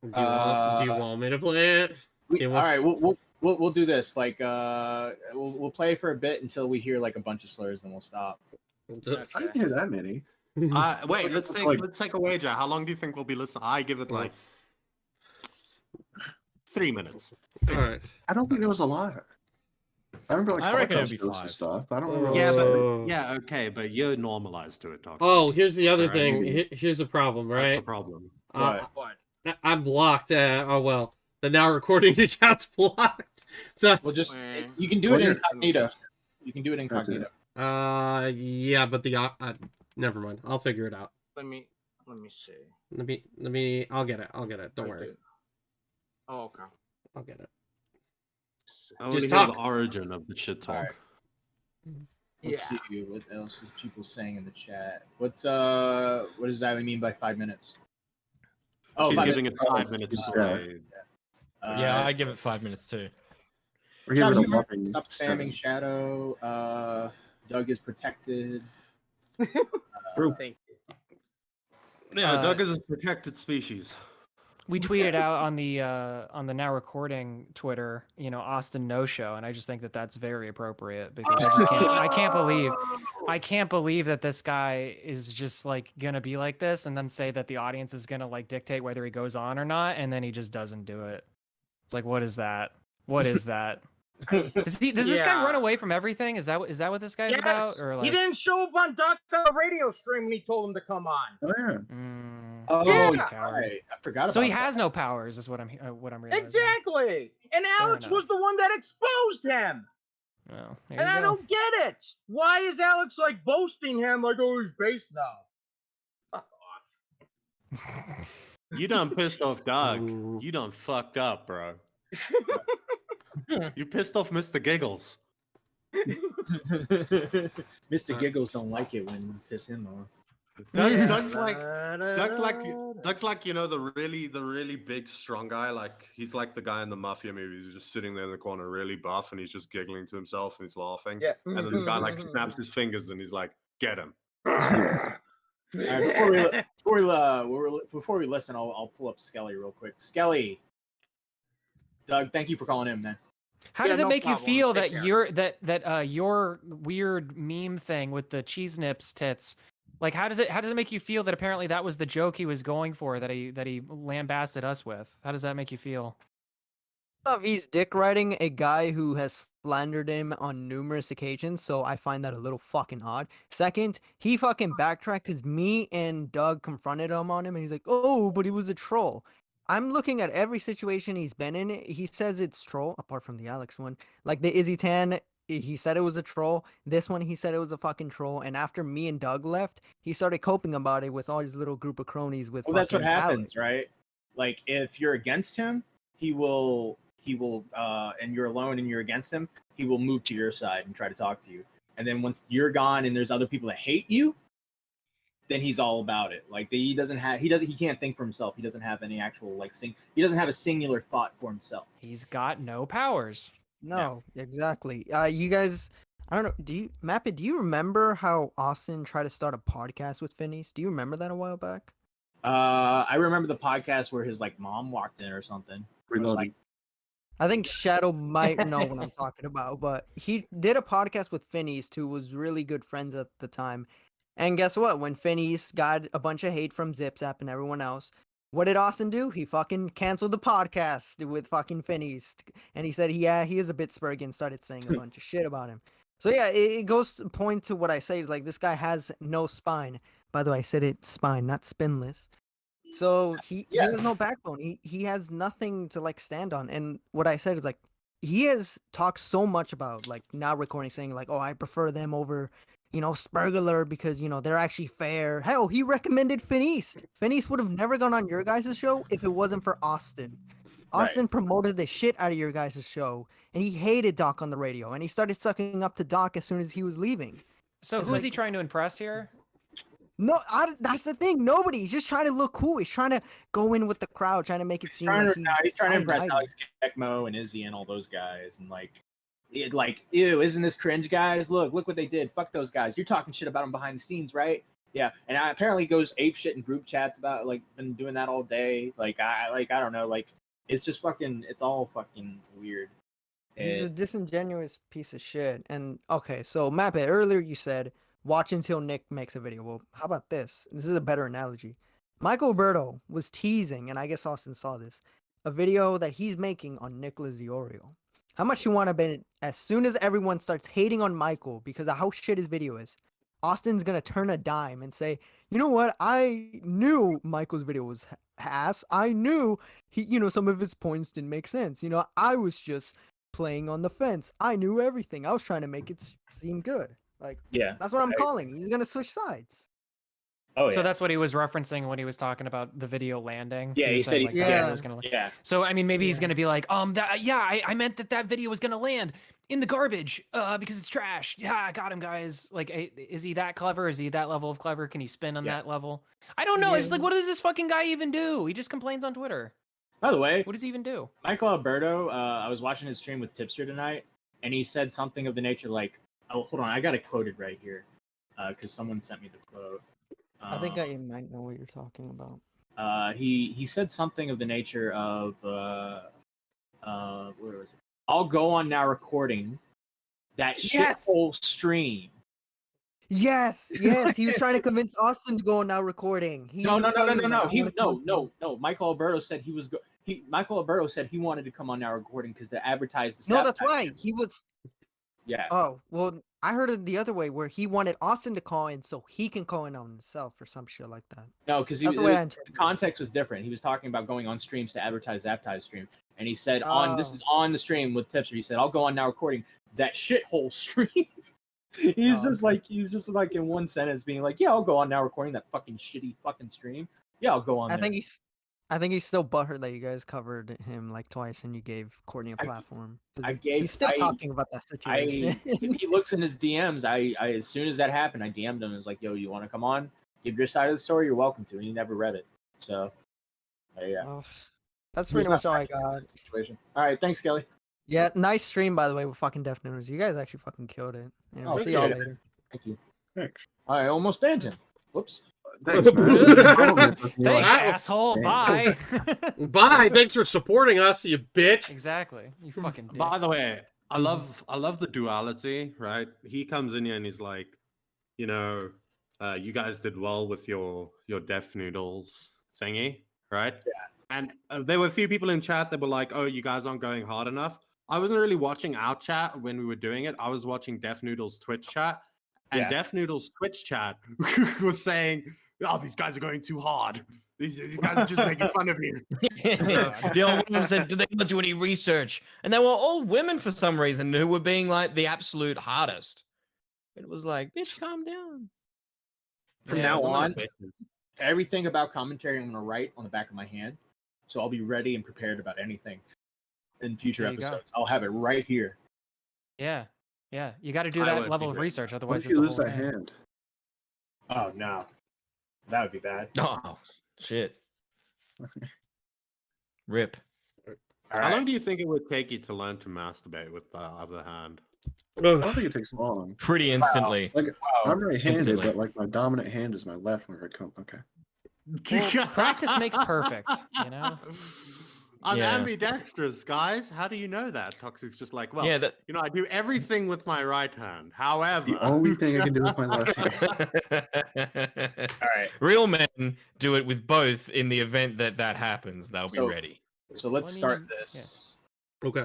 Do you want me to play it? All right, we'll do this. Like, we'll play for a bit until we hear like a bunch of slurs, and we'll stop. I didn't hear that many. Wait, let's take a wager. How long do you think we'll be listening? I give it like 3 minutes. All right. I don't think there was a lot. I remember I reckon it'd be Holocaust 5. and stuff. But I don't remember. Okay, but you're normalized to it, Doc. Oh, here's the other All right. thing. Here's the problem, right? That's the problem. I'm blocked. Oh well, the now recording account's blocked. So We'll just you can do it incognito. You can do it incognito. yeah, but the never mind. I'll figure it out. Let me see. Let me. I'll get it. Don't worry. Oh, okay. I'll get it. I want Just to hear talk. the origin of the shit talk. Alright. Let's see what else is people saying in the chat. What does that mean by 5 minutes? She's 5 giving minutes. it 5 minutes to play. Yeah, I give it 5 minutes too. We're getting rid of Stop Mupping. spamming 7. Shadow. Doug is protected. True. Thank you. Yeah, Doug is a protected species. We tweeted out on the now recording Twitter, Austin No Show, and I just think that that's very appropriate because I can't believe that this guy is just like gonna be like this and then say that the audience is gonna like dictate whether he goes on or not, and then he just doesn't do it. It's like, what is that? What is that? Does this guy run away from everything? Is that what this guy's about? Yes, Or he like didn't show up on Doc on the radio stream when he told him to come on. Oh yeah. Oh, Yeah. yeah. Right. I forgot about so he that. has no powers, is what I'm realizing. Exactly. And Alex was the one that exposed him. Well, And I don't get it. Why is Alex like boasting him like, oh, he's based now? Fuck off. You done pissed off Doug. You done fucked up, bro. You pissed off Mr. Giggles. Mr. Giggles don't like it when you piss him off. Doug's like you know the really big strong guy. Like he's like the guy in the mafia movies. He's just sitting there in the corner, really buff, and he's just giggling to himself and he's laughing. Yeah. And then the guy like snaps his fingers and he's like, "Get him." All right, before we listen, I'll pull up Skelly real quick. Skelly, Doug, thank you for calling in, man. How does it make you feel that your weird meme thing with the cheese nips tits? Like, how does it make you feel that apparently that was the joke he was going for, that he lambasted us with? How does that make you feel? He's dick riding a guy who has slandered him on numerous occasions, so I find that a little fucking odd. Second, he fucking backtracked because me and Doug confronted him on him, and he's like, "Oh, but he was a troll." I'm looking at every situation he's been in. He says it's troll, apart from the Alex one. Like the Izzy Tan, he said it was a troll. This one, he said it was a fucking troll. And after me and Doug left, he started coping about it with all his little group of cronies. With Well, that's what fucking happens, Alex. right? Like if you're against him, he will, and you're alone and you're against him, he will move to your side and try to talk to you. And then once you're gone and there's other people that hate you, then he's all about it. Like he can't think for himself. He doesn't have any actual he doesn't have a singular thought for himself. He's got no powers. No, exactly. You guys, I don't know. Mappy, do you remember how Austin tried to start a podcast with Phineas? Do you remember that a while back? I remember the podcast where his mom walked in or something. It was like, I think Shadow might know what I'm talking about, but he did a podcast with Phineas, who was really good friends at the time. And guess what? When Phineas got a bunch of hate from ZipZap and everyone else, what did Austin do? He fucking canceled the podcast with fucking Phineas. And he said, yeah, he is a bit spurgy, and started saying a bunch of shit about him. So yeah, it goes to point to what I say is like, this guy has no spine. By the way, I said it spine, not spineless. So he has no backbone. He has nothing to stand on. And what I said is like, he has talked so much about now recording, saying like, oh, I prefer them over Spurgler because they're actually fair. Hell, he recommended Phineas. Phineas would have never gone on your guys' show if it wasn't for Austin. Austin promoted the shit out of your guys' show, and he hated Doc on the radio, and he started sucking up to Doc as soon as he was leaving. So who is he trying to impress here? No, that's the thing. Nobody. He's just trying to look cool. He's trying to go in with the crowd, trying to make it seem like he's trying to impress Alex Gekmo and Izzy and all those guys, and ew, isn't this cringe, guys? Look what they did. Fuck those guys. You're talking shit about them behind the scenes, right? Yeah, and apparently goes ape shit in group chats about been doing that all day. I don't know. It's just fucking. It's all fucking weird. He's a disingenuous piece of shit. And okay, so Mappy, earlier you said watch until Nick makes a video. Well, how about this? This is a better analogy. Michael Alberto was teasing, and I guess Austin saw this, a video that he's making on Nicholas Diorio. How much you want to bet as soon as everyone starts hating on Michael because of how shit his video is, Austin's going to turn a dime and say, you know what? I knew Michael's video was ass. I knew some of his points didn't make sense. I was just playing on the fence. I knew everything. I was trying to make it seem good. That's what I'm calling. He's going to switch sides. Oh, so that's what he was referencing when he was talking about the video landing. Yeah, he said was gonna. Yeah. So I mean, maybe he's gonna be like, I meant that video was gonna land in the garbage, because it's trash. Yeah, I got him, guys. Is he that clever? Is he that level of clever? Can he spin on that level? I don't know. It's what does this fucking guy even do? He just complains on Twitter. By the way, what does he even do? Michael Alberto, I was watching his stream with Tipster tonight, and he said something of the nature oh, hold on, I got it quoted right here, because someone sent me the quote. I think I might know what you're talking about. He said something of the nature of where was it? I'll go on now recording that shithole stream. Yes, he was trying to convince Austin to go on now recording. No. Michael Alberto said he Michael Alberto said he wanted to come on our recording because to advertise the. No, that's why he was. Yeah. Oh well, I heard it the other way where he wanted Austin to call in so he can call in on himself or some shit like that. No, because the context was different. He was talking about going on streams to advertise Zaptize stream, and he said this is on the stream with Tipster. He said I'll go on now recording that shithole stream. he's just like in one sentence being like, yeah, I'll go on now recording that fucking shitty fucking stream. Yeah, I'll go on. I think he's still butthurt that you guys covered him like twice and you gave Courtney a platform. He's still talking about that situation. He looks in his DMs. I as soon as that happened, I DM'd him and was like, yo, you want to come on? Give your side of the story. You're welcome to. And he never read it. So, yeah. Well, that's pretty much all I got. Situation. All right, thanks, Kelly. Yeah, nice stream by the way with fucking Deaf Noodles. You guys actually fucking killed it. And we'll see y'all later. Thank you. Thanks. I almost banned him. Whoops. Thanks, man. Thanks, asshole. Bye. Bye. Thanks for supporting us, you bitch. Exactly. You fucking dick. By the way, I love the duality, right? He comes in here and he's like, you know, you guys did well with your Deaf Noodles thingy, right? Yeah. And there were a few people in chat that were like, oh, you guys aren't going hard enough. I wasn't really watching our chat when we were doing it. I was watching Deaf Noodles Twitch chat. And Deaf Noodles Twitch chat was saying, oh, these guys are going too hard. These guys are just making fun of you. The old woman said, do they not do any research? And they were all women for some reason who were being like the absolute hardest. It was like, bitch, calm down. From now on, everything about commentary I'm going to write on the back of my hand. So I'll be ready and prepared about anything in future episodes. I'll have it right here. Yeah. Yeah, you got to do that level of research, otherwise it's a whole thing. Hand? Oh no, that would be bad. Oh shit. Rip. How long do you think it would take you to learn to masturbate with the other hand? I don't think it takes long. Pretty instantly. Like I'm right-handed, but like my dominant hand is my left whenever it comes. Okay. Well, practice makes perfect, you know. I'm ambidextrous, guys. How do you know that? Toxic's just like, well, you know, I do everything with my right hand. However, the only thing I can do with my left hand. All right. Real men do it with both in the event that happens. They'll be ready. So let's start this. Yeah. Okay.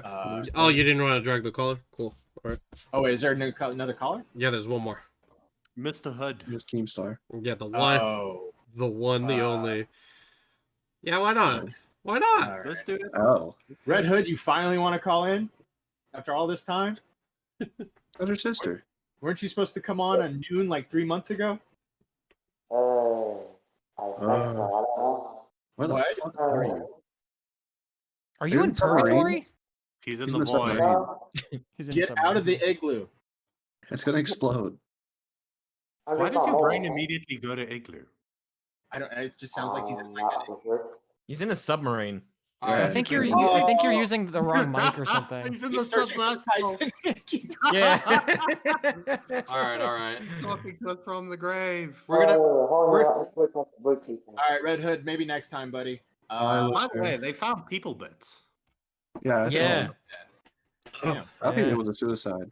Oh, you didn't want to drag the collar? Cool. All right. Oh, wait, is there another caller? Yeah, there's one more. Mr. Hood. Miss Keemstar. Yeah, the one. Oh. The one, the only. Yeah, why not? Why not? Right. Let's do it. Oh. Red Hood, you finally want to call in after all this time? That's her sister. Weren't you supposed to come on at noon like 3 months ago? Where the fuck are you? Are you in purgatory? He's in the void. Get out of the igloo. It's gonna explode. Why does your brain immediately go to igloo? I don't. It just sounds like he's in like He's in a submarine. I think you're using the wrong mic or something. He's in the submersible. Yeah. all right. He's talking to us from the grave. All right, Red Hood. Maybe next time, buddy. By the way, they found people bits. Yeah. Yeah. I think it was a suicide.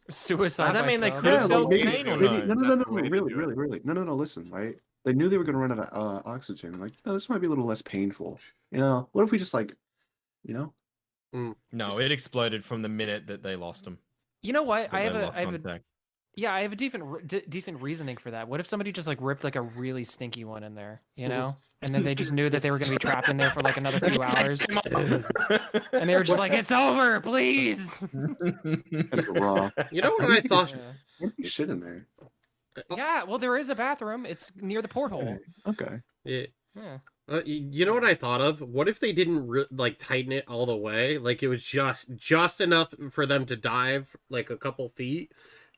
Suicide. Does that by mean they sub? could have felt pain or no? No, really. No, listen, right? They knew they were going to run out of oxygen. Like, this might be a little less painful. You know, what if we just like, you know? No, it exploded from the minute that they lost him. You know what? I have a decent reasoning for that. What if somebody just like ripped like a really stinky one in there, you know? And then they just knew that they were going to be trapped in there for like another few hours. And they were just like, it's over, please. That's raw. You know what I thought? What if you shit in there? Yeah, well, there is a bathroom. It's near the porthole. Okay. Yeah. Yeah. You know what I thought of? What if they didn't like tighten it all the way? Like it was just enough for them to dive like a couple feet,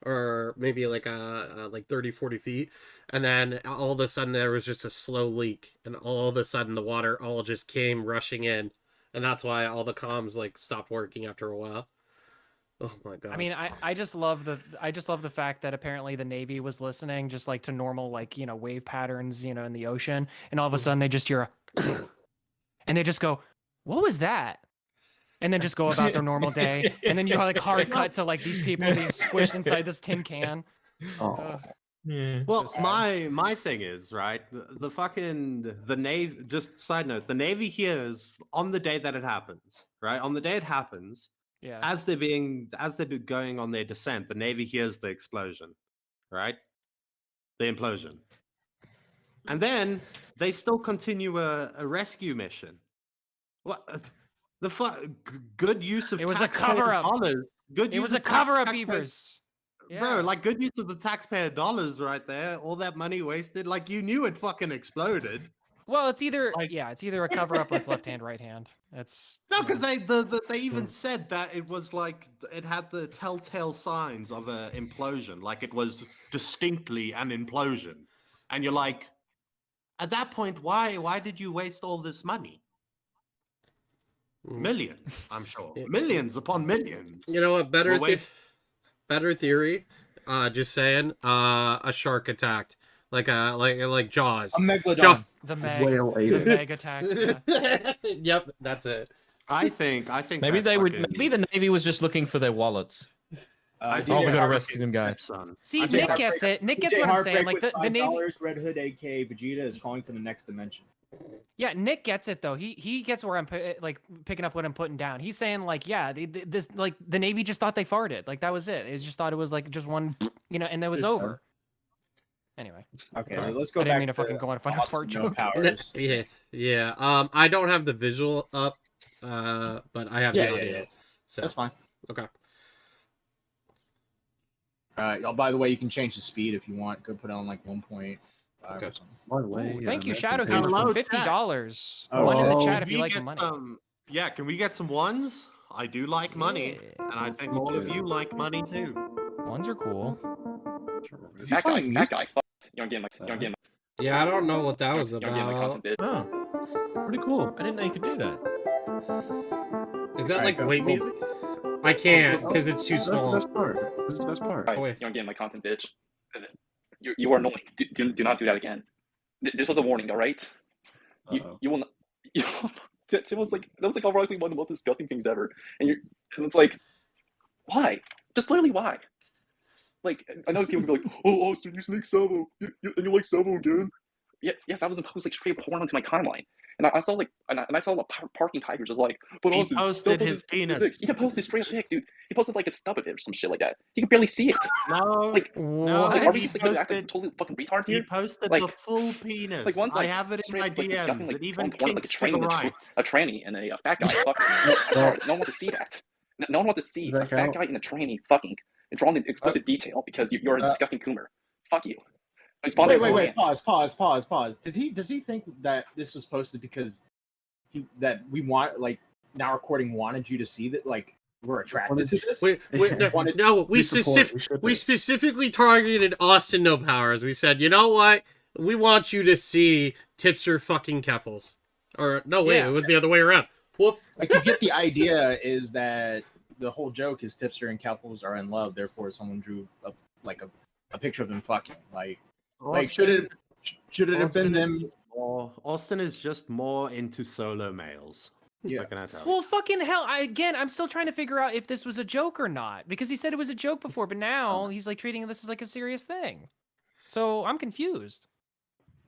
or maybe like 30, 40 feet, and then all of a sudden there was just a slow leak, and all of a sudden the water all just came rushing in, and that's why all the comms like stopped working after a while. Oh my god. I mean, I just love the fact that apparently the Navy was listening just like to normal like, you know, wave patterns, you know, in the ocean, and all of a sudden they just hear a and they just go, "What was that?" And then just go about their normal day. And then you like hard cut to like these people being squished inside this tin can. Oh. Yeah. Well, So sad. my thing is, right, the fucking the Navy. Just side note, the Navy hears on the day that it happens, right? On the day it happens, Yeah. as they're going on their descent, the Navy hears the explosion, right? The implosion, and then they still continue a rescue mission. What the fuck? Good use of It was a taxpayer cover-up. dollars. Good It use was of a cover-up, taxpayer- Beavers. Bro, Yeah. like good use of the taxpayer dollars right there. All that money wasted. Like you knew it fucking exploded. Well, it's either Like- it's either a cover up or it's left hand, right hand. It's No, because they even said that it was like it had the telltale signs of a implosion. Like it was distinctly an implosion, and you're like, at that point, why did you waste all this money? Millions, I'm sure, millions upon millions. You know what? were waste- Better theory. Just saying. A shark attacked, like Jaws. A megalodon. the Meg. Whale ate The it. Meg attack. Yeah. Yep, that's it. I think Maybe that they would. fucking- Maybe the Navy was just looking for their wallets. I Oh, think we that gotta fucking rescue them, guys. son. See, I think Nick that's- gets it. Nick gets DJ what I'm saying. Heartbreak Like with the Navy. $5, Red Hood, aka Vegeta, is calling for the next dimension. Yeah, Nick gets it though. He gets where I'm like picking up what I'm putting down. He's saying like, yeah, this like the Navy just thought they farted. Like that was it. They just thought it was like just one, and it was over. Anyway. Okay, Alright. let's go I didn't back mean to fucking go on a fun Austin fart No joke. Powers. Yeah. I don't have the visual up, but I have the audio. Yeah. So That's fine. okay. Oh, by the way, you can change the speed if you want. Go put it on like 1.5 Okay. or something. By the way, Thank you, American Shadow Patriot- Gamer, for Hello, $50. Oh, One in the wow. chat if Can you we like the get money. some- yeah, can we get some ones? I do like money, and I think all of you like money too. Ones are cool. Is he playing music? Yeah, I don't know what that was Young Game like about. content bitch. Oh, Pretty cool. I didn't know you could do that. Is that Alright, like go. wait music? I can't because it's too That's the small. best part. This is the best part. Guys, wait. Young Game like content bitch. You are annoying. Do not do that again. This was a warning, all right? You will not. That was like ironically one of the most disgusting things ever. And it's like, why? Just literally why? Like I know people can be like, oh Austin, you like Salvo, and you like Salvo again? Yeah, yes, I was imposed like straight porn onto my timeline, and I saw like and I saw parking tigers was like, but He Austin, posted Salvo his is penis. dick." He posted straight dick, dude. He posted like a stub of it or some shit like that. You can barely see it. No, Like, no, like, are we he just like acting posted, totally fucking retards he here? posted Like- the full penis. Like one's I like have it in my straight, like, disgusting, DMs. like It even porn, like a kinks to train, the and right. a tranny, and a fat guy. Fucking, sorry, no one wants to see that. No one wants to see Does a that fat count? guy and a tranny fucking and drawn in explicit detail because you're a disgusting coomer. Fuck you. Wait. Pause. Does he think that this was posted because that we want like now recording wanted you to see that like we're attracted to this? Wait, no, we specifically targeted Austin No Powers. We said, you know what? We want you to see Tipster fucking Keffels. Or no, wait, Yeah. it was the other way around. Whoops. Like you get the idea is that the whole joke is Tipster and Keffels are in love, therefore someone drew a picture of them fucking like should it have been them? Austin is just more into solo males. Yeah. What can I tell you? Well, fucking hell! I'm still trying to figure out if this was a joke or not because he said it was a joke before, but now he's like treating this as like a serious thing. So I'm confused.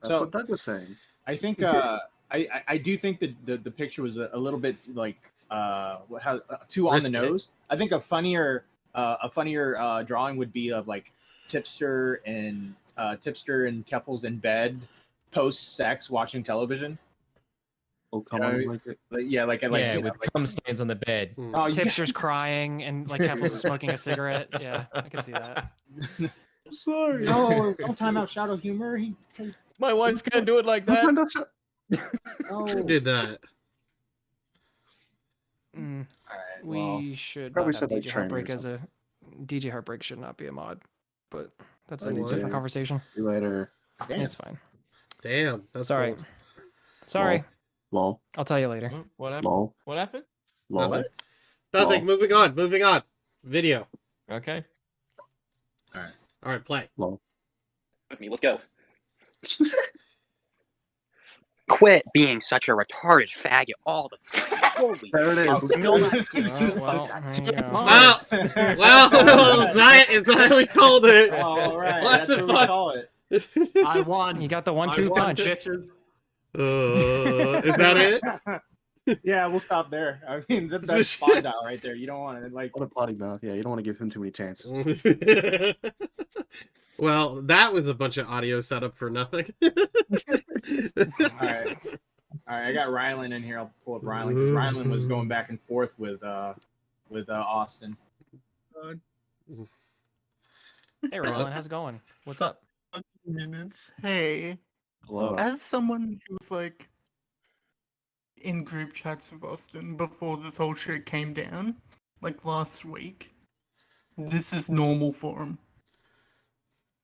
That's So what Doug was saying. I think I do think that the picture was a little bit like too on the Risky. nose. I think a funnier drawing would be of like Tipster and Keffels in bed post sex watching television. Oh, come You know, on, like it. Yeah, like Yeah, you know, with cum stains on the bed. oh, you Tipster's crying and like Keffels is smoking a cigarette. Yeah, I can see that. I'm sorry. No, don't time out shadow humor. My wife can't do it like My that. friend don't shut- Who did that? Mm, Alright, we well, should probably not have said, like, DJ trainer or Heartbreak as a DJ Heartbreak should not be a mod, but that's a Oh, different yeah. conversation. See you later. damn. It's fine. Damn, that's Sorry. cool. Sorry. Lol. I'll tell you later. What happened? Lol. What happened? Lol. Nothing. Nothing. Lol. Moving on. Video. Okay. All right, play. Lol. With me, let's go. quit being such a retarded faggot all the time. Holy There it shit. is. Nobody gives Oh, you a well, fuck. there you go. Well, it's highly called it. All right, Less that's than what we five. call it. I won. You got the I 1-2 won, punch. bitches. Is that it? Yeah, we'll stop there. I mean, that's spot dial right there. You don't want to like. What a potty mouth. Yeah, you don't want to give him too many chances. Well, that was a bunch of audio setup for nothing. All right, I got Rylan in here. I'll pull up Rylan because Rylan was going back and forth with Austin. Hey, Rylan, how's it going? What's up? Minutes. Hey. Hello. As someone who's like in group chats with Austin before this whole shit came down, like last week, this is normal for him.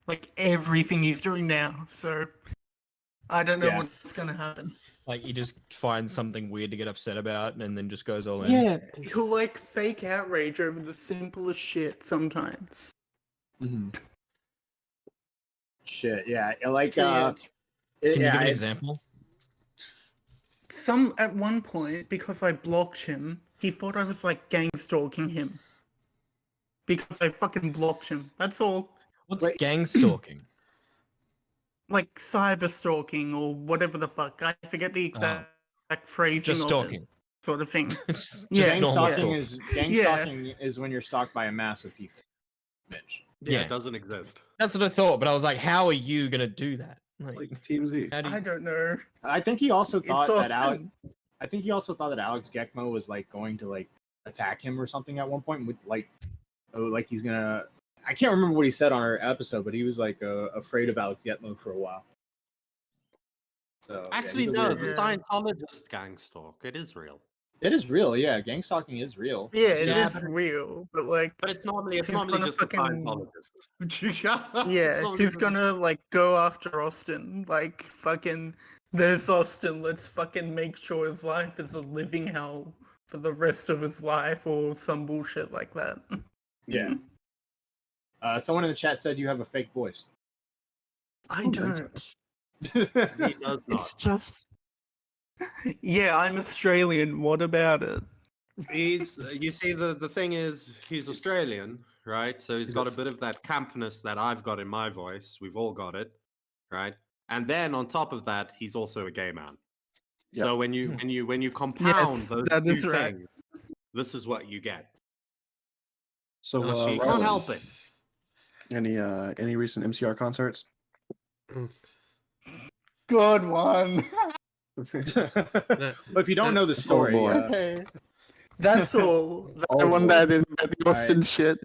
Like everything he's doing now, so I don't know what's gonna happen. Like he just finds something weird to get upset about and then just goes all in. Yeah, he'll like fake outrage over the simplest shit sometimes. Mm-hmm. Shit, yeah, like So, yeah, Can you give an it's- example? Some at one point, because I blocked him, he thought I was like gang stalking him. Because I fucking blocked him. That's all. What's gang stalking? Like cyber stalking or whatever the fuck. I forget the exact phrasing Just of stalking. it, sort of thing. Gang normal stalking stalking. stalking is when you're stalked by a mass of people. Mitch. Yeah, Yeah. it doesn't exist. That's what I thought, but I was like, how are you gonna do that? Like TMZ. how do you- I don't know. I think he also It's thought that Alex. Austin. I think he also thought that Alex Gekmo was like going to like attack him or something at one point. With like, like he's gonna. I can't remember what he said on our episode, but he was like afraid of Alex Gekmo for a while. So Actually, he's a no, weird- the Scientologist gang stalk. It is real. It is real, yeah. Gang stalking is real. Yeah, it Yeah, is but real, but like, But it's normally he's just gonna a fucking Scientologist. yeah, he's gonna like go after Austin. Like fucking, there's Austin. Let's fucking make sure his life is a living hell for the rest of his life, or some bullshit like that. Yeah. Someone in the chat said you have a fake voice. I don't. He does not. It's just. Yeah, I'm Australian. What about it? He's you see the thing is he's Australian, right? So he's got a bit of that campness that I've got in my voice. We've all got it, right? And then on top of that, he's also a gay man. So when you compound Yes, those that two is right. things, this is what you get. So, So you can't Rylan, help it. Any recent MCR concerts? Good one. But if you don't know the story, boy. Okay. That's all. Oh, I want boy. that in the Austin shit.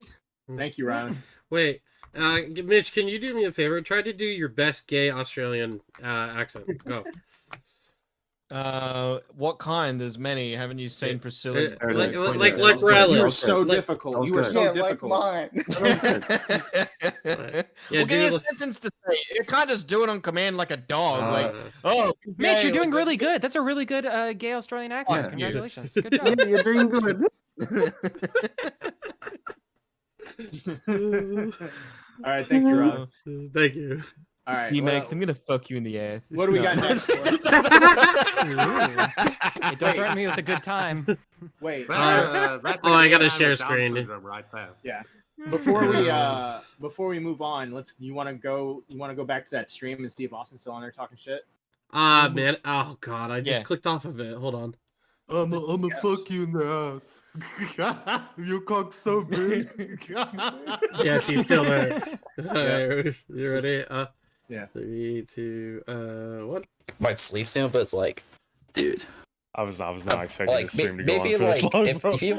thank you, Ryan. Wait, Mitch, can you do me a favor? Try to do your best gay Australian accent. Go. What kind? There's many. Haven't you seen Priscilla? Like That Raleigh. You were so That difficult. was You were good. so Yeah, difficult. like mine. Yeah, Well, give me a do sentence to say. You can't just do it on command like a dog. Like, Uh, oh, Mitch, gay, you're doing like, really good. That's a really good gay Australian accent. Fuck you. Congratulations. Good job. Yeah, you're doing good. All right, thank you, Ryan. Thank you. All right, You well, make. I'm gonna fuck you in the ass. what do we got next? Hey, don't threaten me with a good time. Wait, That's oh, I a gotta man share with Down screen. syndrome right there. yeah. Before we move on, you want to go back to that stream and see if Austin's still on there talking shit. Man. Oh god, I just Yeah. clicked off of it. Hold on. I'm a fuck you in the ass. Your cock's so big. Yes, he's still there. Alright, you ready? Yeah. 3, 2, 1. Might sleep soon, but it's like, dude. I was not expecting Like the stream to go on maybe for this like long, if bro. he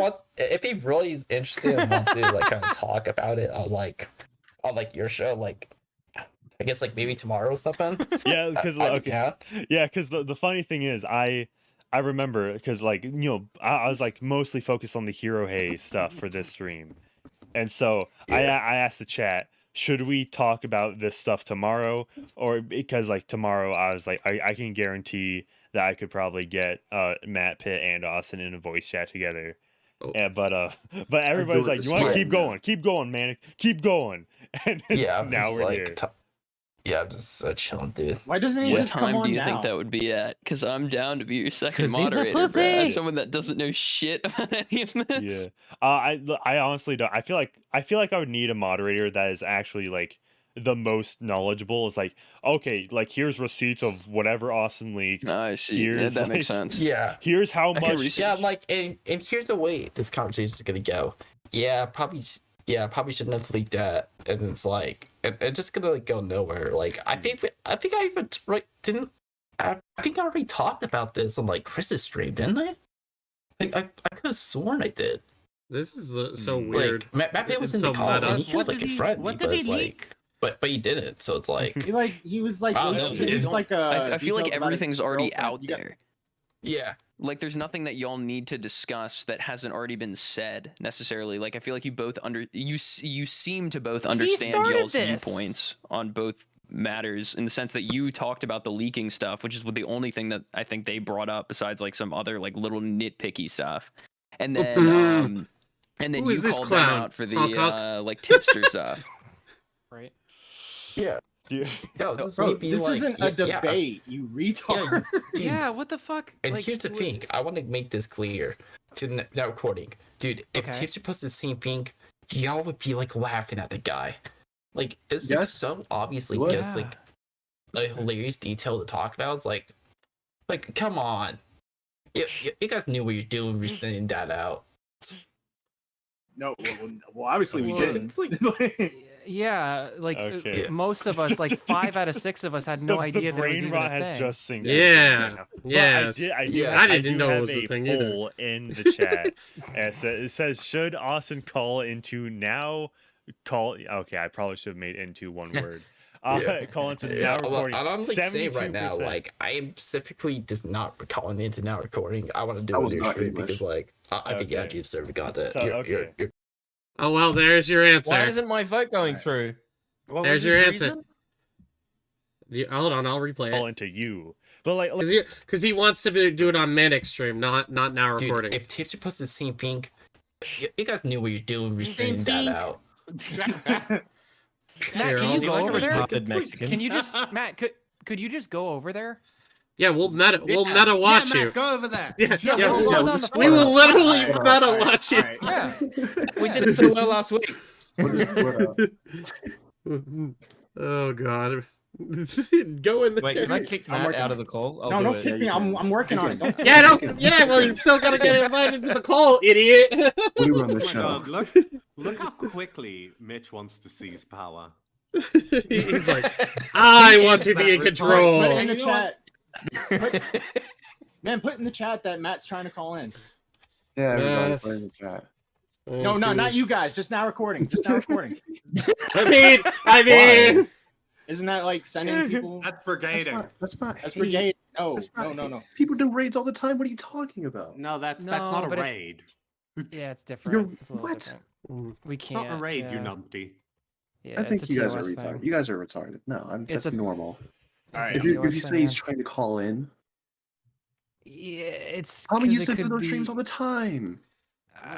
really is interested and wants to like kind of talk about it on your show, like I guess like maybe tomorrow or something. Yeah, because I'd be down. yeah, because the funny thing is, I remember because like I was like mostly focused on the Hero Hay stuff for this stream, and so I asked the chat, should we talk about this stuff tomorrow, or because like tomorrow I was like I can guarantee that I could probably get Matt Pitt and Austin in a voice chat together. Oh. But everybody's like, you want to keep going, man, keep going, and Yeah, now it's we're like here. Yeah, I'm just so chilling, dude. Why doesn't he What just come time on do you now? think that would be at? Because I'm down to be your second 'Cause he's a moderator, bro. pussy! As someone that doesn't know shit about any of this. Yeah. I honestly don't. I feel like I would need a moderator that is actually like the most knowledgeable. It's like, okay, like here's receipts of whatever Austin leaked. I see. Yeah, Here's that makes like, sense. Yeah. Here's how I can much. research. Yeah, like, and here's the way this conversation is gonna go. Yeah, probably shouldn't have leaked that, and it's like, it's just gonna like go nowhere. Like, I think I even didn't. I think I already talked about this on like Chris's stream, didn't I? Like, I could have sworn I did. This is so Like, weird. Matt was in the call, and he could like confront me, but it's like, but he didn't. So it's like, he was like, Wow, leaked- dude. he was like I feel like details about his everything's already girlfriend. out You got- there. yeah. Like, there's nothing that y'all need to discuss that hasn't already been said necessarily. Like, I feel like you both you seem to both understand started y'all's this. viewpoints on both matters, in the sense that you talked about the leaking stuff, which is the only thing that I think they brought up besides like some other like little nitpicky stuff. And then Who you is this called clown? them out for the Honk, honk. like tipster stuff. Right. Yeah. Yeah. No, just Bro, me being this like, isn't a debate, you retard. Dude, Yeah, what the fuck? And Like, here's the thing, I want to make this clear to now recording. Dude, if Okay. Tipster posted the same thing, y'all would be like laughing at the guy. Like, it's like, Yes. so obviously What? just like a hilarious detail to talk about. It's like come on. You guys knew what you're doing, we're sending that out. No, well, obviously we Well, didn't. It's like, yeah, like Okay. most of us, like 5 out of 6 of us, had no idea the that it was brain even a rot has thing. just synced. Yeah, But yes. I do Yeah, have, I didn't know it have was a a thing either. poll in the chat. And it says, should Austin call into now call? Okay, I probably should have made into one word. Yeah. Call into yeah, now well, recording. I'm like saying right now, 72%. like I am specifically just not calling into now recording. I want to do That it was on your not stream English. because like I think you Okay. actually deserve the content. So, okay. You're Oh well, there's your answer. Why isn't my vote going through? What There's was your his answer. reason? Hold on, I'll replay Call it. into you. But like, Because he wants to do it on Manic stream, not now Dude, recording. if Tipster posted the same thing, you guys knew what you're doing. We're Same sending that thing. out. Matt, Here, can I'll- you go like a over there? retarded Mexican. Can you just, Matt? Could you just go over there? Yeah, we'll meta watch yeah, you. Matt, go over there. Yeah, Yeah, yeah, we'll just- hold on the we phone. will literally Alright, meta alright, watch you. alright. Yeah. We did it so well last week. We'll just split up. Oh god. Go in there. Wait, can I kick I'm Matt working out on of the call? I'll No, do don't it. kick me. I'm working on it. Don't Yeah, well, you still gotta get invited to the call, idiot. We run the Oh my show. god, look how quickly Mitch wants to seize power. He's like, I want to be in Put it in control. the chat. Man, put in the chat that Matt's trying to call in. Yeah, everybody Yeah. put in the chat. No, not you guys. Just now recording. Just now recording. I mean, Isn't that like sending people? That's brigading. That's brigade. No, That's not no. People do raids all the time. What are you talking about? No, that's No, not a but it's- raid. Yeah, it's different. You're- It's a little what? different. We It's can't. not a raid, you yeah. numpty. Yeah, I think it's a you guys are TOS retarded. thing. You guys are retarded. No, It's that's a- normal. Alright. If you TOS say thing, he's yeah. trying to call in, Yeah, it's. Tommy 'cause used it to do could those be- streams all the time.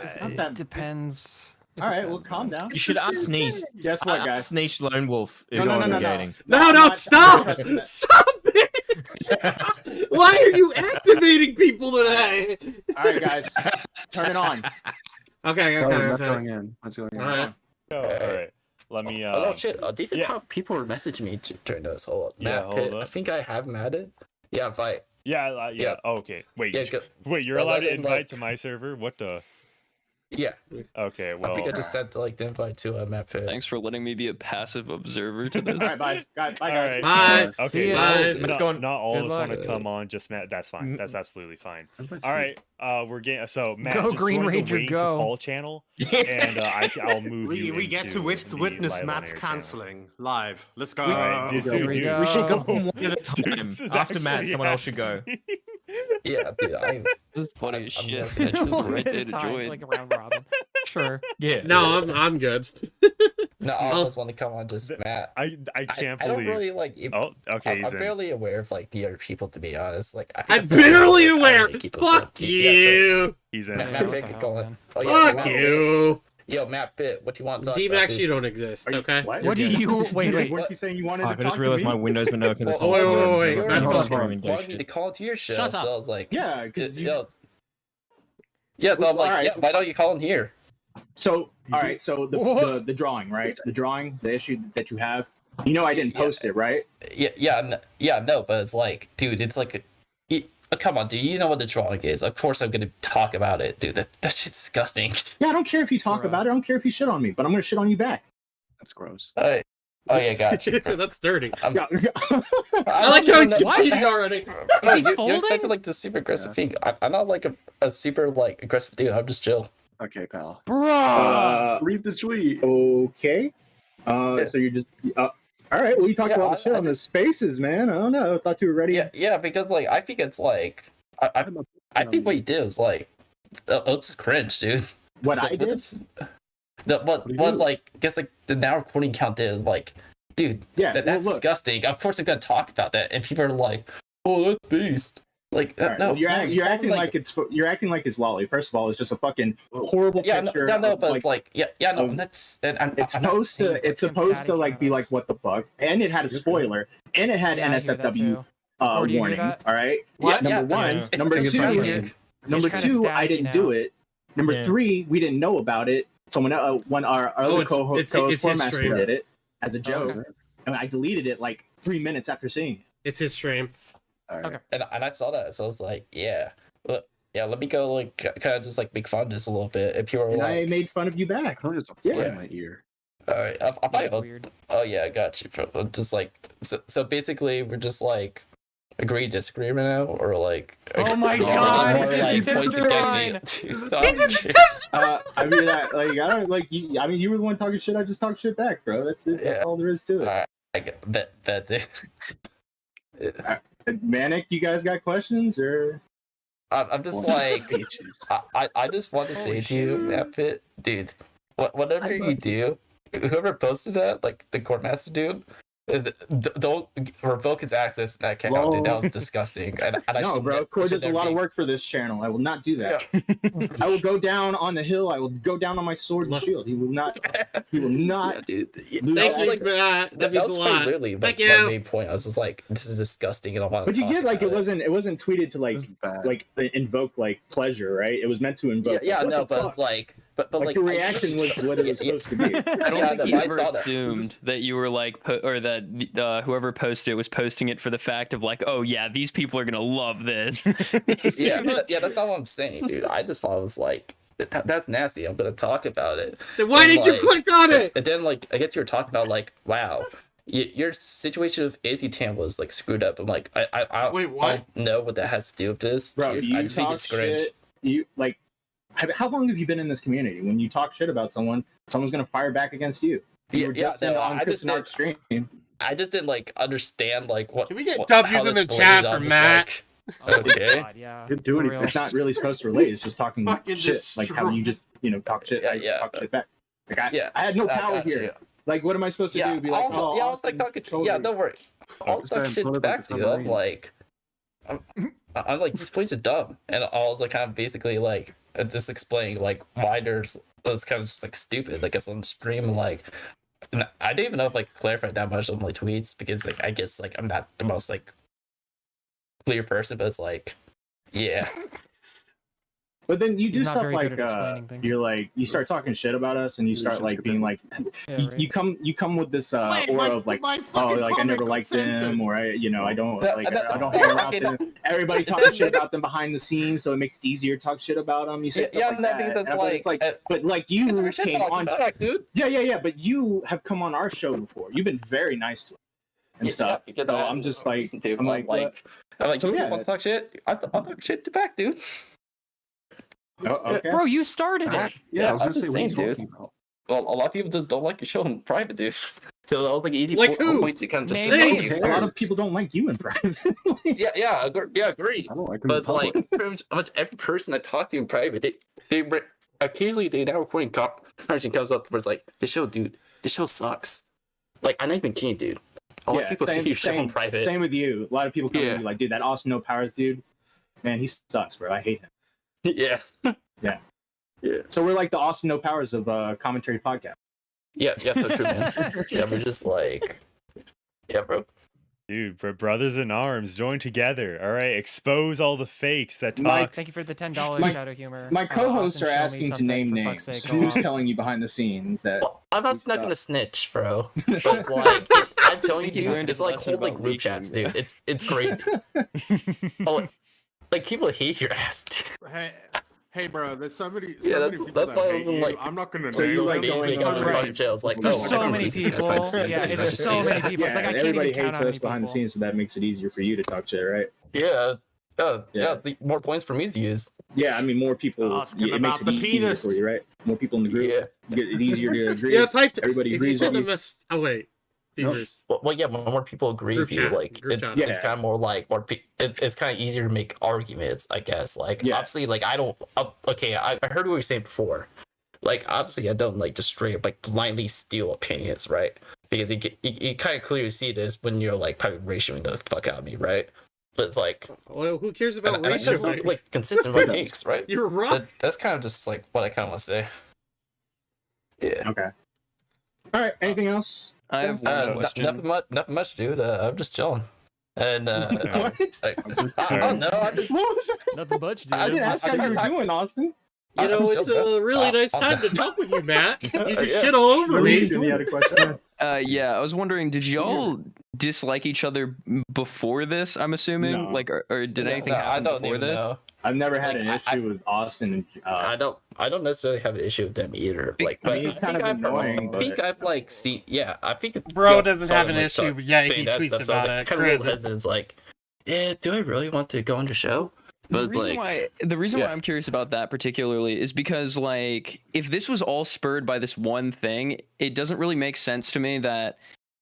It's not it that- depends. It All right, well, depends, calm man. down. You should ask Niche. Guess what, guys? Ask Niche Lone Wolf if No, he's no. brigading. I'm not stop! trusting that. Stop it! Why are you activating people today? All right, guys, turn it on. Okay, Oh, that's okay. going in. That's going in. All right. all right. Let me. Oh no, shit! A decent yeah. amount of people were messaging me during this. Hold on. Yeah, Matt hold Pitt, up. I think I have him added. Yeah, invite. Yeah. Yeah. Oh, okay. Wait. Yeah, go- Wait. You're I'll allowed let to him, invite like- to my server? What the? Yeah. Okay. Well. I think I just sent like the invite to Matt Pitt. Thanks for letting me be a passive observer to this. All right, bye, guys. All right. Bye. Okay. See ya. Bye. Not, not all of Good us want luck. to come on. Just Matt. That's fine. That's absolutely fine. All right. We're getting so Matt. Go just Green join the Ranger, Waiting to go. Call channel, and I'll move you. We get to into the witness live on Matt's air channel. canceling live. Let's go. All right, dude, Here we go. We should go one at a time. This is After Matt, actually someone else should go. Yeah, dude. That's funny as I'm shit. working That's the One right at day a to time, join. like a round robin. Sure. Yeah. No, I'm good. No, I always want to come on. Just Matt. I can't I don't believe. really like. Oh, okay. I'm He's in. barely aware of like the other people, to be honest. Like I'm barely aware. Keep Fuck Yeah, so you. He's in. Matt Yeah, what Pitt the could hell, go in. man. Oh, yeah, Fuck Matt- you. Yo, Matt Pitt, what do you want to talk about? D-Max, dude? you don't exist, okay? What do you wait? Weren't you saying you wanted Fuck, to I just talk realized to me? my window's been open this Well, whole wait, time. That's not wanted me to call into your show, Shut so I up. was like, Yeah, because you. yeah, so I'm like, Alright. yeah, why don't you call in here? So, all right. So the drawing, right? The drawing, the issue that you have. You know, I didn't post it, right? No, but it's like, dude, it's like, come on, dude, you know what the drawing is. Of course I'm gonna talk about it, dude. That shit's disgusting. Yeah, I don't care if you talk about it. I don't care if you shit on me, but I'm gonna shit on you back. That's gross. Oh yeah, got you. That's dirty. I I like how he's conceding already. No, you expected like the super aggressive thing. I'm not like a super like aggressive dude. I'm just chill. Okay, pal. Bruh. Read the tweet. Okay. So you're just. All right. Well, you talked about the shit on the spaces, man. I don't know. I thought you were ready. Yeah, because like I think it's like I think what you did is like it's cringe, dude. What It's I like, did? What like I guess like the now recording count did like, dude. Yeah, that's look. disgusting. Of course I'm gonna talk about that, and people are like, "Oh, that's beast." Like All right, no, well, you're acting like like it's lolly. First of all, it's just a fucking horrible picture. no, of, but like, it's like no, of- that's it's supposed to like be like what the fuck, and it had a spoiler, and it had Yeah, I hear that NSFW too. Oh, do you hear warning. that? All right. What? Number one. it's Number disgusting. number It's kinda two. I staticky didn't now. do it. Number Yeah. three, we didn't know about it. Someone when our other it's co-host his Formaster stream. did it as a joke, Okay. and I deleted it like 3 minutes after seeing it. It's his stream. All right. Okay. And I saw that, so I was like, let me go like kind of just like make fun of this a little bit. And people were And I like, made fun of you back. I there's a fly Yeah. in my ear. all right, Yeah, it's weird. oh yeah, I got you. Bro. Just like so basically we're just like agree disagree right now, or like Oh my or God, like Tim's points line. against me. I mean, I don't you. I mean, you were the one talking shit. I just talk shit back, bro. That's it. That's Yeah. all there is to it. That's it. Manic, you guys got questions or? I'm just like I just want to say to you, Matt Pitt, dude, whatever you do, whoever posted that, like the courtmaster dude, don't revoke his access to that account, dude. That was disgusting. And I No, should bro. Corey should does a never lot of be- work for this channel. I will not do that. I will go down on the hill. I will go down on my sword and shield. He will not. He will not. Yeah, dude. lose Thank you access. for that. That That means was a quite lot. literally Thank like my you. main point. I was just like, this is disgusting, and I want to. But you get like about it wasn't tweeted to like This is bad. like invoke like pleasure, right? It was meant to invoke. Yeah, like, what no, the but fuck? it's like, but Like like your I reaction just- was what it was supposed to be. I don't Yeah, think no, he I ever saw that. assumed that you were like, or that whoever posted it was posting it for the fact of like, oh yeah, these people are gonna love this. yeah, that's not what I'm saying, dude. I just thought it was like that's nasty. I'm gonna talk about it. Then why And, did you like, click on it? And then like I guess you were talking about like, wow, your situation with AC Tam was like screwed up. I'm like, I Wait, I what? don't know what that has to do with this. Bro, Dude, you I just think talk it's cringe. shit. You like. How long have you been in this community? When you talk shit about someone, someone's gonna fire back against you. You were just no, on I just Chris did. stream. I just didn't like understand like what. Can we get what, W's how in this the chat related. for I'm just Matt? like, Oh my okay. God, yeah. Didn't do for anything. real. It's not really supposed to relate. It's just talking Fucking shit, like how you just talk shit. how you Yeah. talk shit back. Like Yeah, I had no I power got here. you. Like what am I supposed to Yeah, do? Be like, I was like Austin, talking. totally. Yeah, don't worry. I'll This talk man shit put up back with to you. I'm somebody. like, I'm like, these points are dumb, and I was like, kind of basically like just explaining like why there's it's kind of just like stupid. Like it's on stream, like and I didn't even know if like clarified that much on my tweets because like I guess like I'm not the most like clear person, but it's like, yeah. But then you do He's not stuff very like good at explaining things. you're like you start talking shit about us and you start like being like Yeah, you, right. you come with this Wait, aura my- of like my oh fucking like I never comment liked got censored. them or I I don't Yeah, like and I don't that- hang around okay, them. Everybody talking shit about them behind the scenes so it makes it easier to talk shit about them. You say Yeah, stuff like no, because that. that's And but it's like, like but like you it's weird shit came talking on back, dude. yeah but you have come on our show before. You've been very nice to us and stuff. because So I I'm just like listen to, I'm like what? I'm like, So, you yeah. want to talk shit? I'll talk shit back, dude. Oh, okay. Bro, you started it. Yeah, I was I'm gonna say, just what are you saying, dude. talking about? Well, a lot of people just don't like your show in private, dude. So that was like easy Like who? point to kind of just Name tell names. you. A lot of people don't like you in private. Yeah, agree. I don't like him But in it's like public. pretty much every person I talk to in private, they occasionally they now recording conversation comes up where it's like, this show sucks. Like I'm not even kidding, dude. A lot of people hate your show in private. Same with you. A lot of people come to me like, dude, that Austin No Powers dude, man, he sucks, bro. I hate him. Yeah. Yeah. Yeah. So we're like the Austin No Powers of commentary podcast. Yeah, so true, man. Yeah, we're just like, yeah, bro. Dude, brothers in arms, join together. All right, expose all the fakes that talk. Mike, Thank you for the $10 Shadow Humor. My co-hosts Austin, are show me asking to something, name for fuck's names. sake, go Who's off. telling you behind the scenes that? I'm not gonna snitch, bro. But it's like, I'm telling you, dude, it's like whole like group chats, dude. It's crazy. Oh, like people hate your ass, dude. Hey, bro, there's so many. Yeah, so that's many people that why hate I'm you. like. I'm not gonna. So you like going on on talking jails like, There's oh, so I many release these guys people. behind the scenes, Yeah, dude. I it's just so say many that. people. It's like I can't everybody even count hates how many us behind the people. scenes, so that makes it easier for you to talk shit, right? Yeah, it's the more points for me to use. Yeah, I mean, more people. Asking It makes it about the easier penis. for you, right? More people in the group. Yeah. You get it easier to agree. Yeah, type. Everybody If you agrees on send a you. mess. Oh wait, Beavers. Well, yeah, when more people agree Group with you, chat, like group chat. it's kind of more like it's kind of easier to make arguments, I guess. Like obviously, like I don't. Okay, I heard what you were saying before. Like obviously, I don't like just straight up like blindly steal opinions, right? Because you kind of clearly see this when you're like probably ratioing the fuck out of me, right? But it's like, Well, who cares about and I ratio? just like consistent with my takes, right? You're right. That's kind of just like what I kind of want to say. Yeah. Okay. All right. Anything else? I have one question. Nothing much, dude. I'm just chilling. And What? I don't know. What was that? Nothing much, dude. I didn't ask how you were doing, Austin. You know, it's a really nice time to talk with you, Matt. You just shit all over me. You had a question. Yeah, I was wondering, did y'all dislike each other before this? I'm assuming, No. like, or did anything I happen don't before even this? know. I've never had Like, an issue with Austin. And, I don't necessarily have an issue with them either. Like, I but mean, he's kind of I've annoying, I think but- I've like seen. Yeah, I think Bro doesn't have an like, issue, but yeah, saying he that tweets stuff, so I was about like, it. kind of a little Crazy. hesitant. It's like, yeah, do I really want to go on your show? The But reason like, why I'm curious about that particularly is because, like, if this was all spurred by this one thing, it doesn't really make sense to me that,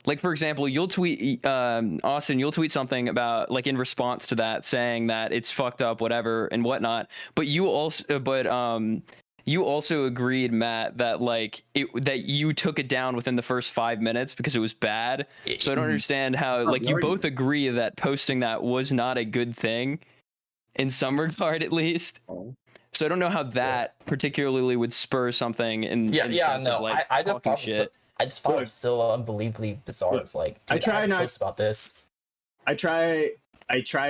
like, for example, you'll tweet Austin, you'll tweet something about, like, in response to that, saying that it's fucked up, whatever and whatnot, but you also agreed, Matt, that like that you took it down within the first 5 minutes because it was bad. So I don't understand how, like, you both agree that posting that was not a good thing in some regard, at least. So I don't know how that particularly would spur something in yeah, in yeah, sense of, no, like, I just talking thought shit. I just thought it was so unbelievably bizarre. It's like, dude, I try have a not- post about this. I try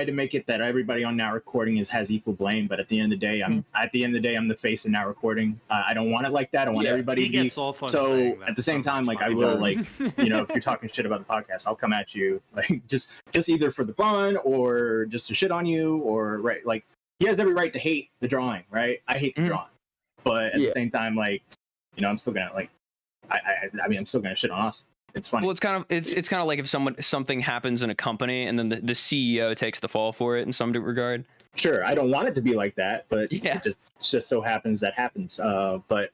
to make it that everybody on Now Recording has equal blame, but at the end of the day, I'm the face of Now Recording. I don't want it like that. I want everybody He to be. gets all fun So saying that at the same so time, much, like I by the will, way. like if you're talking shit about the podcast, I'll come at you, like just either for the fun or just to shit on you, or right, like he has every right to hate the drawing, right? I hate the drawing, but at the same time, like I'm still gonna like I mean I'm still gonna shit on us. It's funny. Well, it's kind of like if something happens in a company and then the CEO takes the fall for it in some regard. Sure, I don't want it to be like that, but it just so happens that happens. But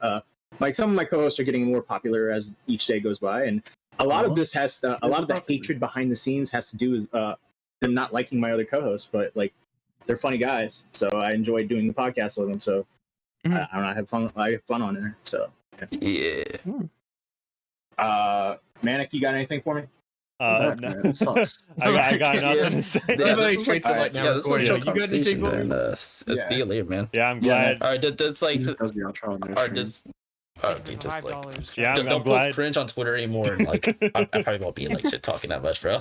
like some of my co-hosts are getting more popular as each day goes by, and a lot of this has a lot of the hatred behind the scenes has to do with them not liking my other co-hosts, but like they're funny guys, so I enjoy doing the podcast with them. So I don't know, I have fun on there. So yeah. Manic, you got anything for me? No. I got nothing to say. Yeah, this is like chill conversation, man. See you later, man. Yeah, I'm glad. All right, that's like. does the outro on there. Or just. Okay, just like. Yeah, I'm don't glad. post cringe on Twitter anymore. And like, I probably won't be like shit talking that much, bro.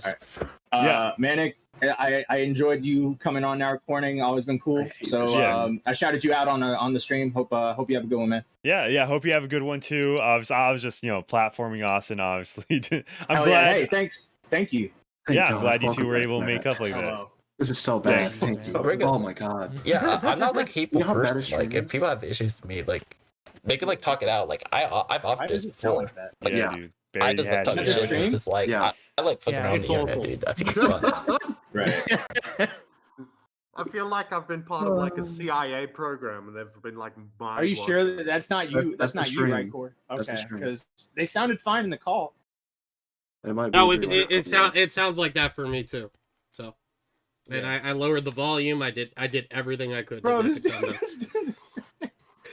Manic, I enjoyed you coming on Now Recording. Always been cool. So I shouted you out on the stream. Hope you have a good one, man. Yeah. Hope you have a good one too. I was just platforming Austin, obviously. I'm Hell glad. yeah. Hey, thanks. Thank you. Yeah, I'm glad you two were able to make up like that. Hello. This is so bad. Thanks. Thank you. Very good. Oh my god. Yeah, I'm not like hateful You know how bad person. it's Like, streaming? if people have issues with me, like they can like talk it out. Like I've offered this before. Like, Yeah, dude. I Barely just like had talking you. shit. It's just like I like fucking around the internet, dude. I think it's fun. Right. I feel like I've been part of like a CIA program, and they've been like. Are you sure that that's not you? That's not you, right, stream. Core? That's the Okay, stream. because they sounded fine in the call. It might be No, pretty much- it sounds like that for me too. So, and I lowered the volume. I did everything I could. Bro, to this get it down.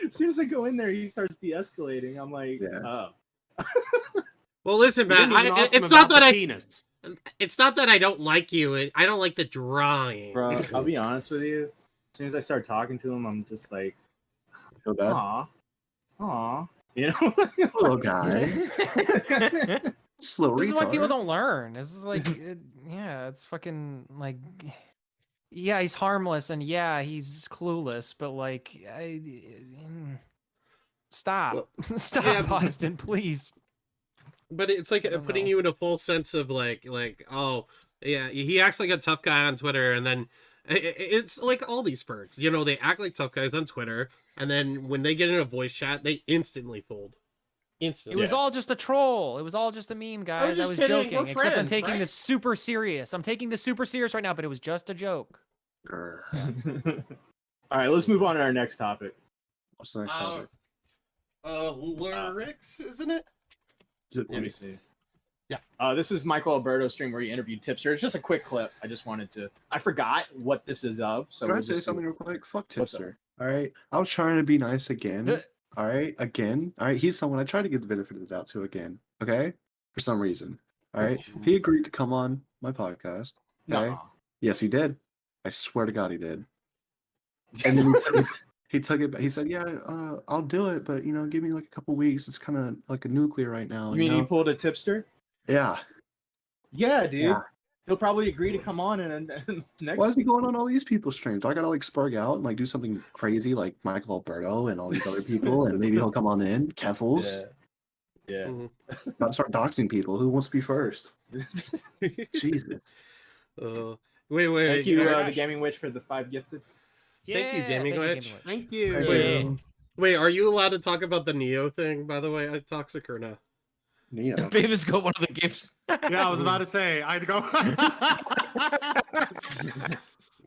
as soon as I go in there, he starts de-escalating. I'm like, oh. Well, listen, You man. didn't even ask him It's not about that the I. penis. It's not that I don't like you. I don't like the drawing. Bro, I'll be honest with you. As soon as I start talking to him, I'm just like, Feel bad? aw. Aw. You know, little guy. Just a little This is why people retard. don't learn. This is like, yeah, it's fucking like, yeah, he's harmless and yeah, he's clueless, but like, stop, stop, yeah, Austin, please. But it's like putting you in a full sense of like, oh yeah, he acts like a tough guy on Twitter, and then it's like all these perks. You know, they act like tough guys on Twitter, and then when they get in a voice chat, they instantly fold. It was all just a troll. It was all just a meme, guys. I was just kidding. joking. We're Except I'm friends, taking right? this super serious. I'm taking this super serious right now, but it was just a joke. All right, let's move on to our next topic. What's the next topic? Lyrics, isn't it? Let me see. Yeah. This is Michael Alberto's stream where he interviewed Tipster. It's just a quick clip. I just wanted to. I forgot what this is of. So Can I we'll say just something real quick? Fuck What's up? Tipster. All right. I was trying to be nice again. All right. Again. All right. He's someone I tried to give the benefit of the doubt to again. Okay. For some reason. All right. He agreed to come on my podcast. Okay. Nuh-uh. Yes, he did. I swear to God, he did. And then he took it back. He said, "Yeah, I'll do it, but give me like a couple weeks. It's kind of like a nuclear right now." You mean he pulled a Tipster? Yeah. Yeah, dude. Yeah. He'll probably agree to come on and next. Why is he going on all these people's streams? Do I gotta like spurg out and like do something crazy like Michael Alberto and all these other people, and maybe he'll come on in. Keffels. Yeah. Gotta start doxing people. Who wants to be first? Jesus. Wait. Thank you, the Gaming Witch, for the 5 gifted. Thank you, Gaming Witch. Thank you. Wait, are you allowed to talk about the Neo thing, by the way? Toxic or no? Neo. Beavis got one of the gifts. Yeah, I was about to say, I'd go.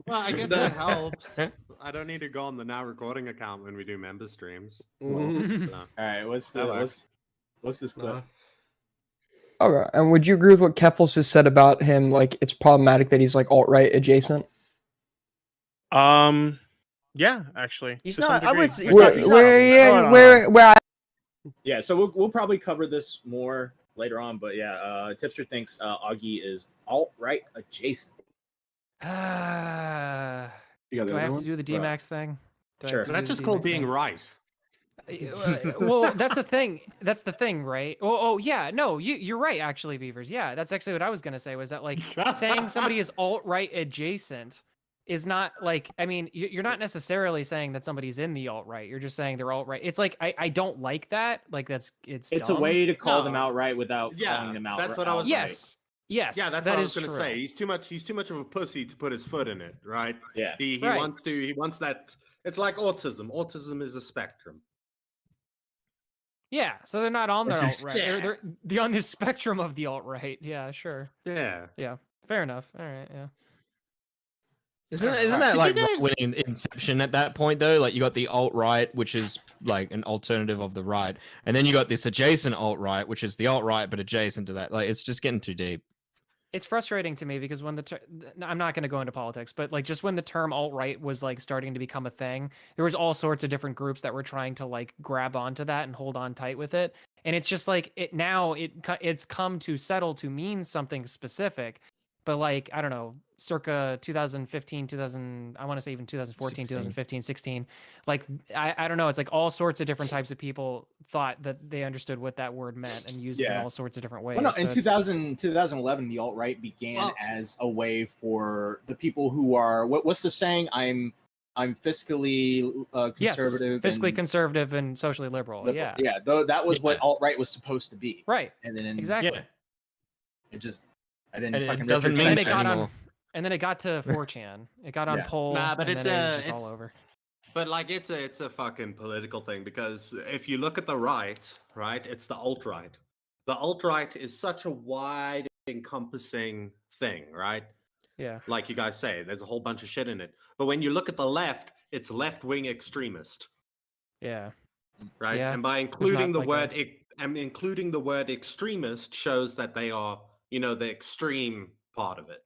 Well, I guess that helps. I don't need to go on the now recording account when we do member streams. Mhm. So. All right, what's this clip? Okay, and would you agree with what Keffels has said about him? Like, it's problematic that he's like alt-right adjacent. Yeah, actually. He's to some not. I degree. was. He's not. Yeah, so we'll probably cover this more later on, but yeah, Tipster thinks Augie is alt-right adjacent. Do I have to do the D-Max thing? Do I have Sure. to do That's the just called D-Max being thing? right. Well, that's the thing. That's the thing, right? Oh, yeah. No, you're right, actually, Beavers. Yeah, that's actually what I was gonna say. Was that like saying somebody is alt-right adjacent is not like, I mean, you're not necessarily saying that somebody's in the alt-right. You're just saying they're alt-right. It's like I don't like that. Like it's a dumb. way to call them outright without calling them out. That's what I was. Yes. Yes. Yeah, that's that what I is was gonna true. say. He's too much of a pussy to put his foot in it, right? Yeah. He Right. wants that. It's like autism. Autism is a spectrum. Yeah, so they're not on the That's alt-right. just- They're on the spectrum of the alt-right. Yeah, sure. Yeah. Yeah. Fair enough. All right. Yeah. Isn't Alright. that Did like you guys- right-wing Inception at that point though? Like you got the alt-right, which is like an alternative of the right, and then you got this adjacent alt-right, which is the alt-right but adjacent to that. Like it's just getting too deep. It's frustrating to me because when I'm not going to go into politics, but like just when the term alt-right was like starting to become a thing, there was all sorts of different groups that were trying to like grab onto that and hold on tight with it. And it's just like it's come to settle to mean something specific. But like, I don't know, circa 2015, I want to say even 2014, 16. 2015, 16, like, I don't know. It's like all sorts of different types of people thought that they understood what that word meant and used it in Yeah. all sorts of different ways. Well, no, So in it's- 2011, the alt-right began as a way for the people who are what's the saying? I'm fiscally conservative. Yes, fiscally and conservative and socially liberal. liberal. Yeah. Yeah. That was what alt-right was supposed to be. Right. And then Exactly. it just and then And it fucking doesn't Richard mean And then it Trenchant- got on, anymore. and then it got to 4chan. It got on Yeah. poll. Nah, but and it's then it was a just all it's over. but like it's a fucking political thing because if you look at the right, it's the alt-right. The alt-right is such a wide encompassing thing, right? Yeah. Like you guys say, there's a whole bunch of shit in it. But when you look at the left, it's left-wing extremist, Yeah. right? Yeah. And by There's including not the like word including the word extremist shows that they are, the extreme part of it,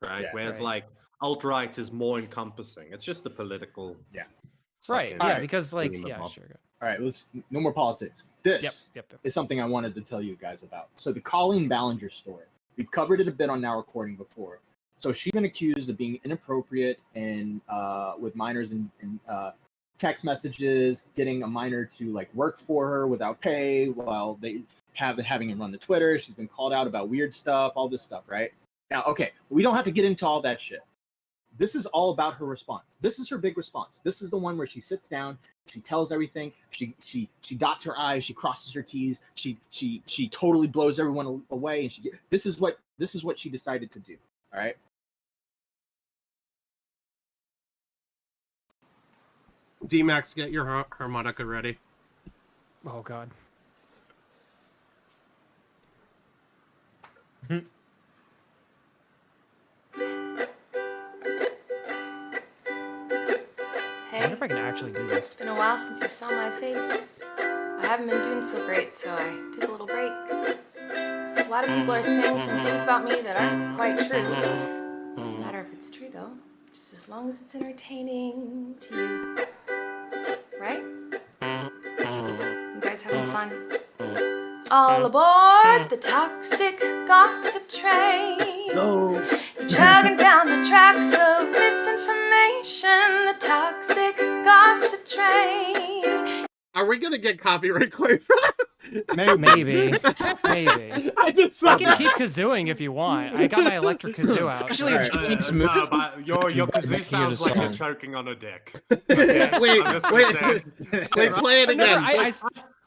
right? Yeah, Whereas right. like alt-right is more encompassing. It's just the political. Yeah. Right. fucking Yeah. Alright. Because like, thingamabob. yeah, sure. All right, no more politics. This Yep. is something I wanted to tell you guys about. So the Colleen Ballinger story. We've covered it a bit on Now Recording before. So she's been accused of being inappropriate and with minors and text messages, getting a minor to like work for her without pay while they having him run the Twitter. She's been called out about weird stuff, all this stuff, right? Now, okay, we don't have to get into all that shit. This is all about her response. This is her big response. This is the one where she sits down, she tells everything, she dots her I's, she crosses her T's, she totally blows everyone away, and this is what she decided to do. All right. D-Max, get your harmonica ready. Oh God. I wonder if I can actually do this. It's been a while since you saw my face. I haven't been doing so great, so I took a little break. So a lot of people are saying some things about me that aren't quite true. Doesn't matter if it's true though, just as long as it's entertaining to you. Right? You guys having fun? All aboard the toxic gossip train. No. You're chugging down the tracks of misinformation. The toxic gossip train. Are we gonna get copyright claim? Maybe. I just I can keep kazooing if you want. I got my electric kazoo out. Actually, your kazoo sounds like you're choking on a dick. Wait, play it again.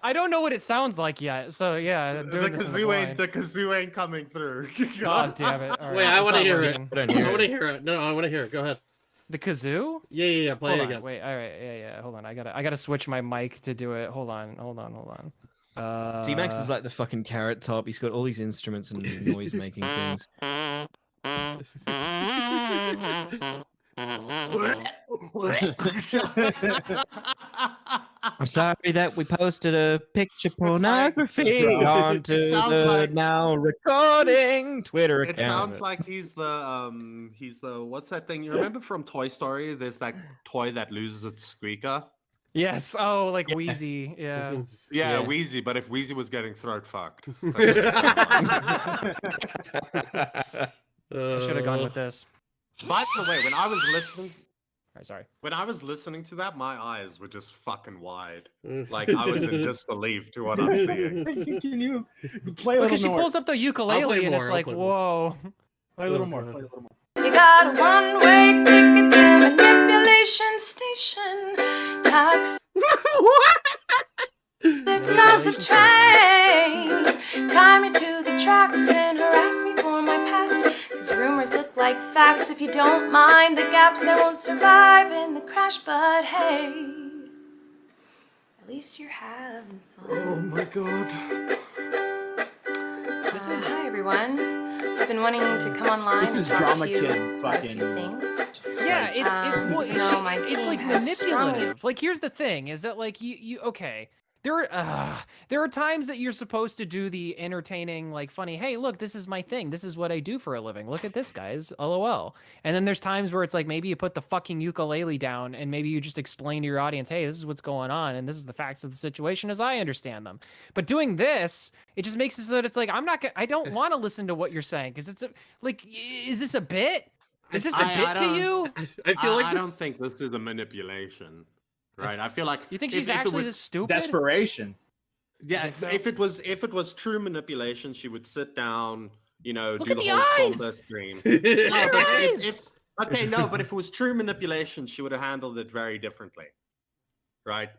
I don't know what it sounds like yet, so yeah. I'm doing The this in the kazoo ain't coming through. God damn it! All right, Wait, I it's want to not hear it. working. I want to hear it. No, I want to hear it. Go ahead. The kazoo? Yeah. Play Hold it on, again. Wait, all right, yeah. Hold on, I gotta switch my mic to do it. Hold on. D-Max is like the fucking Carrot Top. He's got all these instruments and noise making things. I'm sorry that we posted a picture pornography onto the now recording Twitter account. It sounds like he's the what's that thing? You remember from Toy Story? There's that toy that loses its squeaker. Yes. Oh, like Wheezy. Yeah. Yeah, Wheezy. But if Wheezy was getting throat fucked, I should have gone with this. By the way, when I was listening. Sorry. When I was listening to that, my eyes were just fucking wide. Like I was in disbelief to what I'm seeing. Can you play a little more? Because she pulls up the ukulele and it's like, whoa. Play a little more. Play a little more. You got a one-way ticket to manipulation station. Toxic gossip train. Tie me to the tracks and harass me for my past. Cause rumors look like facts. If you don't mind the gaps, I won't survive in the crash. But hey, at least you're having fun. Oh my god. Hi everyone. I've been wanting to come online. This is and talk Drama to you Kid about a few fucking- things. Yeah, it's team like has strongly- manipulative. Like here's the thing: is that like you okay? There are times that you're supposed to do the entertaining, like funny. Hey, look, this is my thing. This is what I do for a living. Look at this, guys. LOL. And then there's times where it's like maybe you put the fucking ukulele down and maybe you just explain to your audience, hey, this is what's going on and this is the facts of the situation as I understand them. But doing this, it just makes it so that it's like I don't want to listen to what you're saying because it's like, is this a bit? Is this a bit to you? I feel like I don't think this is a manipulation, right? I feel like You think she's actually this stupid? Desperation. Yeah, if it was true manipulation, she would sit down, do at the the whole eyes! somber stream. Her but eyes! but if it was true manipulation, she would have handled it very differently, right?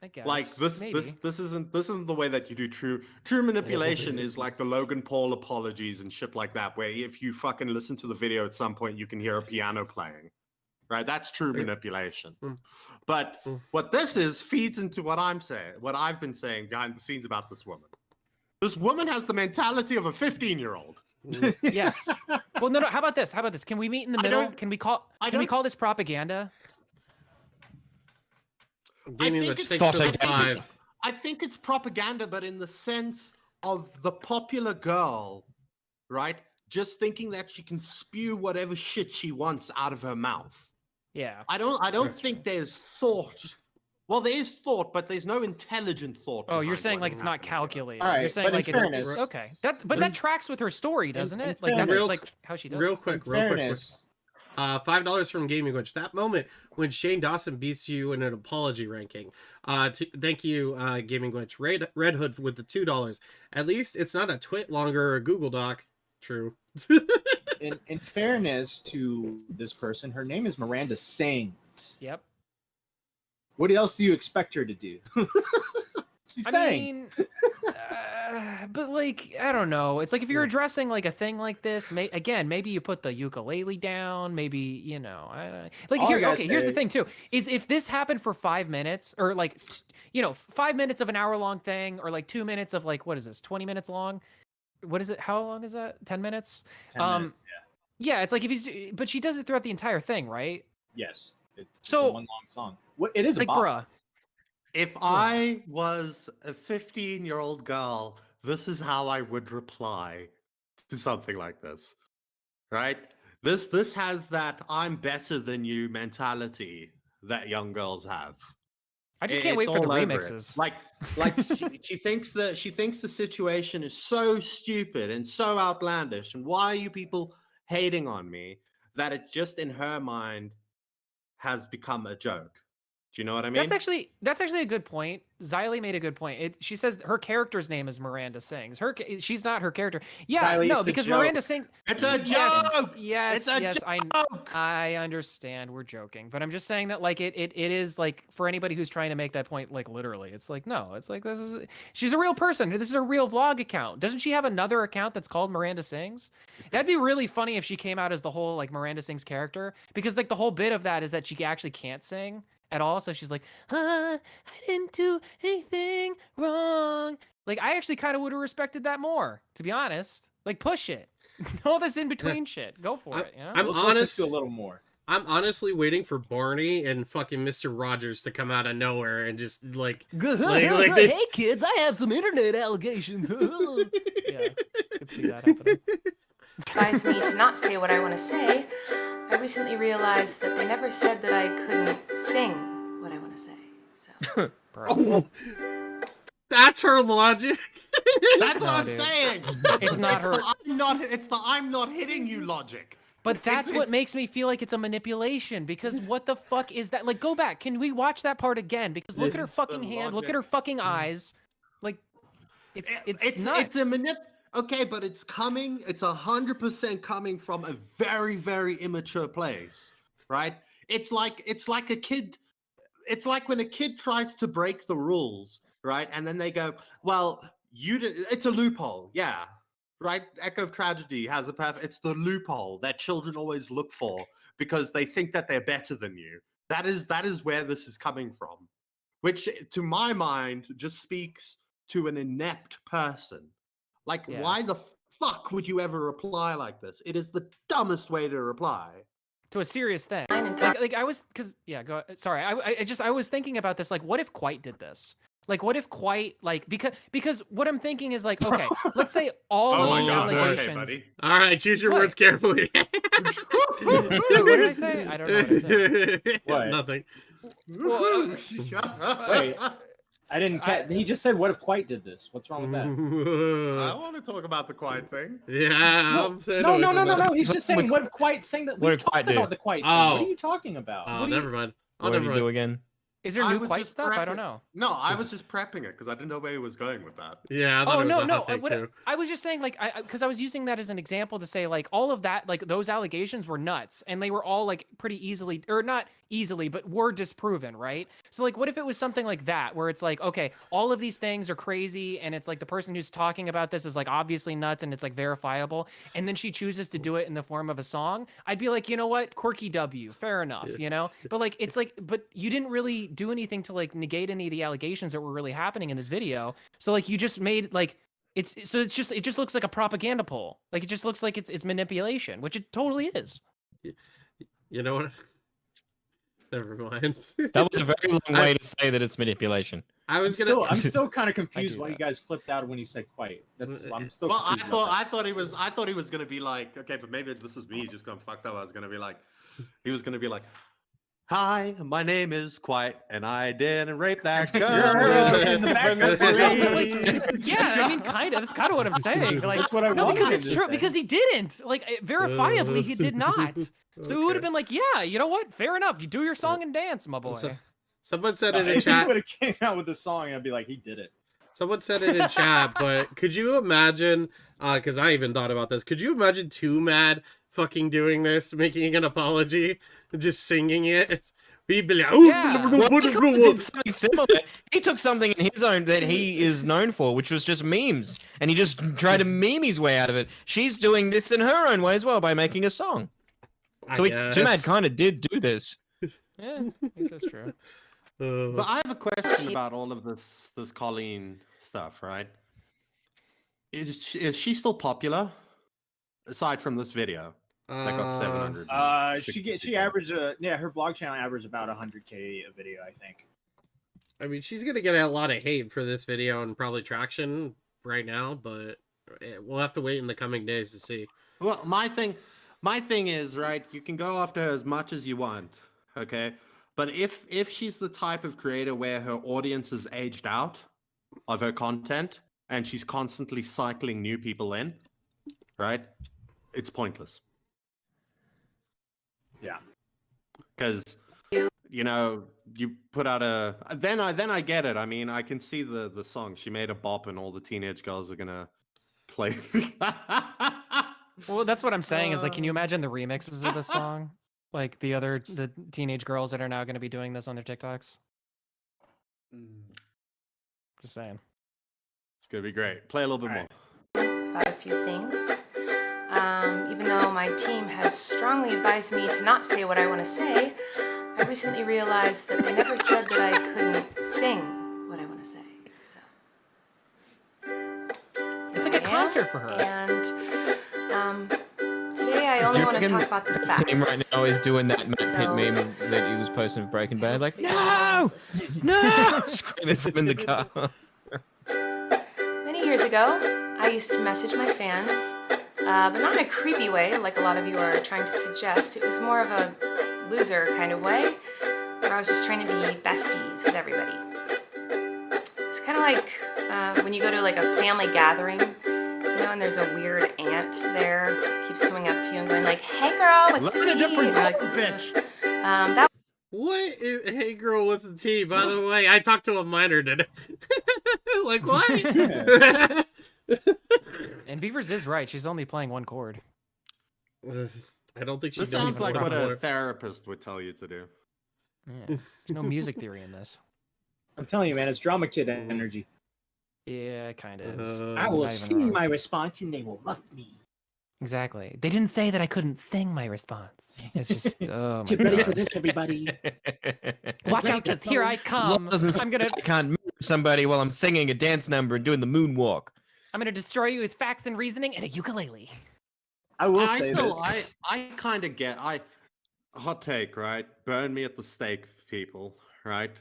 I guess. Like this isn't the way that you do true manipulation. Is like the Logan Paul apologies and shit like that, where if you fucking listen to the video at some point, you can hear a piano playing. Right, that's true manipulation. But what this is feeds into what I'm saying, what I've been saying behind the scenes about this woman. This woman has the mentality of a 15-year-old. Yes. Well, no. How about this? Can we meet in the middle? Can we call this propaganda? I think it's propaganda, but in the sense of the popular girl, right? Just thinking that she can spew whatever shit she wants out of her mouth. Yeah. I don't think there's thought. Well, there is thought, but there's no intelligent thought. Oh, you're saying like it's not calculated. All right, you're saying but in like fairness- okay. That tracks with her story, doesn't it? Like fairness- that's Real- like how she does. Real it. quick. Fairness. $5 from Gaming Witch. That moment when Shane Dawson beats you in an apology ranking. Thank you, Gaming Glitch. Red Hood with the $2. At least it's not a twit longer or a Google Doc. True. In fairness to this person, her name is Miranda Sings. Yep. What else do you expect her to do? She's saying. But like, I don't know. It's like if you're addressing like a thing like this, maybe you put the ukulele down. Maybe like here's the thing too: is if this happened for 5 minutes or like 5 minutes of an hour-long thing, or like 2 minutes of like what is this 20 minutes long? What is it? How long is that? 10 minutes? 10 minutes, yeah. It's like but she does it throughout the entire thing, right? Yes. It's a one long song. It is like, bruh. If I was a 15-year-old girl, this is how I would reply to something like this, right? This has that I'm better than you mentality that young girls have. I just can't wait for the all over it. remixes. Like she thinks the situation is so stupid and so outlandish, and why are you people hating on me, that it just in her mind has become a joke. Do you know what I mean? That's actually a good point. Xylee made a good point. She says her character's name is Miranda Sings. She's not her character. Yeah, Xylee, no, it's a because joke. Miranda Sings. It's a joke. Yes, It's a yes, joke. I understand. We're joking, but I'm just saying that like it is like for anybody who's trying to make that point, like literally, it's like no, it's like she's a real person. This is a real vlog account. Doesn't she have another account that's called Miranda Sings? That'd be really funny if she came out as the whole like Miranda Sings character, because like the whole bit of that is that she actually can't sing at all, so she's like, I didn't do anything wrong. Like, I actually kind of would have respected that more, to be honest. Like, push it. All this in between shit. Go for it. Yeah. I'm Let's honest. listen to a little more. I'm honestly waiting for Barney and fucking Mr. Rogers to come out of nowhere and just like Hey kids, I have some internet allegations. Yeah, I could see that happening. Advise me to not say what I want to say. I recently realized that they never said that I couldn't sing what I want to say. So. That's her logic. That's what No, I'm dude. saying. It's not her. It's the I'm not hitting you logic. But that's what makes me feel like it's a manipulation, because what the fuck is that? Like, go back. Can we watch that part again? Because look at her fucking hand. Look at her fucking eyes. Like, it's nuts. It's a Okay, but it's 100% coming from a very, very immature place, right? It's like a kid. It's like when a kid tries to break the rules, right? And then they go, well, it's a loophole. Yeah. Right? Echo of Tragedy has it's the loophole that children always look for because they think that they're better than you. That is where this is coming from, which to my mind just speaks to an inept person. Like, why the fuck would you ever reply like this? It is the dumbest way to reply. To a serious thing. Like I was, go. Sorry, I was thinking about this. Like, what if Quite did this? Like, what if Quite, like, because what I'm thinking is like, okay, let's say all of the allegations. Okay, all right, choose your words carefully. What did I say? I don't know what I said. What? Nothing. Well, Wait, I didn't catch. He just said, "What if Quite did this?" What's wrong with that? I want to talk about the Quiet thing. Yeah. No. He's just saying, "What if Quite saying that?" What We did Quite talked do? about the Quite thing. Oh. What are you talking about? Oh, never mind. What did you do again? Is there new Quite stuff? I don't know. No, I was just prepping it because I didn't know where he was going with that. Yeah. I thought it was a hot take too. I was just saying, like, because I was using that as an example to say, like, all of that, like, those allegations were nuts, and they were all like pretty easily, or not easily, but were disproven, right? So, like, what if it was something like that, where it's like, okay, all of these things are crazy, and it's like the person who's talking about this is like obviously nuts, and it's like verifiable, and then she chooses to do it in the form of a song? I'd be like, you know what, quirky W, fair enough, you know? But like, it's like, but you didn't really do anything to like negate any of the allegations that were really happening in this video. So like, you just made like, it just looks like a propaganda poll. Like, it just looks like it's manipulation, which it totally is. You know what? Never mind. That was a very long way to say that it's manipulation. I'm still kind of confused why you guys flipped out when he said Quite. I'm still. Well, confused about I thought he was gonna be like, okay, but maybe this is me just going fucked up. He was gonna be like, Hi, my name is Quiet, and I didn't rape that You're girl. in the background. Yeah, I mean, kind of. That's kind of what I'm saying. Like, That's what I no, because wanted it's to true. say. Because he didn't. Like, verifiably, he did not. So it would have been like, yeah, you know what? Fair enough. You do your song and dance, my boy. Someone said No, in the if he chat. would have came out with a song, I'd be like, he did it. Someone said it in chat, but could you imagine? Because I even thought about this. Could you imagine Too Mad fucking doing this, making an apology, and just singing it? He'd be like, Yeah. Well, he kinda did something similar. He took something in his own that he is known for, which was just memes, and he just tried to meme his way out of it. She's doing this in her own way as well by making a song. So Too Mad kind of did do this. Yeah, I guess that's true. But I have a question about all of this Colleen stuff, right? Is she still popular? Aside from this video that got 700. She averaged her vlog channel averaged about 100K a video, I think. I mean, she's gonna get a lot of hate for this video and probably traction right now, but we'll have to wait in the coming days to see. Well, my thing is, right, you can go after her as much as you want, okay? But if she's the type of creator where her audience is aged out of her content and she's constantly cycling new people in, right? It's pointless. Yeah. Because you put out a then I get it. I mean, I can see the song. She made a bop and all the teenage girls are gonna play. Well, that's what I'm saying is like, can you imagine the remixes of this song? Like the teenage girls that are now going to be doing this on their TikToks? Just saying. It's gonna be great. Play a little bit more. Thought a few things. Even though my team has strongly advised me to not say what I want to say, I recently realized that they never said that I couldn't sing what I want to say. So it's like a concert for her. And today I only want to talk about the facts. Team right now is doing that Matt Pitt meme that he was posting of Breaking Bad, like no, screaming from in the car. Many years ago, I used to message my fans, but not in a creepy way like a lot of you are trying to suggest. It was more of a loser kind of way, where I was just trying to be besties with everybody. It's kind of like when you go to like a family gathering, and there's a weird aunt there who keeps coming up to you and going like, "Hey girl, what's the tea?" And you're like, bitch. That What is Hey Girl, what's the tea? By the way, I talked to a minor today. Like what? And Beavers is right. She's only playing one chord. I don't think she This does sounds like even what know. a therapist would tell you to do. Yeah. There's no music theory in this. I'm telling you, man, it's drama kid energy. Yeah, it kind of is. I will sing my response and they will love me. Exactly. They didn't say that I couldn't sing my response. It's just, oh my Get ready God. for this, everybody. Watch out, because here I come. I'm gonna I can't move somebody while I'm singing a dance number and doing the moonwalk. I'm gonna destroy you with facts and reasoning and a ukulele. I kind of get. Hot take, right? Burn me at the stake, people. Right?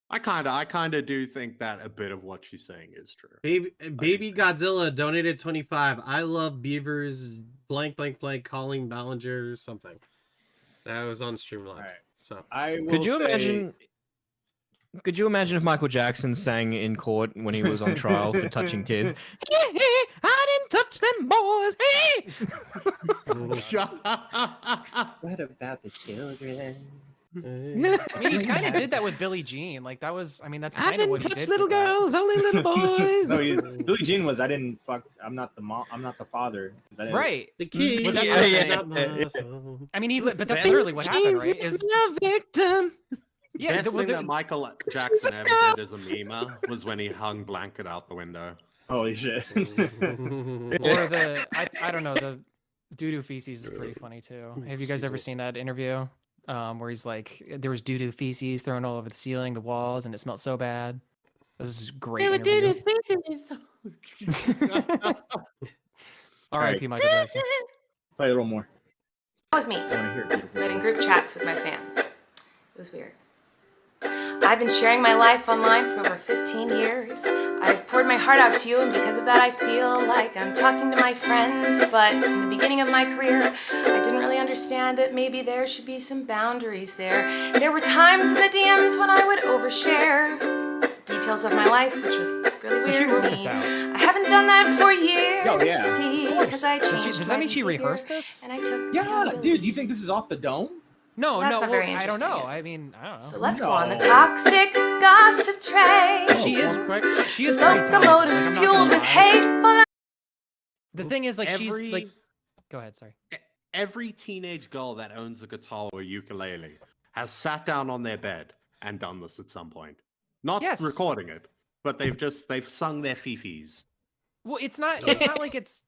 I kind of do think that a bit of what she's saying is true. Baby Godzilla donated 25. I love Beavers. Blank blank blank. Calling Ballinger or something. That was on Streamline. Right. So Could you imagine? Could you imagine if Michael Jackson sang in court when he was on trial for touching kids? I didn't touch them boys. What about the children? I mean, he kind of did that with Billie Jean. Like that was, I mean, that's kind of what he did. Little girls, only little boys. No, Billie Jean was I didn't fuck. I'm not the mom. I'm not the father. 'Cause I didn't- Right. The kid. But that's what I'm saying. I mean, but that's literally what happened, right? Is a victim. Yeah, Best thing that Michael Jackson ever did as a meme was when he hung blanket out the window. Holy shit! or the I don't know, the doo-doo feces is pretty funny too. Have you guys ever seen that interview where he's like, there was doo-doo feces thrown all over the ceiling, the walls, and it smelled so bad? This is a great interview. R.I.P. Michael Jackson. Play a little more. was me, but in group chats with my fans. It was weird. I've been sharing my life online for over 15 years. I've poured my heart out to you, and because of that I feel like I'm talking to my friends. But in the beginning of my career, I didn't really understand that maybe there should be some boundaries there. There were times in the DMs when I would overshare details of my life, which was really So she weird wrote to this me. out. I haven't done that for years, Oh, yeah. you see, because I Does changed that my mean she behavior, rehearsed this? and I took Yeah, accountability. dude, you think this is off the dome? No, That's no, not well, very I don't interesting, know. is it? I mean, I don't know. So let's go on the toxic gossip train. She is pretty talented. Locomotives Like, I'm not fueled gonna with lie. hateful. The thing is, like, she's Every- like, go ahead, sorry. Every teenage girl that owns a guitar or ukulele has sat down on their bed and done this at some point. Not recording it, but they've sung their fifis. Well, it's not like it's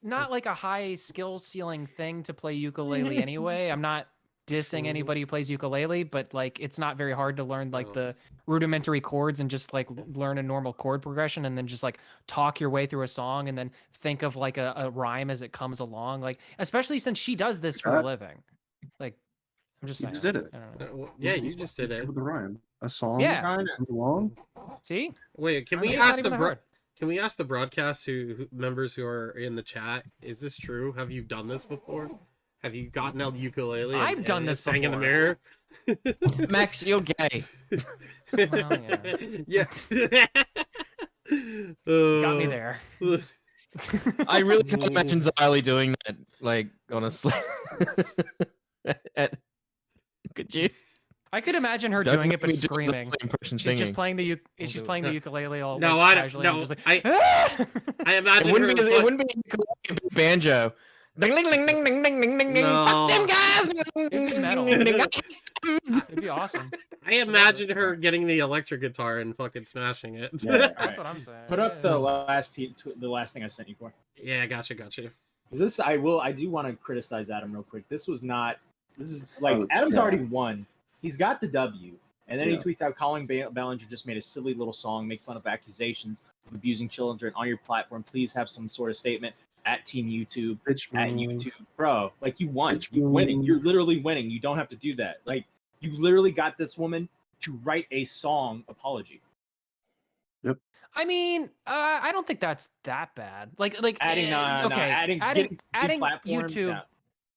not like a high skill ceiling thing to play ukulele anyway. I'm not dissing anybody who plays ukulele, but like it's not very hard to learn like the rudimentary chords and just like learn a normal chord progression and then just like talk your way through a song and then think of like a rhyme as it comes along. Like especially since she does this for a living. Like I'm just You saying. just did it. I don't know. Yeah, you just did it. With the rhyme. A song. Yeah. comes along. See? Wait, can It's we not ask even that hard. Can we ask the broadcast members who are in the chat? Is this true? Have you done this before? Have you gotten a ukulele? I've done this sang in the before. mirror. Max, you're gay. Yeah. Got me there. I really can't imagine Ziley doing that. Like honestly, could you? I could imagine her Don't doing make it but me do screaming. Ziley impression She's just singing. playing the ukulele all No, like, I casually don't. and just No, like I imagine It wouldn't her. be. It wouldn't be a ukulele, it'd be a banjo. Ding ding ding ding ding ding ding ding ding. Fuck them guys. It'd be metal. It'd be awesome. I imagine her getting the electric guitar and fucking smashing it. That's what I'm saying. Put up the last thing I sent you for. Yeah, gotcha. This I do want to criticize Adam real quick. This is like Oh, Adam's yeah. already won. He's got the W, and then he Yeah. tweets out Colin Ballinger just made a silly little song, make fun of accusations of abusing children on your platform. Please have some sort of statement at Team YouTube, at YouTube, bro. Like you won, you're winning. You're literally winning. You don't have to do that. Like you literally got this woman to write a song apology. I mean, I don't think that's that bad. Like Adding, adding getting deplatformed, YouTube. no.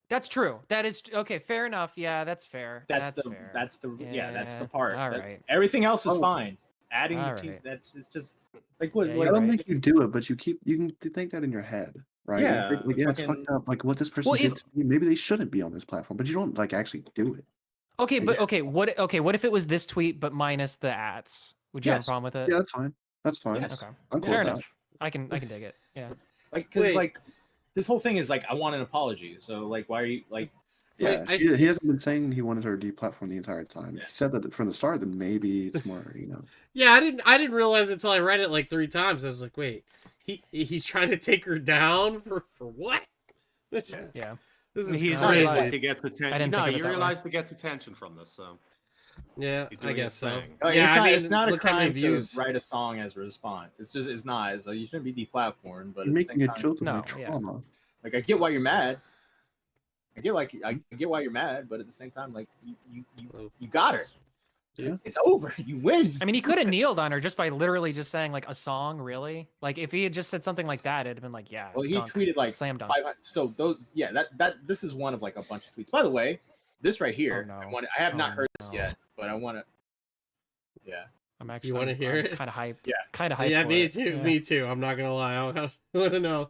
That's true. That is okay. Fair enough. Yeah, that's fair. That's the fair. that's the Yeah, part. all That- right. Everything else is Oh. fine. Adding All the team, right. it's just like what? Yeah, like, I don't make you do it, but you can think that in your head, right? You Yeah, think, like, yeah, it's fucking- fucked up. Like what this person Well, did if- to me, maybe they shouldn't be on this platform, but you don't like actually do it. Okay, but Yeah. what if it was this tweet but minus the ads? Would you have a Yes. problem with it? Yeah, that's fine. That's fine. Yes. Okay. I'm cool Fair with enough. that. I can dig it. Yeah. like because Wait. like this whole thing is like I want an apology. So like why are you like? Yeah, Wait, he hasn't been saying he wanted her deplatformed the entire time. If he said that from the start, then maybe it's more, Yeah, I didn't realize until I read it like 3 times. I was like, wait, he's trying to take her down for what? Yeah. This is He's crazy. realized he gets I attention. didn't No, think of it you that way. realize he gets attention from this, so Yeah, you're I doing guess your so. thing. Like, Yeah, I mean, it's not a look how many crime to views. write a song as a response. It's not. So you shouldn't be deplatformed. But you're at the making same a time, joke of my No, yeah. trauma. like I get why you're mad. I get why you're mad, but at the same time, like you got her. Yeah. It's over. You win. I mean, he could have kneeled on her just by literally just saying like a song. Really, like if he had just said something like that, it'd have been like, yeah. Well, he dunk, tweeted like slam dunk. 500. So those, yeah, that this is one of like a bunch of tweets. By the way, this right here, no. I have not Oh, heard this no. yet, but I want to. Yeah. I'm actually. wanna hear it? Kind of hyped. Yeah. Kind of hyped. Yeah, for me it. too. Yeah. Me too. I'm not gonna lie. I want to know.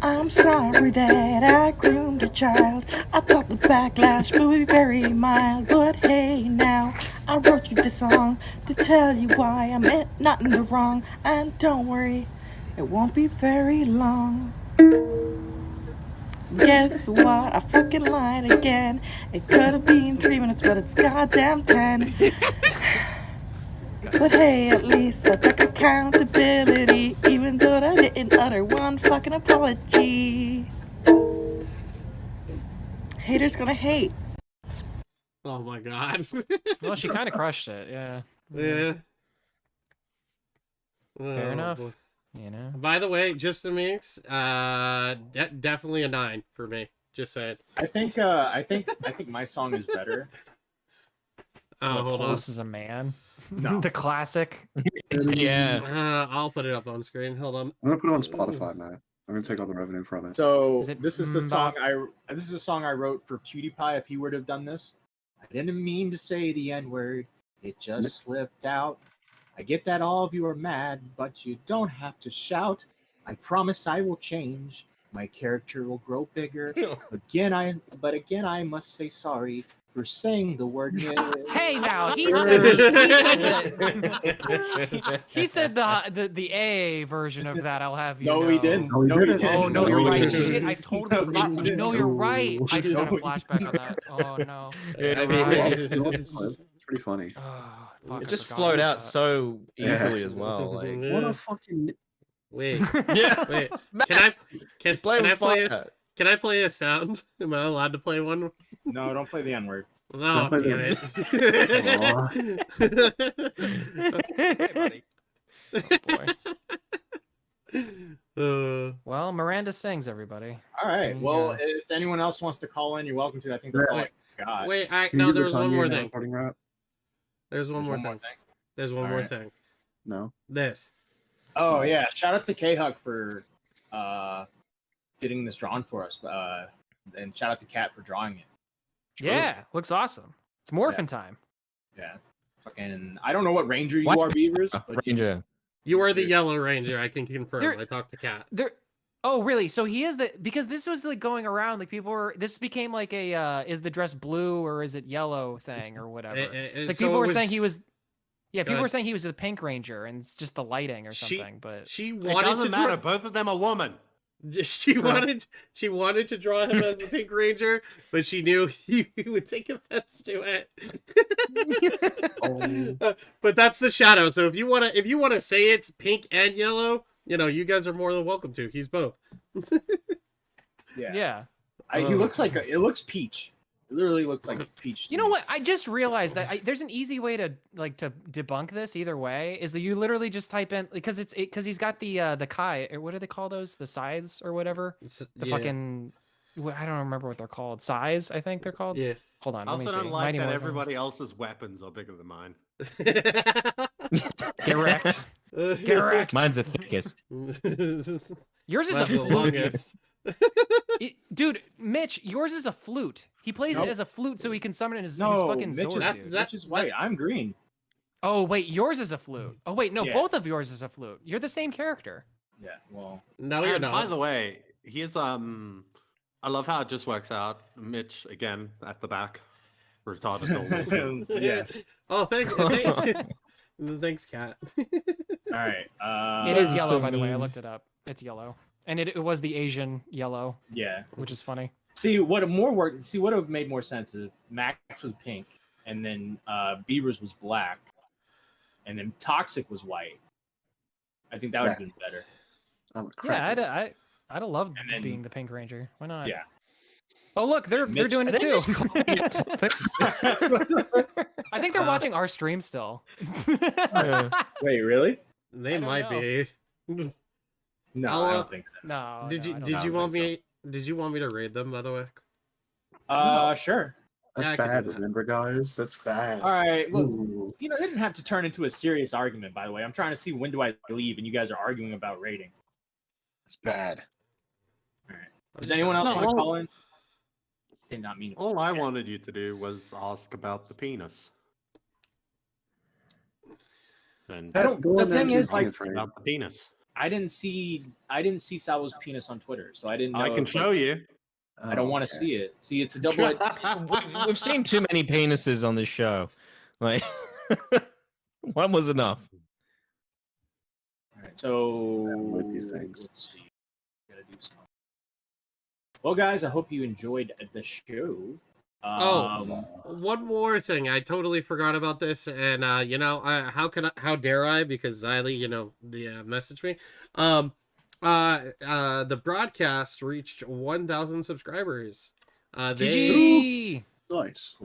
I'm sorry that I groomed a child. I thought the backlash would be very mild. But hey, now I wrote you this song to tell you why I'm not in the wrong. And don't worry, it won't be very long. Guess what? I fucking lied again. It could have been 3 minutes, but it's goddamn 10. But hey, at least I took accountability, even though I didn't utter one fucking apology. Haters gonna hate. Oh my god. Well, she kind of crushed it. Yeah. Yeah. Fair Oh, enough. boy. You know. By the way, just the mix, definitely a 9 for me. Just saying. I think my song is better. Oh, hold on. Pulse is a man. No. The classic. Yeah. I'll put it up on screen. Hold on. I'm gonna put it on Spotify, Matt. I'm gonna take all the revenue from it. So Is it this is the song Mbop? this is a song I wrote for PewDiePie if he were to have done this. I didn't mean to say the N-word. It just slipped out. I get that all of you are mad, but you don't have to shout. I promise I will change. My character will grow bigger. Again, I must say sorry for saying the word. Hey, now he said he said the AA version of that. I'll have you No, know. he didn't. No, he didn't. Oh no, No, you're he right. didn't. Shit, I totally forgot. No, you're right. I just had a flashback on that. Oh no. It's pretty funny. Oh, fuck, It I just forgot flowed about out that. so Yeah. easily as well. Like, What a fucking. Wait. Yeah. Wait. Can Play I with play? fire. Can I play a sound? Am I allowed to play one? No, don't play the N-word. No, play damn it. Well, Miranda sings, everybody. All right. And, Well, if anyone else wants to call in, you're welcome to. I think that's all I got. Wait, Can you no, do there the was one Kanye more now thing. recording rap? There's one more one more thing. thing? There's one All more right. thing. No. This. Oh yeah! Shout out to K-Huck for getting this drawn for us. And shout out to Kat for drawing it. Yeah, looks awesome. It's morphin' time. Yeah. Fucking. I don't know what ranger you What? are, Beavers. But Ranger. You are the Yellow Ranger. I can confirm. There- I talked to Kat. There. Oh, really? So he is because this was like going around, like people were. This became like a is the dress blue or is it yellow thing or whatever. It's like so people it were was- saying he was. Yeah, Go people were ahead. saying he was the Pink Ranger, and it's just the lighting or She- something. But She It wanted doesn't to matter. draw. Both of them are woman. She wanted to draw him as the Pink Ranger, but she knew he would take offense to it. But that's the shadow. So if you wanna say it's pink and yellow, you guys are more than welcome to. He's both. yeah. yeah. He looks like it looks peach. It literally looks like a peach. You know what? I just realized that there's an easy way to debunk this either way. Is that you literally just type in because he's got the kai or what do they call those, the scythes or whatever, the yeah. fucking I don't remember what they're called. Size, I think they're called. Yeah. Hold on. I Let me also see. don't like Mighty that Morphin. everybody else's weapons are bigger than mine. Get wrecked. Get wrecked. Mine's the thickest. Yours is Mine's a the flute. longest. Dude, Mitch, yours is a flute. He plays Nope. it as a flute so he can summon his No, fucking Mitch sword. is, dude. Mitch is white. I'm green. Oh wait, yours is a flute. Oh wait, no, Yeah. both of yours is a flute. You're the same character. Yeah. Well. No, you're And not. by the way, he's I love how it just works out. Mitch again at the back, retarded normal. Yeah. Oh, thanks. Thanks, Kat. All right. It is so yellow, by the way. I mean. looked it up. It's yellow, and it was the Asian yellow, Yeah. which is funny. See what would have made more sense if Max was pink, and then Beavers was black, and then Toxic was white. I think that would have been better. I'm a Yeah, I'd have loved And then- being the Pink Ranger. Why not? Yeah. Oh look, they're Mitch- doing it Are they too. just I think they're watching our stream still. Wait, really? They don't might know. be. No, I'll, I don't think so. No. Did no, you I don't did think you so. want me did you want me to raid them, by the way? Sure. That's Yeah, I can bad. do that. Remember, guys? That's bad. All right. Look, Ooh. it didn't have to turn into a serious argument. By the way, I'm trying to see when do I leave, and you guys are arguing about rating. It's bad. All right. Does anyone else No, want to well- call in? Did not mean. All I wanted you to do was ask about the penis. And I don't. Go The on there thing and is, choose like, penis rating. about the penis. I didn't see Salvo's penis on Twitter, so I didn't know. I can if, show you. I don't want to see it. See, it's a double. We've seen too many penises on this show. Like, one was enough. All right, so with these things. let's see. Gotta do something. Well, guys, I hope you enjoyed the show. One more thing. I totally forgot about this, and how dare I? Because Xylee, messaged me. The broadcast reached 1,000 subscribers. GG. Nice.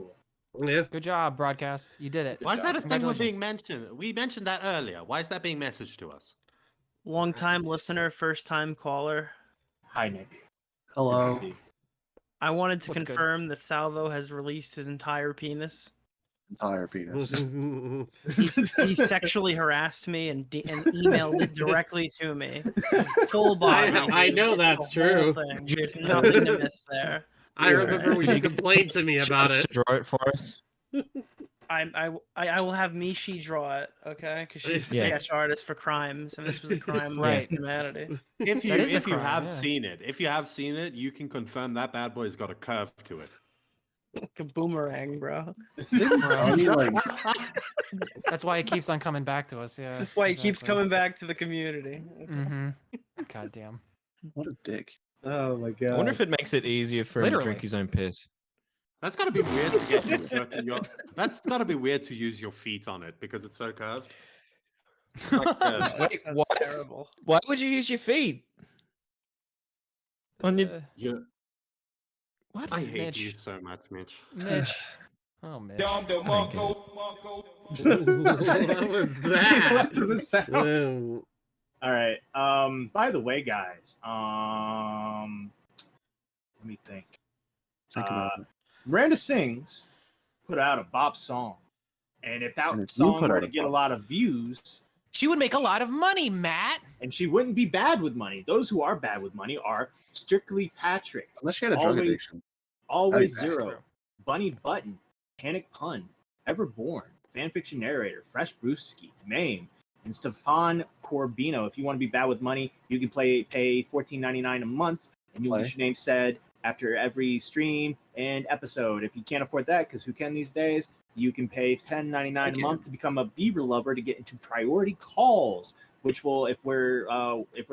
Yeah. Good job, broadcast. You did it. Why is that a thing we're being Congratulations. mentioned? We mentioned that earlier. Why is that being messaged to us? Long time listener, first time caller. Hi, Nick. Hello. Good to see you. I wanted to What's good? confirm that Salvo has released his entire penis. Entire penis. He sexually harassed me and emailed it directly to me. Full body. I know It's the that's whole true. thing. There's nothing to miss there. I remember when you complained to me about it. Draw it for us. I will have Mishi draw it, okay? Because she's the Yeah. sketch artist for Crimes, and this was a crime Right. against humanity. If you That is a if you crime, have yeah. seen it, you can confirm that bad boy's got a curve to it. Like a boomerang, bro. I mean, like, That's why it keeps on coming back to us. Yeah. That's why he keeps coming back to the community. Mm-hmm. God damn. what a dick. Oh my I god. wonder if it makes it easier for him to Literally. drink his own piss. That's gotta be weird to get that's gotta be weird to use your feet on it because it's so curved. Like, Wait, That's what? terrible. Why would you use your feet? On your... yeah. What? I hate Mitch. you so much, Mitch. Mitch. Oh, Mitch. What was that? To the sound. All right. By the way, guys. Let me think. Think about it. Miranda Sings put out a bop song, and if that And if you song put were out to a get a bop- lot of views, She would make a lot of money, Matt. and she wouldn't be bad with money. Those who are bad with money are Strictly Patrick, Unless she had a drug Always- addiction. Always That'd be Zero, Bunny Button, Panic Pun, Everborn, Fanfiction Narrator, Fresh Brewski, Mame, and Stefan Corbino. If you want to be bad with money, you can pay $14.99 a month, and you'll Play. get your name said after every stream and episode. If you can't afford that, because who can these days, you can pay $10.99 a month to become a Beaver lover to get into priority calls. Which will, if we're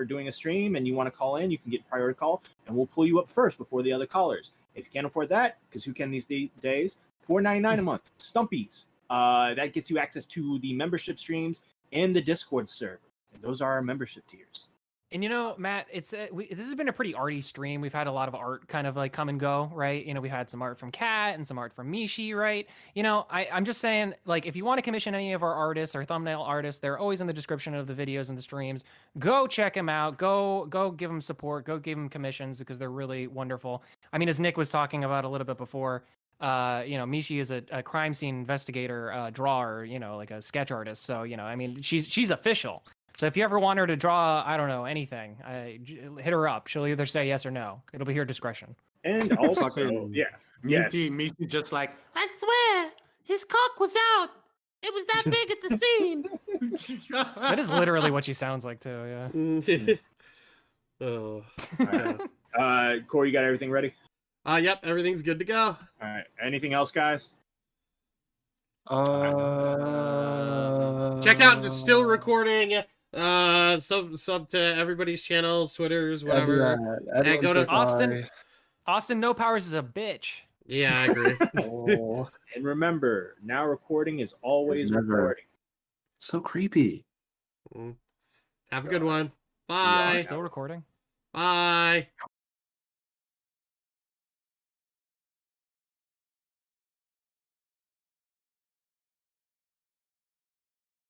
doing a stream and you want to call in, you can get priority call, and we'll pull you up first before the other callers. If you can't afford that, because who can these days, $4.99 a month, Stumpies. That gets you access to the membership streams and the Discord server. And those are our membership tiers. And you know, Matt, it's this has been a pretty arty stream. We've had a lot of art kind of like come and go, right? You know, we had some art from Kat and some art from Mishi, right? You know, I'm just saying, like, if you want to commission any of our artists, our thumbnail artists, they're always in the description of the videos and the streams. Go check them out. Go give them support. Go give them commissions because they're really wonderful. I mean, as Nick was talking about a little bit before, you know, Mishi is a crime scene investigator, drawer, you know, like a sketch artist. So, you know, I mean, she's official. So if you ever want her to draw, I don't know, anything, hit her up. She'll either say yes or no. It'll be her discretion. And also, Fucking yeah. Michi just like, I swear, his cock was out. It was that big at the scene. That is literally what she sounds like too. Yeah. Oh. Corey, you got everything ready? Yep, everything's good to go. All right. Anything else, guys? Check out the still recording. Sub to everybody's channels, Twitters, whatever. And go to Austin No Powers is a bitch. Yeah, I agree. And remember, now recording is always Never. recording. So creepy. Have a good one. Bye. Still recording. Bye.